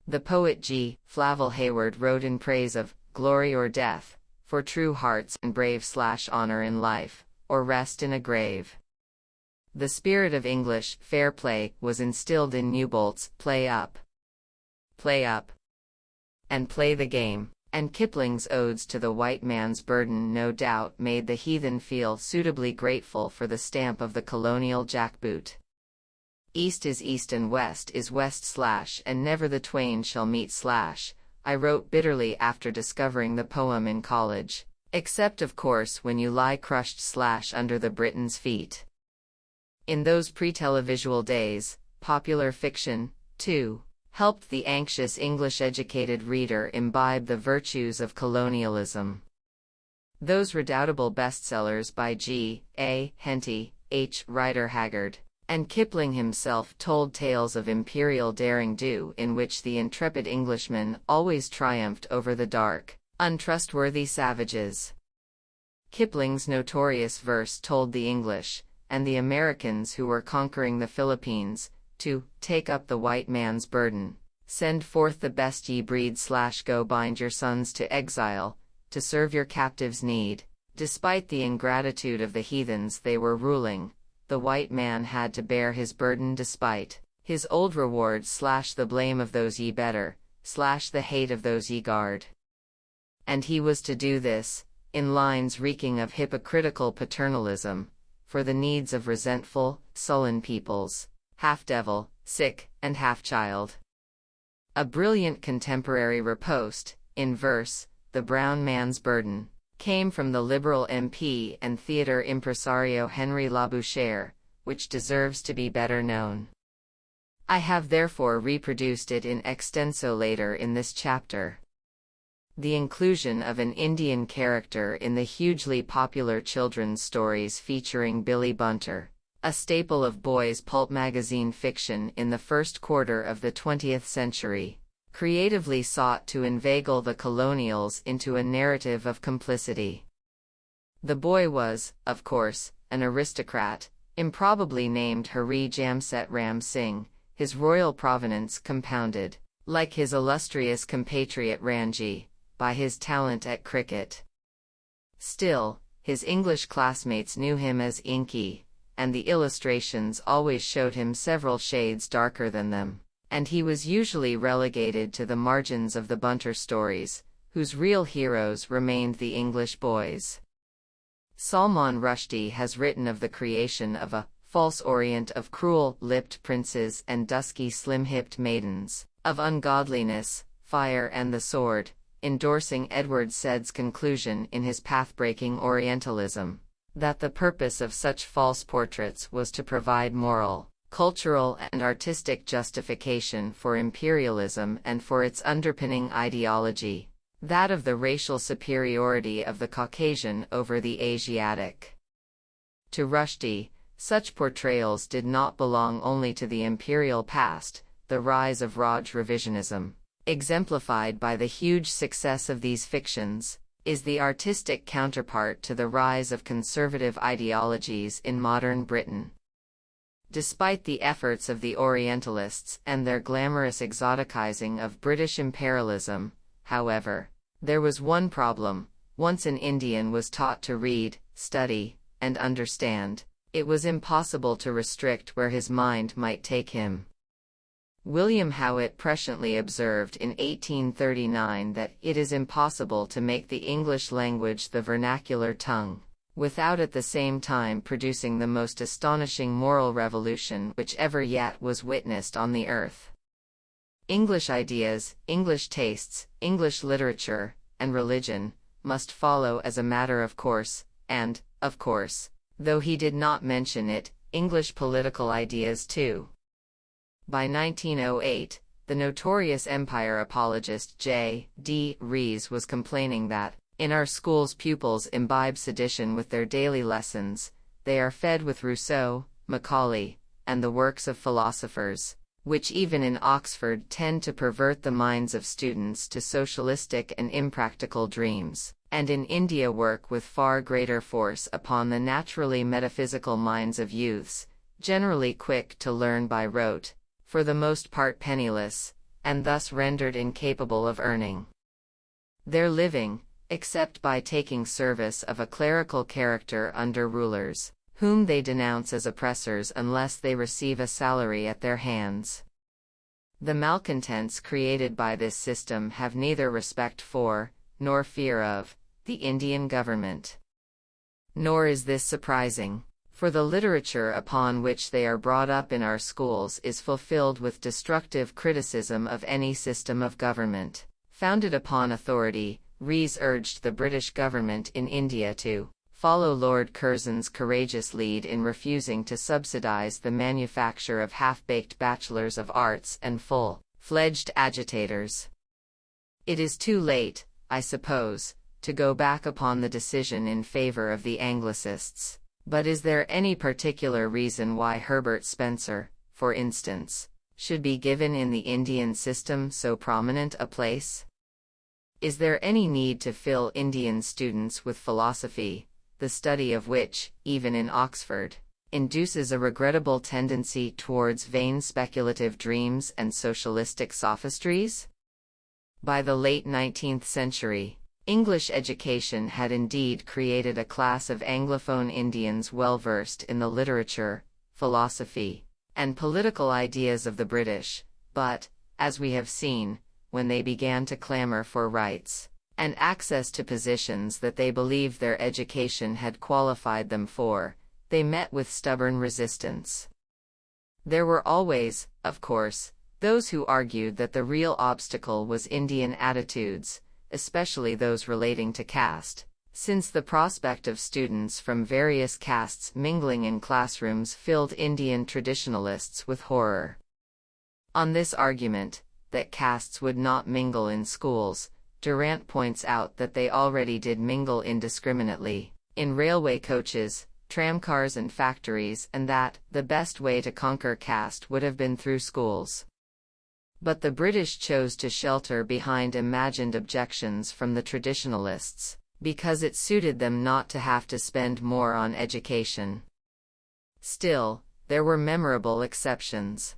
The poet G. Flavel Hayward wrote in praise of glory or death, for true hearts and brave honor in life, or rest in a grave. The spirit of English fair play was instilled in Newbolt's play up, and play the game. And Kipling's odes to the white man's burden no doubt made the heathen feel suitably grateful for the stamp of the colonial jackboot. East is east and west is west and never the twain shall meet I wrote bitterly after discovering the poem in college, except of course when you lie crushed under the Briton's feet. In those pre-televisual days, popular fiction, too, helped the anxious English-educated reader imbibe the virtues of colonialism. Those redoubtable bestsellers by G. A. Henty, H. Rider Haggard, and Kipling himself told tales of imperial derring-do in which the intrepid Englishman always triumphed over the dark, untrustworthy savages. Kipling's notorious verse told the English, and the Americans who were conquering the Philippines, to take up the white man's burden, send forth the best ye breed / go bind your sons to exile, to serve your captives' need. Despite the ingratitude of the heathens they were ruling, the white man had to bear his burden despite his old reward / the blame of those ye better, / the hate of those ye guard. And he was to do this, in lines reeking of hypocritical paternalism, for the needs of resentful, sullen peoples, half devil, sick, and half child. A brilliant contemporary riposte, in verse, The Brown Man's Burden, came from the Liberal MP and theatre impresario Henry Labouchere, which deserves to be better known. I have therefore reproduced it in extenso later in this chapter. The inclusion of an Indian character in the hugely popular children's stories featuring Billy Bunter, a staple of boys' pulp magazine fiction in the first quarter of the 20th century, creatively sought to inveigle the colonials into a narrative of complicity. The boy was, of course, an aristocrat, improbably named Hari Jamset Ram Singh, his royal provenance compounded, like his illustrious compatriot Ranji, by his talent at cricket. Still, his English classmates knew him as Inky, and the illustrations always showed him several shades darker than them, and he was usually relegated to the margins of the Bunter stories, whose real heroes remained the English boys. Salman Rushdie has written of the creation of a false orient of cruel-lipped princes and dusky slim-hipped maidens, of ungodliness, fire and the sword, endorsing Edward Said's conclusion in his path-breaking Orientalism, that the purpose of such false portraits was to provide moral, cultural and artistic justification for imperialism and for its underpinning ideology, that of the racial superiority of the Caucasian over the Asiatic. To Rushdie, such portrayals did not belong only to the imperial past. The rise of Raj revisionism, exemplified by the huge success of these fictions, is the artistic counterpart to the rise of conservative ideologies in modern Britain. Despite the efforts of the Orientalists and their glamorous exoticizing of British imperialism, however, there was one problem. Once an Indian was taught to read, study, and understand, it was impossible to restrict where his mind might take him. William Howitt presciently observed in 1839 that it is impossible to make the English language the vernacular tongue, without at the same time producing the most astonishing moral revolution which ever yet was witnessed on the earth. English ideas, English tastes, English literature, and religion must follow as a matter of course, and, of course, though he did not mention it, English political ideas too. By 1908, the notorious Empire apologist J. D. Rees was complaining that, in our schools pupils imbibe sedition with their daily lessons, they are fed with Rousseau, Macaulay, and the works of philosophers, which even in Oxford tend to pervert the minds of students to socialistic and impractical dreams, and in India work with far greater force upon the naturally metaphysical minds of youths, generally quick to learn by rote, for the most part penniless, and thus rendered incapable of earning their living, except by taking service of a clerical character under rulers, whom they denounce as oppressors unless they receive a salary at their hands. The malcontents created by this system have neither respect for, nor fear of, the Indian government. Nor is this surprising, for the literature upon which they are brought up in our schools is fulfilled with destructive criticism of any system of government, founded upon authority. Rees urged the British government in India to follow Lord Curzon's courageous lead in refusing to subsidize the manufacture of half-baked bachelors of arts and full-fledged agitators. It is too late, I suppose, to go back upon the decision in favor of the Anglicists. But is there any particular reason why Herbert Spencer, for instance, should be given in the Indian system so prominent a place? Is there any need to fill Indian students with philosophy, the study of which, even in Oxford, induces a regrettable tendency towards vain speculative dreams and socialistic sophistries? By the late 19th century, English education had indeed created a class of Anglophone Indians well versed in the literature, philosophy, and political ideas of the British, but, as we have seen, when they began to clamor for rights and access to positions that they believed their education had qualified them for, they met with stubborn resistance. There were always, of course, those who argued that the real obstacle was Indian attitudes, especially those relating to caste, since the prospect of students from various castes mingling in classrooms filled Indian traditionalists with horror. On this argument, that castes would not mingle in schools, Durant points out that they already did mingle indiscriminately, in railway coaches, tramcars and factories, and that the best way to conquer caste would have been through schools. But the British chose to shelter behind imagined objections from the traditionalists, because it suited them not to have to spend more on education. Still, there were memorable exceptions.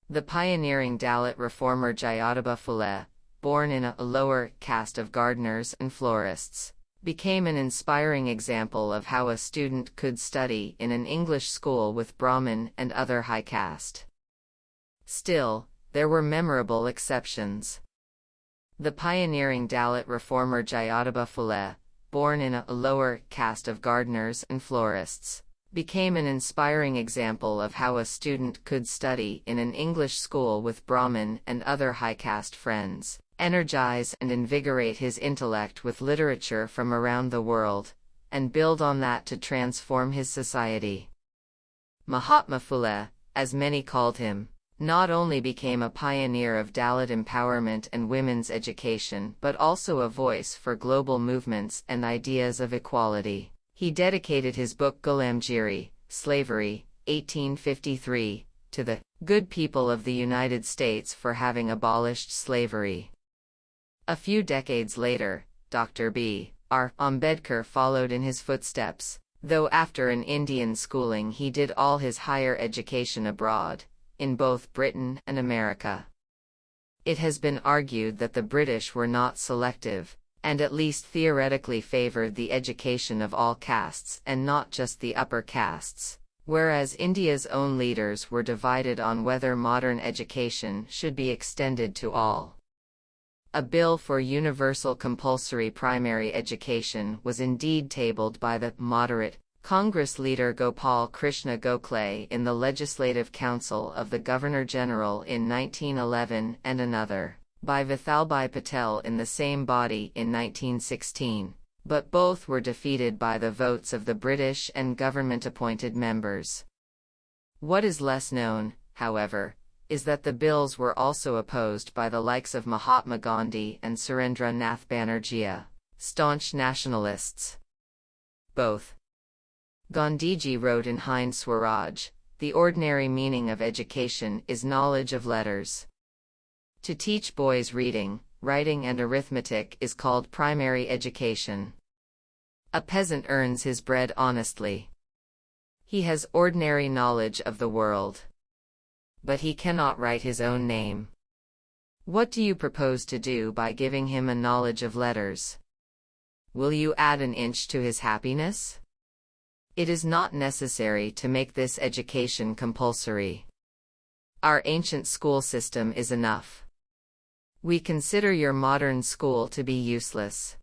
The pioneering Dalit reformer Jyotiba Phule, born in a lower caste of gardeners and florists, became an inspiring example of how a student could study in an English school with Brahmin and other high caste. Still, there were memorable exceptions. The pioneering Dalit reformer Jyotiba Phule, born in a lower caste of gardeners and florists, became an inspiring example of how a student could study in an English school with Brahmin and other high caste friends, energize and invigorate his intellect with literature from around the world, and build on that to transform his society. Mahatma Phule, as many called him, not only became a pioneer of Dalit empowerment and women's education but also a voice for global movements and ideas of equality. He dedicated his book Gulamgiri, Slavery, 1853, to the good people of the United States for having abolished slavery. A few decades later, Dr. B.R. Ambedkar followed in his footsteps, though after an Indian schooling he did all his higher education abroad, in both Britain and America. It has been argued that the British were not selective, and at least theoretically favored the education of all castes and not just the upper castes, whereas India's own leaders were divided on whether modern education should be extended to all. A bill for universal compulsory primary education was indeed tabled by the moderate Congress leader Gopal Krishna Gokhale in the Legislative Council of the Governor-General in 1911 and another, by Vithalbhai Patel in the same body in 1916, but both were defeated by the votes of the British and government-appointed members. What is less known, however, is that the bills were also opposed by the likes of Mahatma Gandhi and Surendra Nath Banerjee, staunch nationalists. Both. Gandhiji wrote in Hind Swaraj, "The ordinary meaning of education is knowledge of letters. To teach boys reading, writing and arithmetic is called primary education. A peasant earns his bread honestly. He has ordinary knowledge of the world. But he cannot write his own name. What do you propose to do by giving him a knowledge of letters? Will you add an inch to his happiness? It is not necessary to make this education compulsory. Our ancient school system is enough. We consider your modern school to be useless."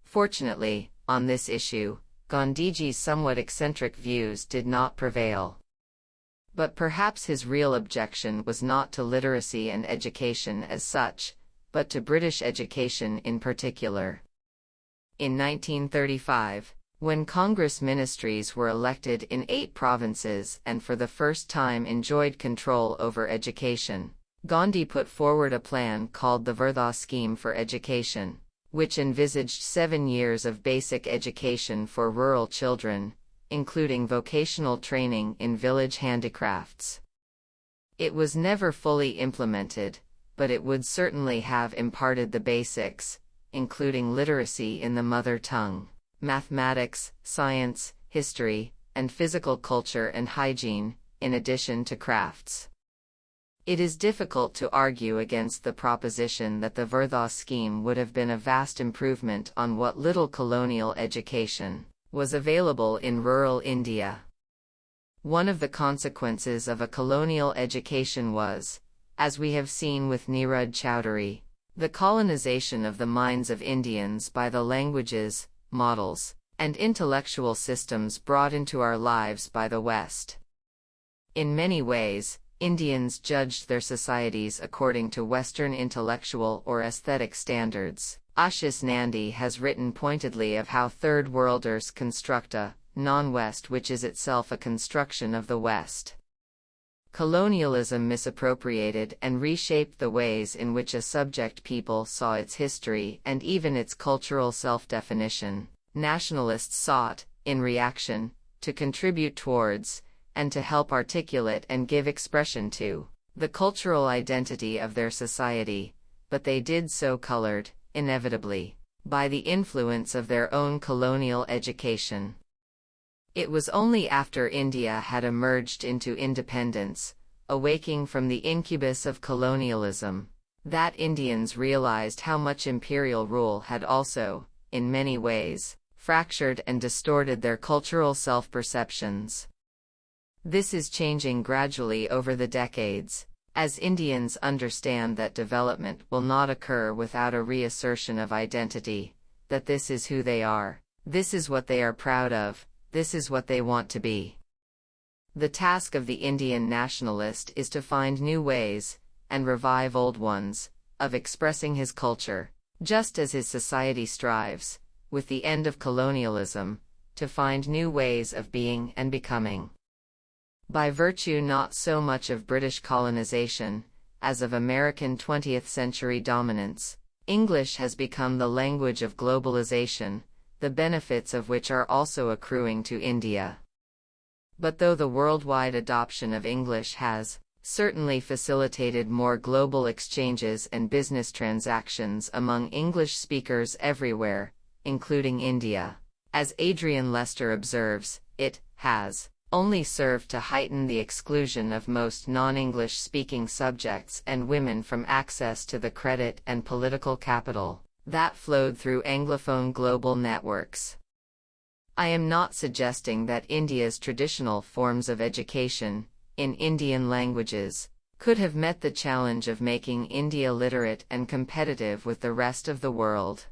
Fortunately, on this issue, Gandhiji's somewhat eccentric views did not prevail. But perhaps his real objection was not to literacy and education as such, but to British education in particular. In 1935, when Congress ministries were elected in 8 provinces and for the first time enjoyed control over education, Gandhi put forward a plan called the Vardha Scheme for Education, which envisaged 7 years of basic education for rural children, including vocational training in village handicrafts. It was never fully implemented, but it would certainly have imparted the basics, including literacy in the mother tongue, mathematics, science, history, and physical culture and hygiene, in addition to crafts. It is difficult to argue against the proposition that the Vardha scheme would have been a vast improvement on what little colonial education was available in rural India. One of the consequences of a colonial education was, as we have seen with Nirud Chowdhury, the colonization of the minds of Indians by the languages, models, and intellectual systems brought into our lives by the West. In many ways, Indians judged their societies according to Western intellectual or aesthetic standards. Ashis Nandi has written pointedly of how Third Worlders construct a non-West which is itself a construction of the West. Colonialism misappropriated and reshaped the ways in which a subject people saw its history and even its cultural self-definition. Nationalists sought, in reaction, to contribute towards, and to help articulate and give expression to, the cultural identity of their society, but they did so colored, inevitably, by the influence of their own colonial education. It was only after India had emerged into independence, awaking from the incubus of colonialism, that Indians realized how much imperial rule had also, in many ways, fractured and distorted their cultural self-perceptions. This is changing gradually over the decades, as Indians understand that development will not occur without a reassertion of identity, that this is who they are, this is what they are proud of, this is what they want to be. The task of the Indian nationalist is to find new ways, and revive old ones, of expressing his culture, just as his society strives, with the end of colonialism, to find new ways of being and becoming. By virtue not so much of British colonization, as of American 20th century dominance, English has become the language of globalization, the benefits of which are also accruing to India. But though the worldwide adoption of English has certainly facilitated more global exchanges and business transactions among English speakers everywhere, including India, as Adrian Lester observes, it has only served to heighten the exclusion of most non-English speaking subjects and women from access to the credit and political capital that flowed through Anglophone global networks. I am not suggesting that India's traditional forms of education, in Indian languages, could have met the challenge of making India literate and competitive with the rest of the world.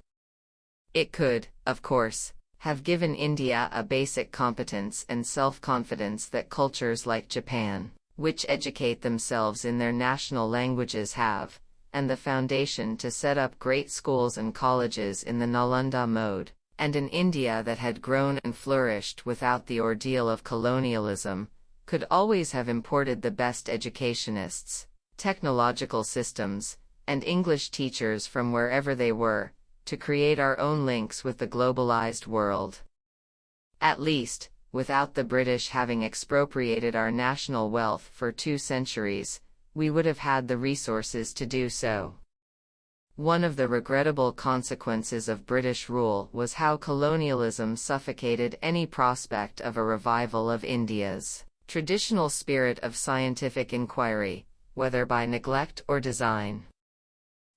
It could, of course, have given India a basic competence and self-confidence that cultures like Japan, which educate themselves in their national languages have, and the foundation to set up great schools and colleges in the Nalanda mode, and an India that had grown and flourished without the ordeal of colonialism, could always have imported the best educationists, technological systems, and English teachers from wherever they were, to create our own links with the globalized world. At least, without the British having expropriated our national wealth for 2 centuries, we would have had the resources to do so. One of the regrettable consequences of British rule was how colonialism suffocated any prospect of a revival of India's traditional spirit of scientific inquiry, whether by neglect or design.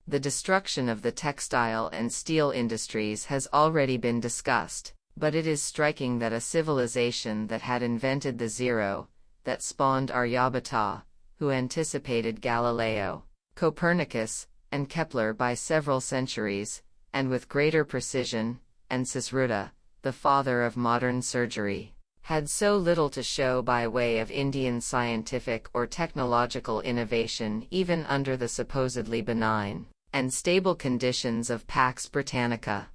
The destruction of the textile and steel industries has already been discussed, but it is striking that a civilization that had invented the zero, that spawned Aryabhata, who anticipated Galileo, Copernicus, and Kepler by several centuries, and with greater precision, and Sushruta, the father of modern surgery, had so little to show by way of Indian scientific or technological innovation even under the supposedly benign and stable conditions of Pax Britannica.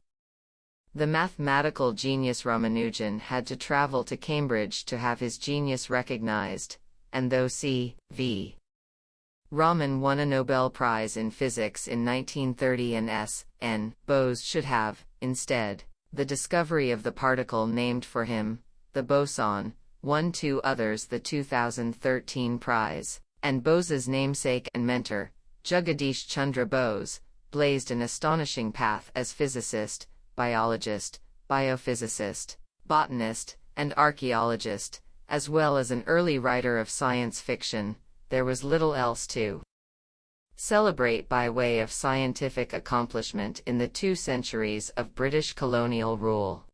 The mathematical genius Ramanujan had to travel to Cambridge to have his genius recognized, and though C.V. Raman won a Nobel Prize in Physics in 1930 and S.N. Bose should have, instead, the discovery of the particle named for him, the boson, won 2 others the 2013 prize, and Bose's namesake and mentor, Jagadish Chandra Bose, blazed an astonishing path as physicist, biologist, biophysicist, botanist, and archaeologist, as well as an early writer of science fiction. There was little else to celebrate by way of scientific accomplishment in the 2 centuries of British colonial rule.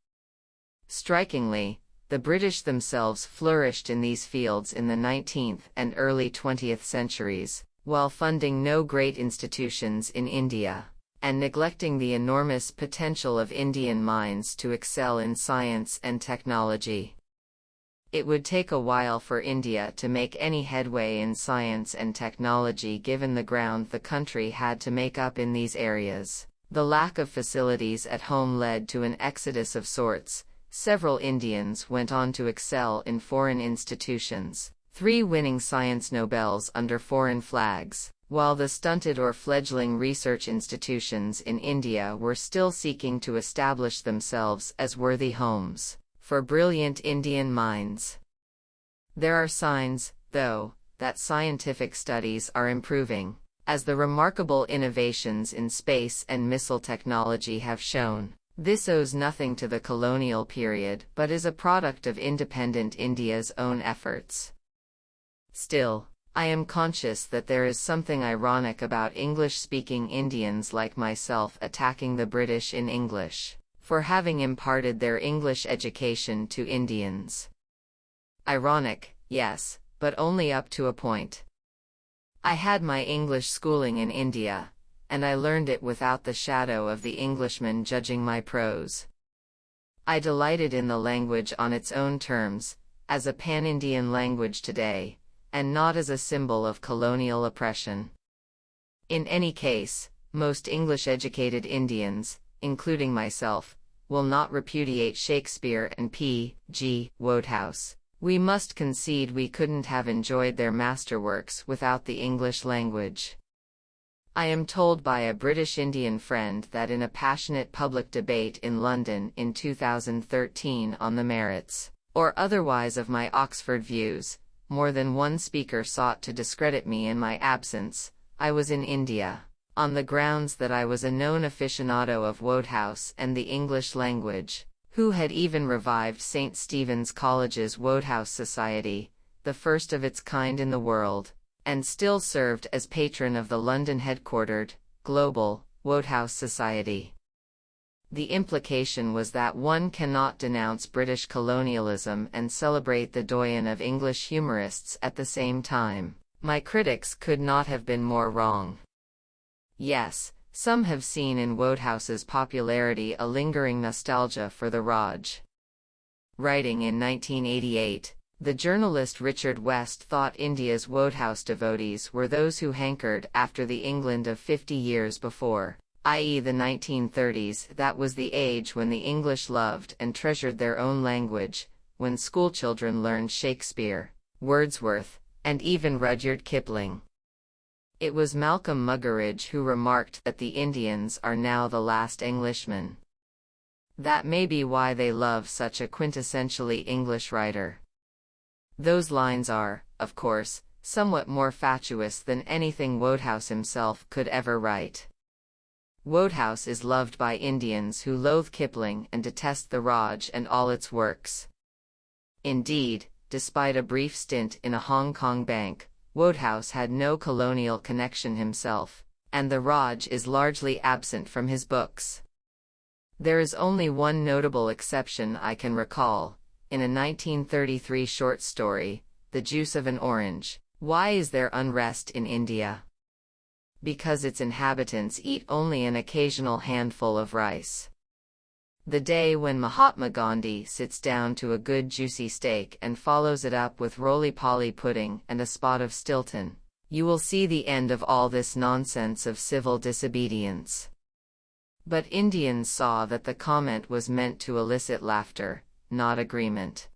Strikingly, the British themselves flourished in these fields in the 19th and early 20th centuries, while funding no great institutions in India, and neglecting the enormous potential of Indian minds to excel in science and technology. It would take a while for India to make any headway in science and technology given the ground the country had to make up in these areas. The lack of facilities at home led to an exodus of sorts. Several Indians went on to excel in foreign institutions, 3 winning science Nobels under foreign flags, while the stunted or fledgling research institutions in India were still seeking to establish themselves as worthy homes for brilliant Indian minds. There are signs, though, that scientific studies are improving, as the remarkable innovations in space and missile technology have shown. This owes nothing to the colonial period but is a product of independent India's own efforts. Still, I am conscious that there is something ironic about English-speaking Indians like myself attacking the British in English, for having imparted their English education to Indians. Ironic, yes, but only up to a point. I had my English schooling in India, and I learned it without the shadow of the Englishman judging my prose. I delighted in the language on its own terms, as a pan-Indian language today, and not as a symbol of colonial oppression. In any case, most English-educated Indians, including myself, will not repudiate Shakespeare and P. G. Wodehouse, We must concede we couldn't have enjoyed their masterworks without the English language. I am told by a British Indian friend that in a passionate public debate in London in 2013 on the merits, or otherwise, of my Oxford views, more than one speaker sought to discredit me in my absence. I was in India, on the grounds that I was a known aficionado of Wodehouse and the English language, who had even revived St. Stephen's College's Wodehouse Society, the first of its kind in the world, and still served as patron of the London-headquartered, global, Wodehouse Society. The implication was that one cannot denounce British colonialism and celebrate the doyen of English humorists at the same time. My critics could not have been more wrong. Yes, some have seen in Wodehouse's popularity a lingering nostalgia for the Raj. Writing in 1988, the journalist Richard West thought India's Wodehouse devotees were those who hankered after the England of 50 years before, i.e. the 1930s. That was the age when the English loved and treasured their own language, when schoolchildren learned Shakespeare, Wordsworth, and even Rudyard Kipling. It was Malcolm Muggeridge who remarked that the Indians are now the last Englishmen. That may be why they love such a quintessentially English writer. Those lines are, of course, somewhat more fatuous than anything Wodehouse himself could ever write. Wodehouse is loved by Indians who loathe Kipling and detest the Raj and all its works. Indeed, despite a brief stint in a Hong Kong bank, Wodehouse had no colonial connection himself, and the Raj is largely absent from his books. There is only one notable exception I can recall, in a 1933 short story, The Juice of an Orange. Why is there unrest in India? Because its inhabitants eat only an occasional handful of rice. The day when Mahatma Gandhi sits down to a good juicy steak and follows it up with roly-poly pudding and a spot of Stilton, you will see the end of all this nonsense of civil disobedience. But Indians saw that the comment was meant to elicit laughter, not agreement.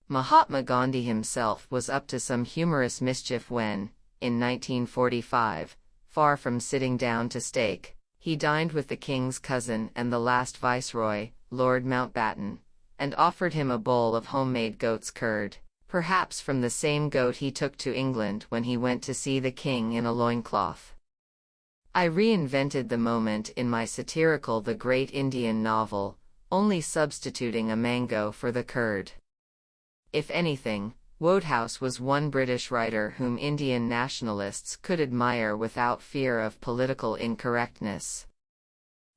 Mahatma Gandhi himself was up to some humorous mischief when, in 1945, far from sitting down to steak, he dined with the king's cousin and the last viceroy, Lord Mountbatten, and offered him a bowl of homemade goat's curd, perhaps from the same goat he took to England when he went to see the king in a loincloth. I reinvented the moment in my satirical The Great Indian Novel, only substituting a mango for the curd. If anything, Wodehouse was one British writer whom Indian nationalists could admire without fear of political incorrectness.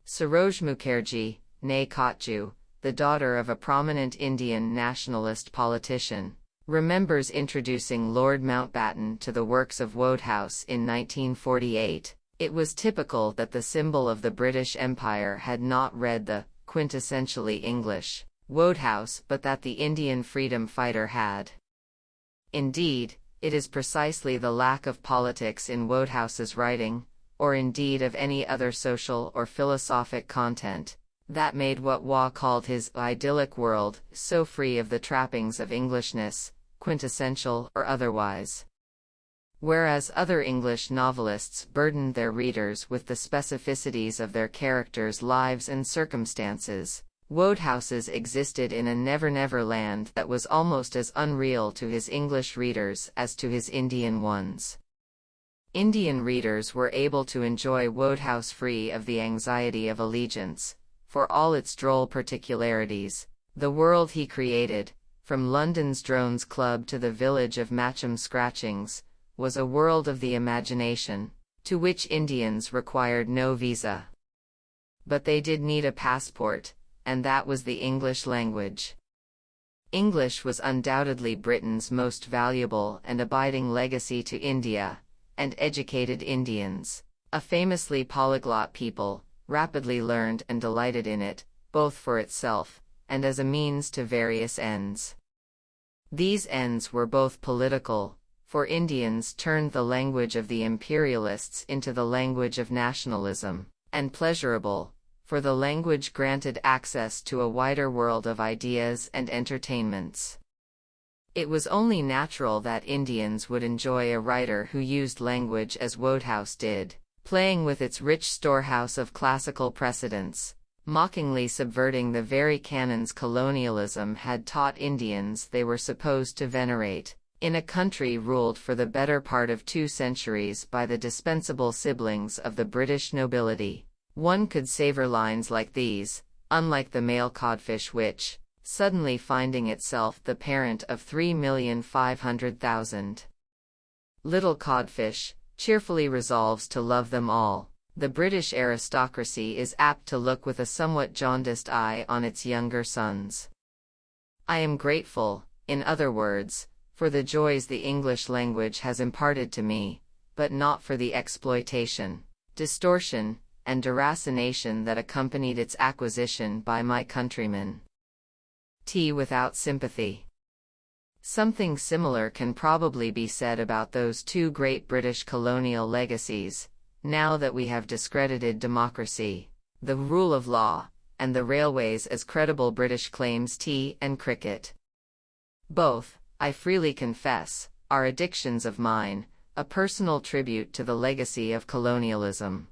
Saroj Mukherjee, née Kotju, the daughter of a prominent Indian nationalist politician, remembers introducing Lord Mountbatten to the works of Wodehouse in 1948. It was typical that the symbol of the British Empire had not read the quintessentially English Wodehouse, but that the Indian freedom fighter had. Indeed, it is precisely the lack of politics in Wodehouse's writing, or indeed of any other social or philosophic content, that made what Waugh called his idyllic world so free of the trappings of Englishness, quintessential or otherwise. Whereas other English novelists burdened their readers with the specificities of their characters' lives and circumstances, Wodehouse's existed in a never-never land that was almost as unreal to his English readers as to his Indian ones. Indian readers were able to enjoy Wodehouse free of the anxiety of allegiance, for all its droll particularities. The world he created, from London's Drones Club to the village of Matcham Scratchings, was a world of the imagination, to which Indians required no visa. But they did need a passport, and that was the English language. English was undoubtedly Britain's most valuable and abiding legacy to India, and educated Indians, a famously polyglot people, rapidly learned and delighted in it, both for itself, and as a means to various ends. These ends were both political, for Indians turned the language of the imperialists into the language of nationalism, and pleasurable, for the language granted access to a wider world of ideas and entertainments. It was only natural that Indians would enjoy a writer who used language as Wodehouse did, playing with its rich storehouse of classical precedents, mockingly subverting the very canons colonialism had taught Indians they were supposed to venerate, in a country ruled for the better part of 2 centuries by the dispensable siblings of the British nobility. One could savor lines like these, unlike the male codfish which, suddenly finding itself the parent of 3,500,000 little codfish, cheerfully resolves to love them all. The British aristocracy is apt to look with a somewhat jaundiced eye on its younger sons. I am grateful, in other words, for the joys the English language has imparted to me, but not for the exploitation, distortion, and deracination that accompanied its acquisition by my countrymen. Tea without sympathy. Something similar can probably be said about those 2 great British colonial legacies, now that we have discredited democracy, the rule of law, and the railways as credible British claims tea and cricket. Both, I freely confess, are addictions of mine, a personal tribute to the legacy of colonialism.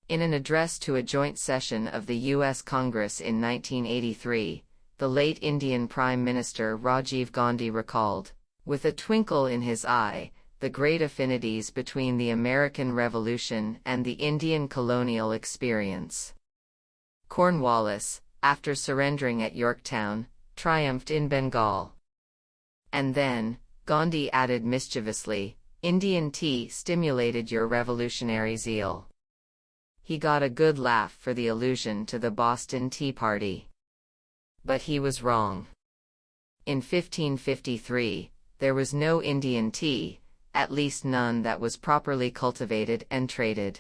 In an address to a joint session of the U.S. Congress in 1983, the late Indian Prime Minister Rajiv Gandhi recalled, with a twinkle in his eye, the great affinities between the American Revolution and the Indian colonial experience. Cornwallis, after surrendering at Yorktown, triumphed in Bengal. And then, Gandhi added mischievously, Indian tea stimulated your revolutionary zeal. He got a good laugh for the allusion to the Boston Tea Party. But he was wrong. In 1553, there was no Indian tea, at least none that was properly cultivated and traded.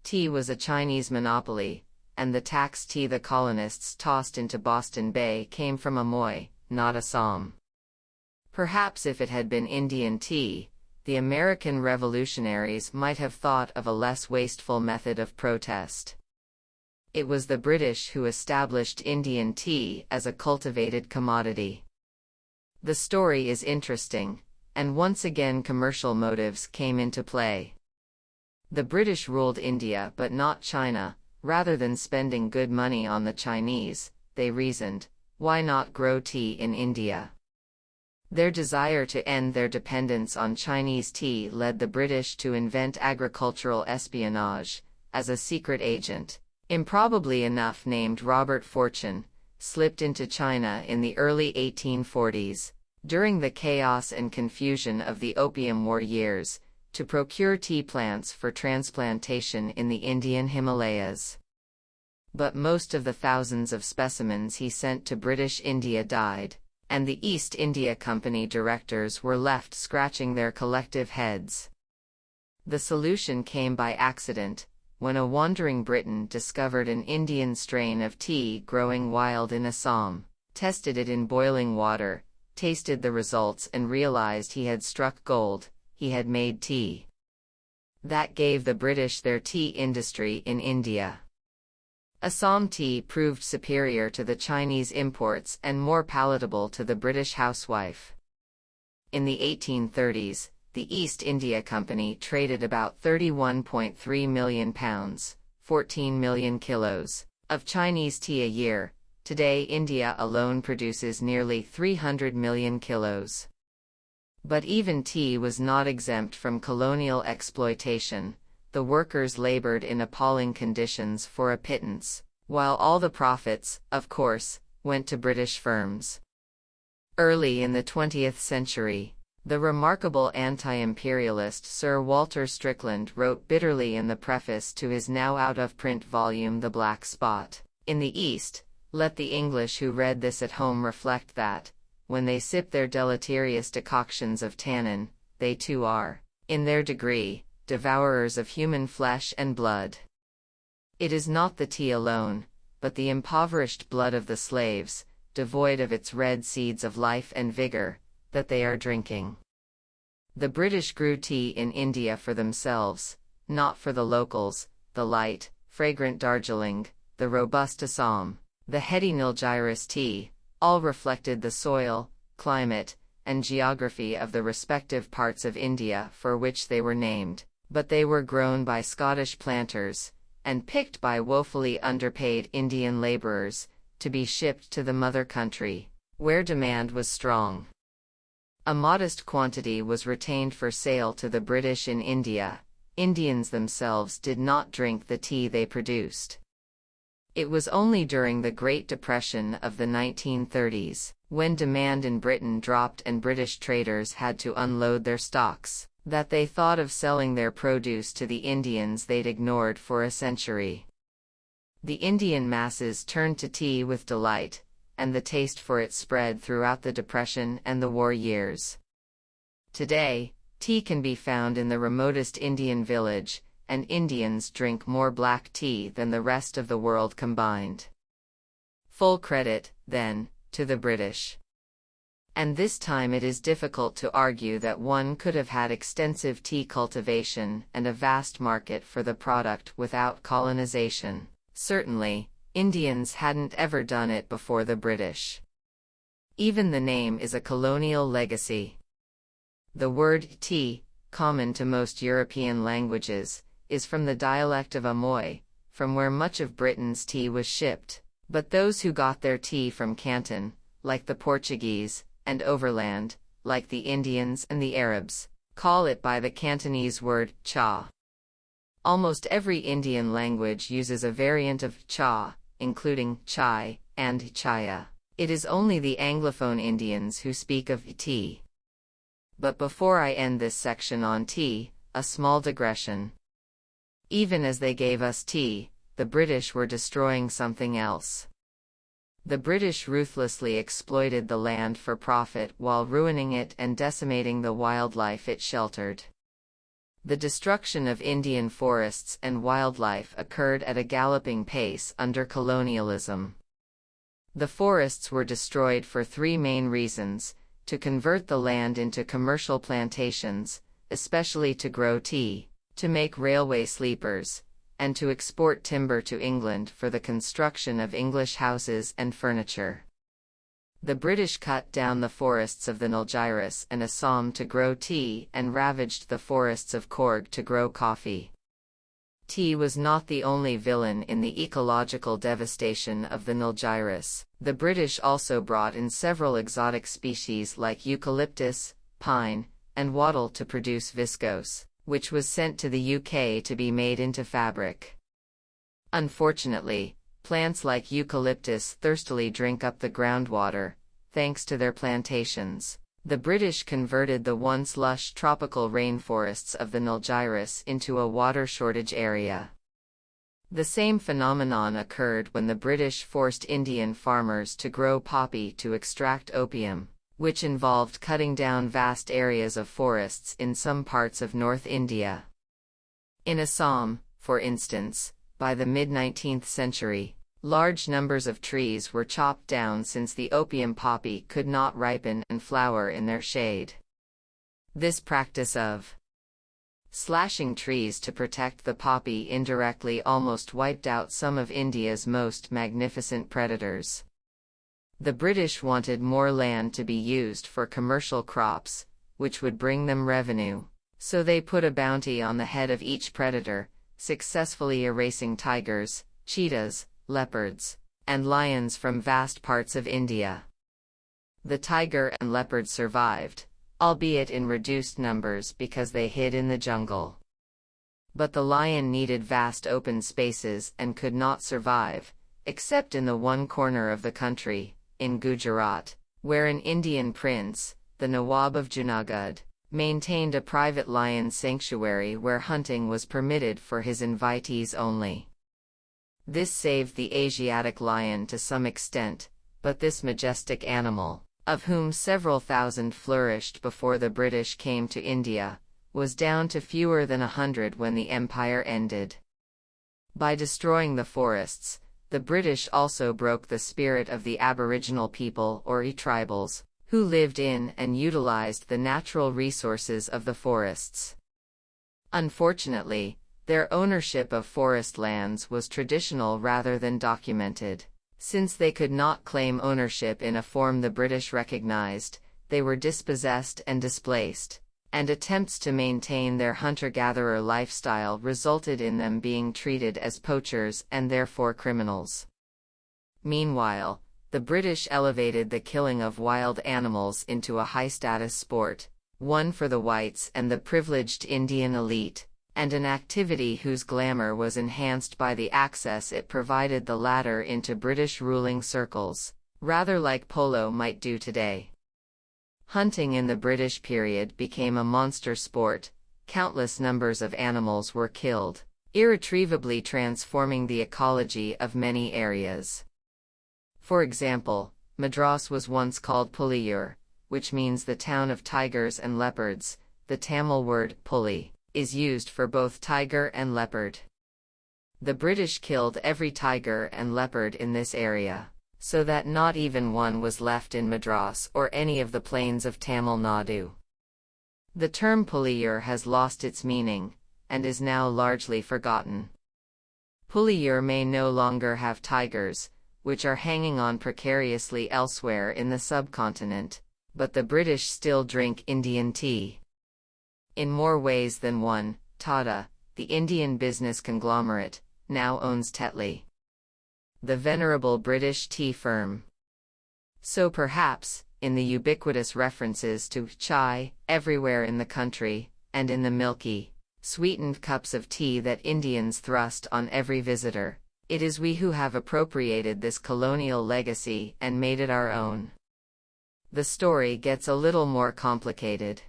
Tea was a Chinese monopoly, and the tax tea the colonists tossed into Boston Bay came from Amoy, not Assam. Perhaps if it had been Indian tea, the American revolutionaries might have thought of a less wasteful method of protest. It was the British who established Indian tea as a cultivated commodity. The story is interesting, and once again commercial motives came into play. The British ruled India but not China. Rather than spending good money on the Chinese, they reasoned, why not grow tea in India? Their desire to end their dependence on Chinese tea led the British to invent agricultural espionage, as a secret agent, improbably enough named Robert Fortune, slipped into China in the early 1840s, during the chaos and confusion of the Opium War years, to procure tea plants for transplantation in the Indian Himalayas. But most of the thousands of specimens he sent to British India died, and the East India Company directors were left scratching their collective heads. The solution came by accident, when a wandering Briton discovered an Indian strain of tea growing wild in Assam, tested it in boiling water, tasted the results and realized he had struck gold. He had made tea. That gave the British their tea industry in India. Assam tea proved superior to the Chinese imports and more palatable to the British housewife. In the 1830s, the East India Company traded about 31.3 million pounds, 14 million kilos, of Chinese tea a year. Today India alone produces nearly 300 million kilos. But even tea was not exempt from colonial exploitation. The workers labored in appalling conditions for a pittance, while all the profits, of course, went to British firms. Early in the 20th century, the remarkable anti-imperialist Sir Walter Strickland wrote bitterly in the preface to his now out-of-print volume The Black Spot. In the East, let the English who read this at home reflect that, when they sip their deleterious decoctions of tannin, they too are, in their degree, devourers of human flesh and blood. It is not the tea alone, but the impoverished blood of the slaves, devoid of its red seeds of life and vigor, that they are drinking. The British grew tea in India for themselves, not for the locals, the light, fragrant Darjeeling, the robust Assam, the heady Nilgiris tea, all reflected the soil, climate, and geography of the respective parts of India for which they were named, but they were grown by Scottish planters, and picked by woefully underpaid Indian laborers, to be shipped to the mother country, where demand was strong. A modest quantity was retained for sale to the British in India. Indians themselves did not drink the tea they produced. It was only during the Great Depression of the 1930s, when demand in Britain dropped and British traders had to unload their stocks, that they thought of selling their produce to the Indians they'd ignored for a century. The Indian masses turned to tea with delight, and the taste for it spread throughout the Depression and the war years. Today, tea can be found in the remotest Indian village, and Indians drink more black tea than the rest of the world combined. Full credit, then, to the British. And this time it is difficult to argue that one could have had extensive tea cultivation and a vast market for the product without colonization. Certainly, Indians hadn't ever done it before the British. Even the name is a colonial legacy. The word tea, common to most European languages, is from the dialect of Amoy, from where much of Britain's tea was shipped, but those who got their tea from Canton, like the Portuguese, and overland, like the Indians and the Arabs, call it by the Cantonese word cha. Almost every Indian language uses a variant of cha, including chai and chaya. It is only the Anglophone Indians who speak of tea. But before I end this section on tea, a small digression. Even as they gave us tea, the British were destroying something else. The British ruthlessly exploited the land for profit while ruining it and decimating the wildlife it sheltered. The destruction of Indian forests and wildlife occurred at a galloping pace under colonialism. The forests were destroyed for three main reasons: to convert the land into commercial plantations, especially to grow tea, to make railway sleepers, and to export timber to England for the construction of English houses and furniture. The British cut down the forests of the Nilgiris and Assam to grow tea and ravaged the forests of Coorg to grow coffee. Tea was not the only villain in the ecological devastation of the Nilgiris. The British also brought in several exotic species like eucalyptus, pine, and wattle to produce viscose, which was sent to the UK to be made into fabric. Unfortunately, plants like eucalyptus thirstily drink up the groundwater, thanks to their plantations. The British converted the once lush tropical rainforests of the Nilgiris into a water shortage area. The same phenomenon occurred when the British forced Indian farmers to grow poppy to extract opium, which involved cutting down vast areas of forests in some parts of North India. In Assam, for instance, by the mid-19th century, large numbers of trees were chopped down since the opium poppy could not ripen and flower in their shade. This practice of slashing trees to protect the poppy indirectly almost wiped out some of India's most magnificent predators. The British wanted more land to be used for commercial crops, which would bring them revenue, so they put a bounty on the head of each predator, successfully erasing tigers, cheetahs, leopards, and lions from vast parts of India. The tiger and leopard survived, albeit in reduced numbers because they hid in the jungle. But the lion needed vast open spaces and could not survive, except in the one corner of the country, in Gujarat, where an Indian prince, the Nawab of Junagadh, maintained a private lion sanctuary where hunting was permitted for his invitees only. This saved the Asiatic lion to some extent, but this majestic animal, of whom several thousand flourished before the British came to India, was down to fewer than 100 when the empire ended. By destroying the forests, the British also broke the spirit of the Aboriginal people or tribals, who lived in and utilized the natural resources of the forests. Unfortunately, their ownership of forest lands was traditional rather than documented. Since they could not claim ownership in a form the British recognized, they were dispossessed and displaced, and attempts to maintain their hunter-gatherer lifestyle resulted in them being treated as poachers and therefore criminals. Meanwhile, the British elevated the killing of wild animals into a high-status sport, one for the whites and the privileged Indian elite, and an activity whose glamour was enhanced by the access it provided the latter into British ruling circles, rather like polo might do today. Hunting in the British period became a monster sport. Countless numbers of animals were killed, irretrievably transforming the ecology of many areas. For example, Madras was once called Pulliyur, which means the town of tigers and leopards. The Tamil word pulli is used for both tiger and leopard. The British killed every tiger and leopard in this area, so that not even one was left in Madras or any of the plains of Tamil Nadu. The term Pulliyur has lost its meaning, and is now largely forgotten. Pulliyur may no longer have tigers, which are hanging on precariously elsewhere in the subcontinent, but the British still drink Indian tea. In more ways than one, Tata, the Indian business conglomerate, now owns Tetley, the venerable British tea firm. So perhaps, in the ubiquitous references to chai everywhere in the country, and in the milky, sweetened cups of tea that Indians thrust on every visitor, it is we who have appropriated this colonial legacy and made it our own. The story gets a little more complicated.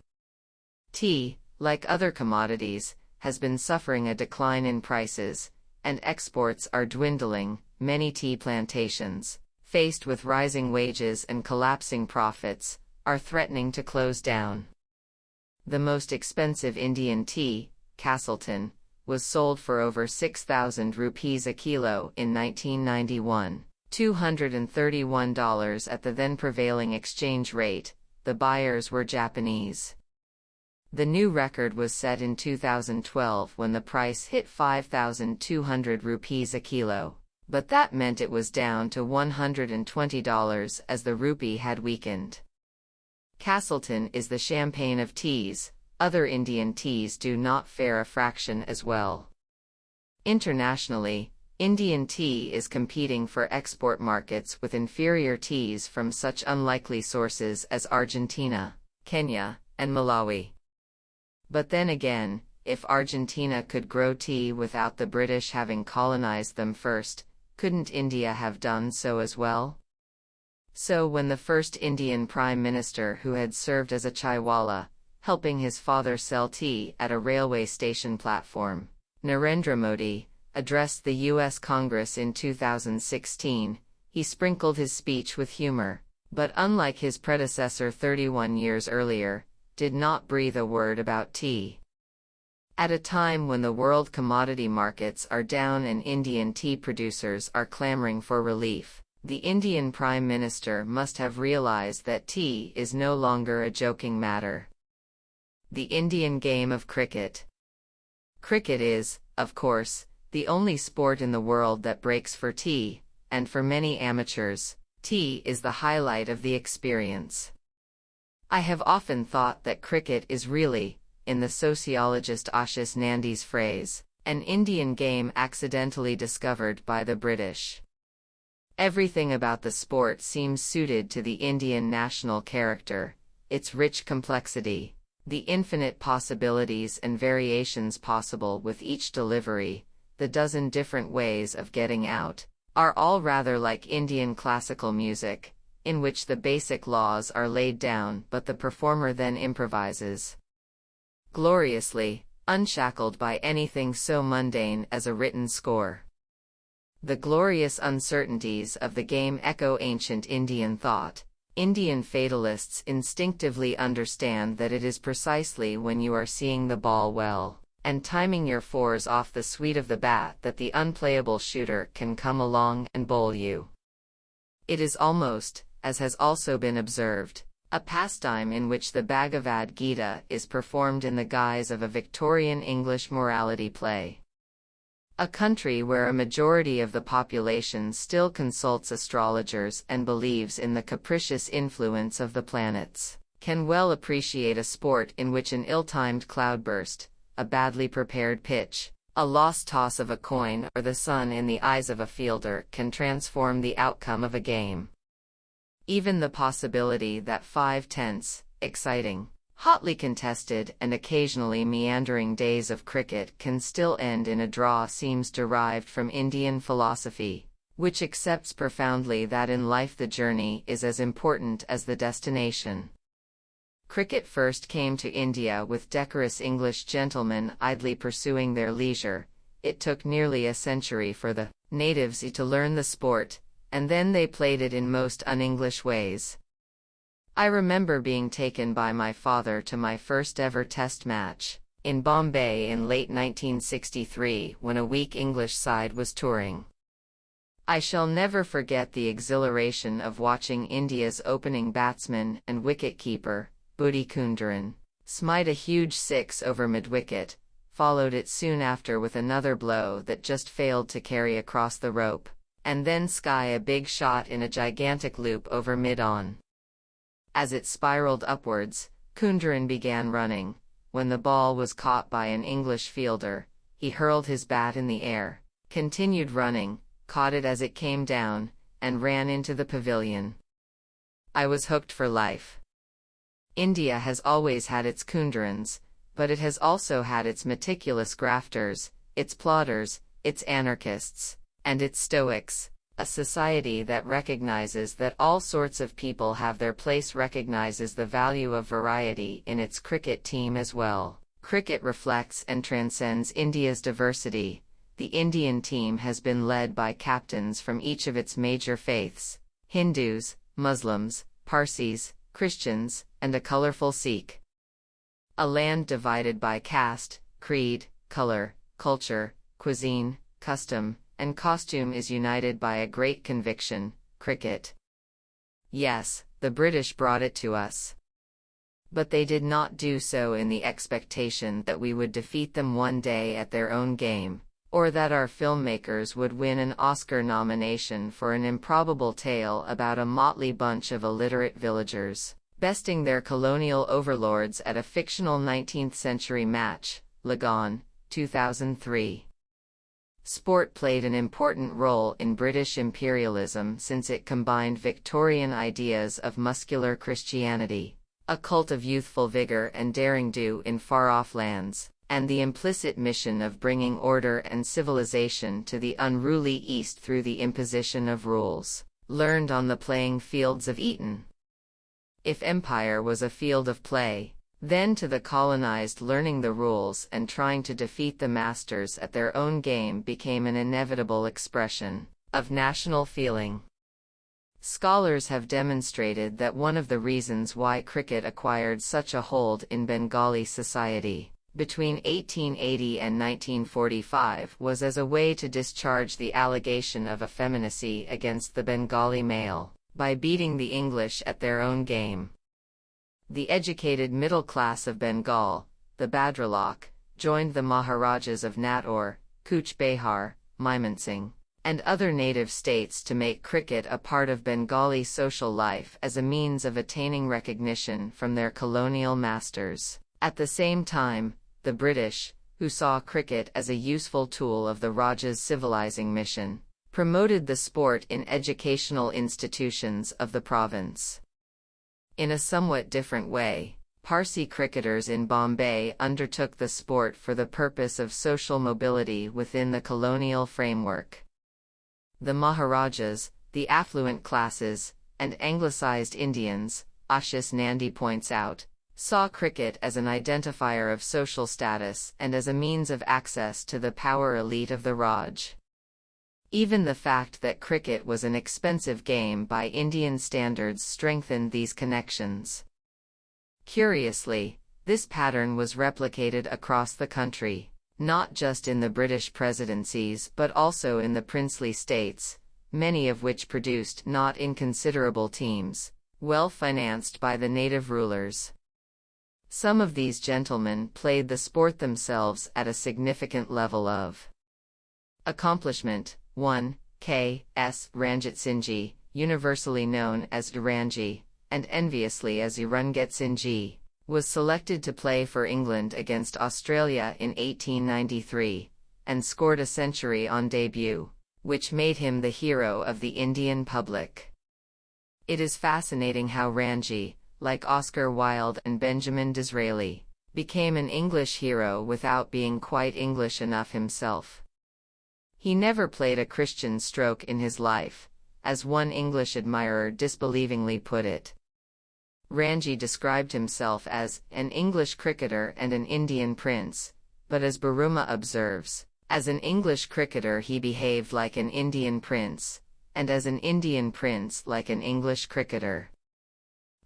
Tea, like other commodities, has been suffering a decline in prices, and exports are dwindling. Many tea plantations, faced with rising wages and collapsing profits, are threatening to close down. The most expensive Indian tea, Castleton, was sold for over 6,000 rupees a kilo in 1991, $231 at the then prevailing exchange rate. The buyers were Japanese. The new record was set in 2012 when the price hit 5,200 rupees a kilo, but that meant it was down to $120 as the rupee had weakened. Castleton is the champagne of teas. Other Indian teas do not fare a fraction as well. Internationally, Indian tea is competing for export markets with inferior teas from such unlikely sources as Argentina, Kenya, and Malawi. But then again, if Argentina could grow tea without the British having colonized them first, couldn't India have done so as well? So when the first Indian Prime Minister, who had served as a chaiwala, helping his father sell tea at a railway station platform, Narendra Modi, addressed the U.S. Congress in 2016, he sprinkled his speech with humor, but unlike his predecessor 31 years earlier, did not breathe a word about tea. At a time when the world commodity markets are down and Indian tea producers are clamoring for relief, the Indian Prime Minister must have realized that tea is no longer a joking matter. The Indian game of cricket. Cricket is, of course, the only sport in the world that breaks for tea, and for many amateurs, tea is the highlight of the experience. I have often thought that cricket is really, in the sociologist Ashish Nandi's phrase, an Indian game accidentally discovered by the British. Everything about the sport seems suited to the Indian national character, its rich complexity, the infinite possibilities and variations possible with each delivery, the dozen different ways of getting out, are all rather like Indian classical music, in which the basic laws are laid down but the performer then improvises gloriously, unshackled by anything so mundane as a written score. The glorious uncertainties of the game echo ancient Indian thought. Indian fatalists instinctively understand that it is precisely when you are seeing the ball well, and timing your fours off the sweep of the bat that the unplayable shooter can come along and bowl you. It is almost, as has also been observed, a pastime in which the Bhagavad Gita is performed in the guise of a Victorian English morality play. A country where a majority of the population still consults astrologers and believes in the capricious influence of the planets, can well appreciate a sport in which an ill-timed cloudburst, a badly prepared pitch, a lost toss of a coin, or the sun in the eyes of a fielder can transform the outcome of a game. Even the possibility that 5 tense, exciting, hotly contested and occasionally meandering days of cricket can still end in a draw seems derived from Indian philosophy, which accepts profoundly that in life the journey is as important as the destination. Cricket first came to India with decorous English gentlemen idly pursuing their leisure. It took nearly a century for the natives to learn the sport, and then they played it in most un-English ways. I remember being taken by my father to my first ever test match, in Bombay in late 1963 when a weak English side was touring. I shall never forget the exhilaration of watching India's opening batsman and wicket-keeper, Buddy Kundaran, smite a huge six over mid-wicket, followed it soon after with another blow that just failed to carry across the rope, and then sky a big shot in a gigantic loop over mid-on. As it spiraled upwards, Kundaran began running. When the ball was caught by an English fielder, he hurled his bat in the air, continued running, caught it as it came down, and ran into the pavilion. I was hooked for life. India has always had its Kundarans, but it has also had its meticulous grafters, its plotters, its anarchists, and its stoics. A society that recognizes that all sorts of people have their place recognizes the value of variety in its cricket team as well. Cricket reflects and transcends India's diversity. The Indian team has been led by captains from each of its major faiths: Hindus, Muslims, Parsis, Christians, and a colorful Sikh. A land divided by caste, creed, color, culture, cuisine, custom, and costume is united by a great conviction: cricket. Yes, the British brought it to us. But they did not do so in the expectation that we would defeat them one day at their own game, or that our filmmakers would win an Oscar nomination for an improbable tale about a motley bunch of illiterate villagers, besting their colonial overlords at a fictional 19th-century match. Lagan, 2003. Sport played an important role in British imperialism since it combined Victorian ideas of muscular Christianity, a cult of youthful vigor and daring-do in far-off lands, and the implicit mission of bringing order and civilization to the unruly East through the imposition of rules, learned on the playing fields of Eton. If empire was a field of play, then to the colonized learning the rules and trying to defeat the masters at their own game became an inevitable expression of national feeling. Scholars have demonstrated that one of the reasons why cricket acquired such a hold in Bengali society between 1880 and 1945 was as a way to discharge the allegation of effeminacy against the Bengali male, by beating the English at their own game. The educated middle class of Bengal, the Bhadralok, joined the Maharajas of Natore, Cooch Behar, Mymensingh, and other native states to make cricket a part of Bengali social life as a means of attaining recognition from their colonial masters. At the same time, the British, who saw cricket as a useful tool of the Raja's civilizing mission, promoted the sport in educational institutions of the province. In a somewhat different way, Parsi cricketers in Bombay undertook the sport for the purpose of social mobility within the colonial framework. The Maharajas, the affluent classes, and anglicized Indians, Ashis Nandi points out, saw cricket as an identifier of social status and as a means of access to the power elite of the Raj. Even the fact that cricket was an expensive game by Indian standards strengthened these connections. Curiously, this pattern was replicated across the country, not just in the British presidencies but also in the princely states, many of which produced not inconsiderable teams, well financed by the native rulers. Some of these gentlemen played the sport themselves at a significant level of accomplishment. 1. K. S. Ranjit Singh, universally known as Duranji, and enviously as Urungetsinji, was selected to play for England against Australia in 1893, and scored a century on debut, which made him the hero of the Indian public. It is fascinating how Ranji, like Oscar Wilde and Benjamin Disraeli, became an English hero without being quite English enough himself. He never played a Christian stroke in his life, as one English admirer disbelievingly put it. Ranji described himself as an English cricketer and an Indian prince, but as Buruma observes, as an English cricketer he behaved like an Indian prince, and as an Indian prince like an English cricketer.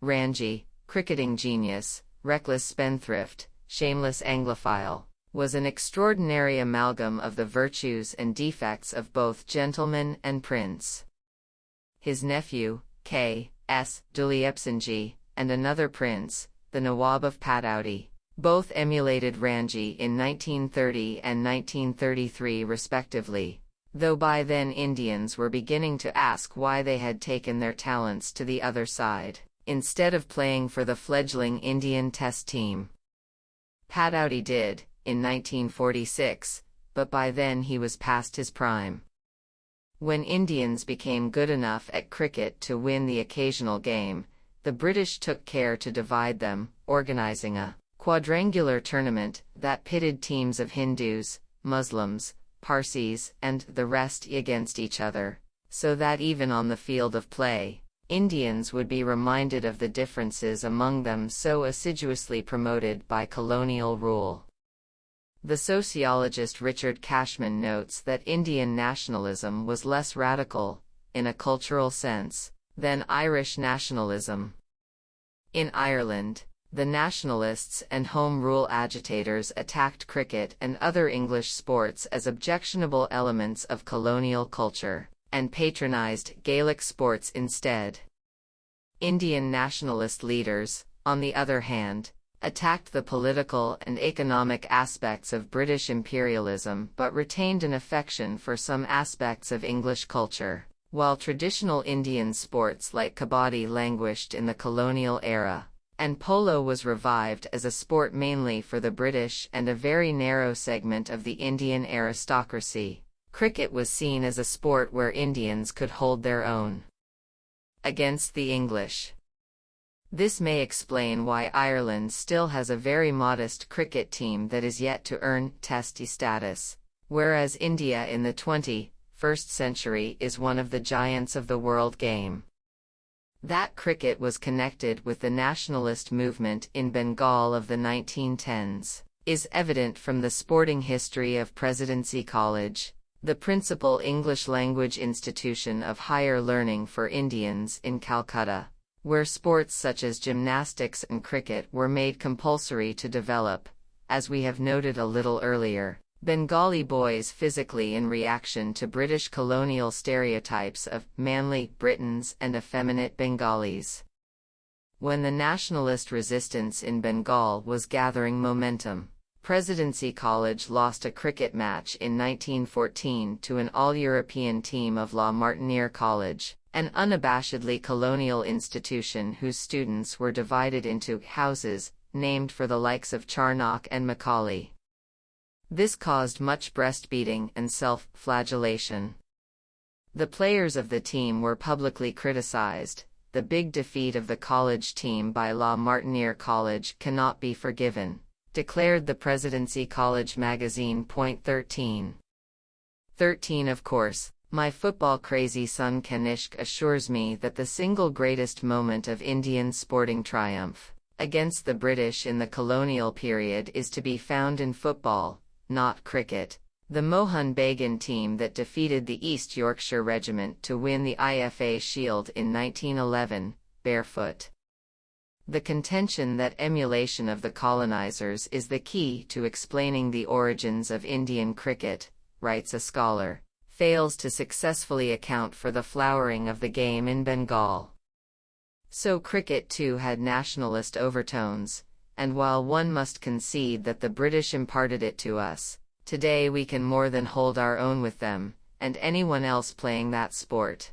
Ranji, cricketing genius, reckless spendthrift, shameless Anglophile, was an extraordinary amalgam of the virtues and defects of both gentleman and prince. His nephew, K.S. Duleepsinji, and another prince, the Nawab of Padauti, both emulated Ranji in 1930 and 1933 respectively, though by then Indians were beginning to ask why they had taken their talents to the other side, instead of playing for the fledgling Indian Test team. Padauti did, in 1946, but by then he was past his prime. When Indians became good enough at cricket to win the occasional game, the British took care to divide them, organizing a quadrangular tournament that pitted teams of Hindus, Muslims, Parsis, and the rest against each other, so that even on the field of play, Indians would be reminded of the differences among them so assiduously promoted by colonial rule. The sociologist Richard Cashman notes that Indian nationalism was less radical, in a cultural sense, than Irish nationalism. In Ireland, the nationalists and Home Rule agitators attacked cricket and other English sports as objectionable elements of colonial culture, and patronized Gaelic sports instead. Indian nationalist leaders, on the other hand, attacked the political and economic aspects of British imperialism but retained an affection for some aspects of English culture, while traditional Indian sports like kabaddi languished in the colonial era, and polo was revived as a sport mainly for the British and a very narrow segment of the Indian aristocracy. Cricket was seen as a sport where Indians could hold their own against the English. This may explain why Ireland still has a very modest cricket team that is yet to earn Test status, whereas India in the 21st century is one of the giants of the world game. That cricket was connected with the nationalist movement in Bengal of the 1910s is evident from the sporting history of Presidency College, the principal English-language institution of higher learning for Indians in Calcutta, where sports such as gymnastics and cricket were made compulsory to develop, as we have noted a little earlier, Bengali boys physically in reaction to British colonial stereotypes of manly Britons and effeminate Bengalis. When the nationalist resistance in Bengal was gathering momentum, Presidency College lost a cricket match in 1914 to an all-European team of La Martiniere College, an unabashedly colonial institution whose students were divided into houses, named for the likes of Charnock and Macaulay. This caused much breastbeating and self-flagellation. The players of the team were publicly criticized. The big defeat of the college team by La Martiniere College cannot be forgiven, declared the Presidency College magazine. 13. Of course, my football-crazy son Kanishk assures me that the single greatest moment of Indian sporting triumph against the British in the colonial period is to be found in football, not cricket. The Mohun Bagan team that defeated the East Yorkshire Regiment to win the IFA Shield in 1911, barefoot. The contention that emulation of the colonizers is the key to explaining the origins of Indian cricket, writes a scholar, fails to successfully account for the flowering of the game in Bengal. So cricket too had nationalist overtones, and while one must concede that the British imparted it to us, today we can more than hold our own with them, and anyone else playing that sport.